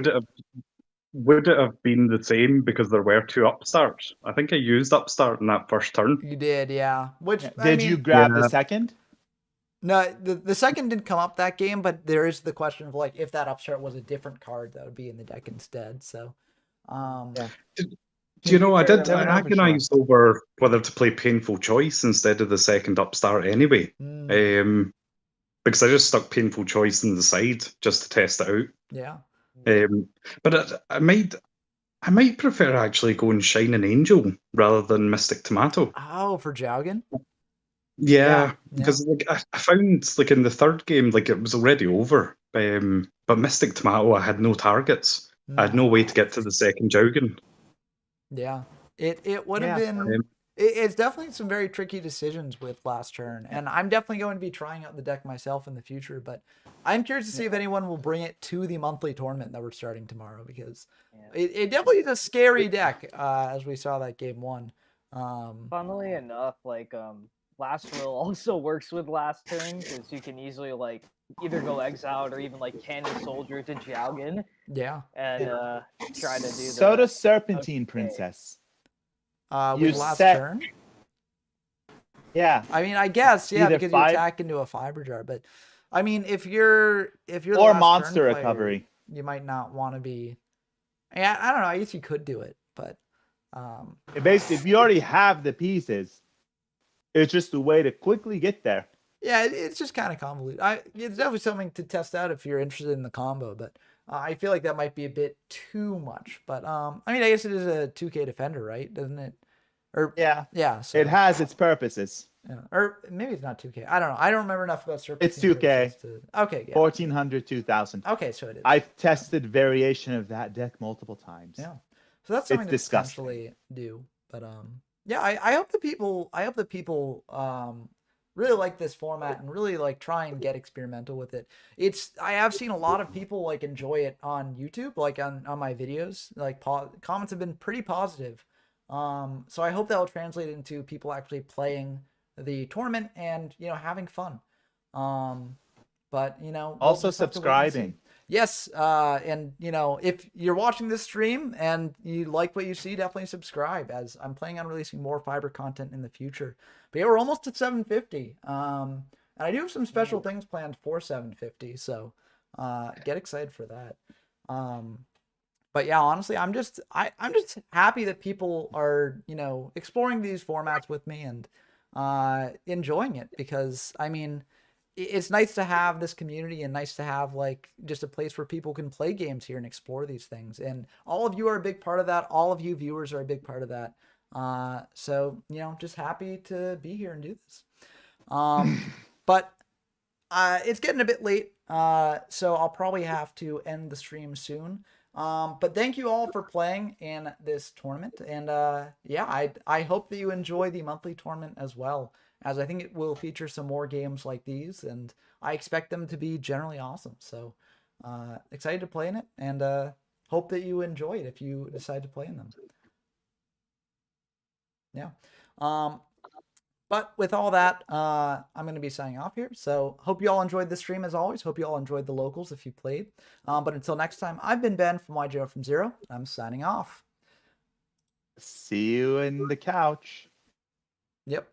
would it have been the same because there were 2 upstarts? I think I used upstart in that first turn. You did, yeah. Which Did you grab the Yeah. second? No, the second didn't come up that game, but there is the question of like if that upstart was a different card that would be in the deck instead. So, Yeah. Do you know, I Never know for agonized over whether to play Painful Choice instead of the second upstart anyway. Because I just stuck Painful Choice in the side just to test it out. yeah. But I might prefer actually going Shining Angel rather than Mystic Tomato. Oh, for Jaugen? Yeah, Yeah, because like I found like in the third game, like it was already over. But Mystic Tomato, I had no targets. I had no way to get to the second Jaugen. Yeah. It would have Yeah. been. It's definitely some very tricky decisions with last turn, and I'm definitely going to be trying out the deck myself in the future. But I'm curious to see if anyone will bring it to the monthly tournament that we're starting tomorrow, because it definitely is a scary deck, as we saw that game 1. Funnily enough, like Last Will also works with last turn because you can easily like either go exiled or even like Cannon Soldier to Jowgen Yeah. and try to do So the does Serpentine okay. Princess. With You last set- turn. Yeah. I mean, I guess yeah, Either because 5 you attack into a fiber jar. But I mean, if you're the or last monster turn player, recovery. you might not want to be. Yeah, I don't know. I guess you could do it, but Basically, if you already have the pieces, it's just a way to quickly get there. yeah, it's just kind of convoluted. It's definitely something to test out if you're interested in the combo, but I feel like that might be a bit too much. But I mean, I guess it is a 2K defender, right? Doesn't it? Or Yeah. so It has its purposes. yeah. Or maybe it's not 2K. I don't know. I don't remember enough about Serpentine. It's 2K. Okay, yeah. 1400, 2000. Okay, so it is. I've tested variation of that deck multiple times. Yeah. So that's something to disgusting. potentially do. But yeah, I hope the people really like this format and really like try and get experimental with it. I have seen a lot of people like enjoy it on YouTube, like on my videos. Like comments have been pretty positive. So I hope that will translate into people actually playing the tournament and having fun. But we'll Also just have to wait and see. subscribing. Yes, and if you're watching this stream and you like what you see, definitely subscribe, as I'm planning on releasing more fiber content in the future. But yeah, we're almost at 750. And I do have some special things planned for 750, so get excited for that. But yeah, honestly, I'm just happy that people are exploring these formats with me and enjoying it, because I mean, it's nice to have this community and nice to have like just a place where people can play games here and explore these things. And all of you are a big part of that. All of you viewers are a big part of that. So just happy to be here and do this. But it's getting a bit late, so I'll probably have to end the stream soon. But thank you all for playing in this tournament, and yeah, I hope that you enjoy the monthly tournament as well, as I think it will feature some more games like these, and I expect them to be generally awesome. So excited to play in it, and hope that you enjoy it if you decide to play in them. Yeah. But with all that, I'm going to be signing off here. So hope you all enjoyed the stream as always. Hope you all enjoyed the locals if you played. But until next time, I've been Ben from YGO from Zero. I'm signing off. See you in the couch. Yep.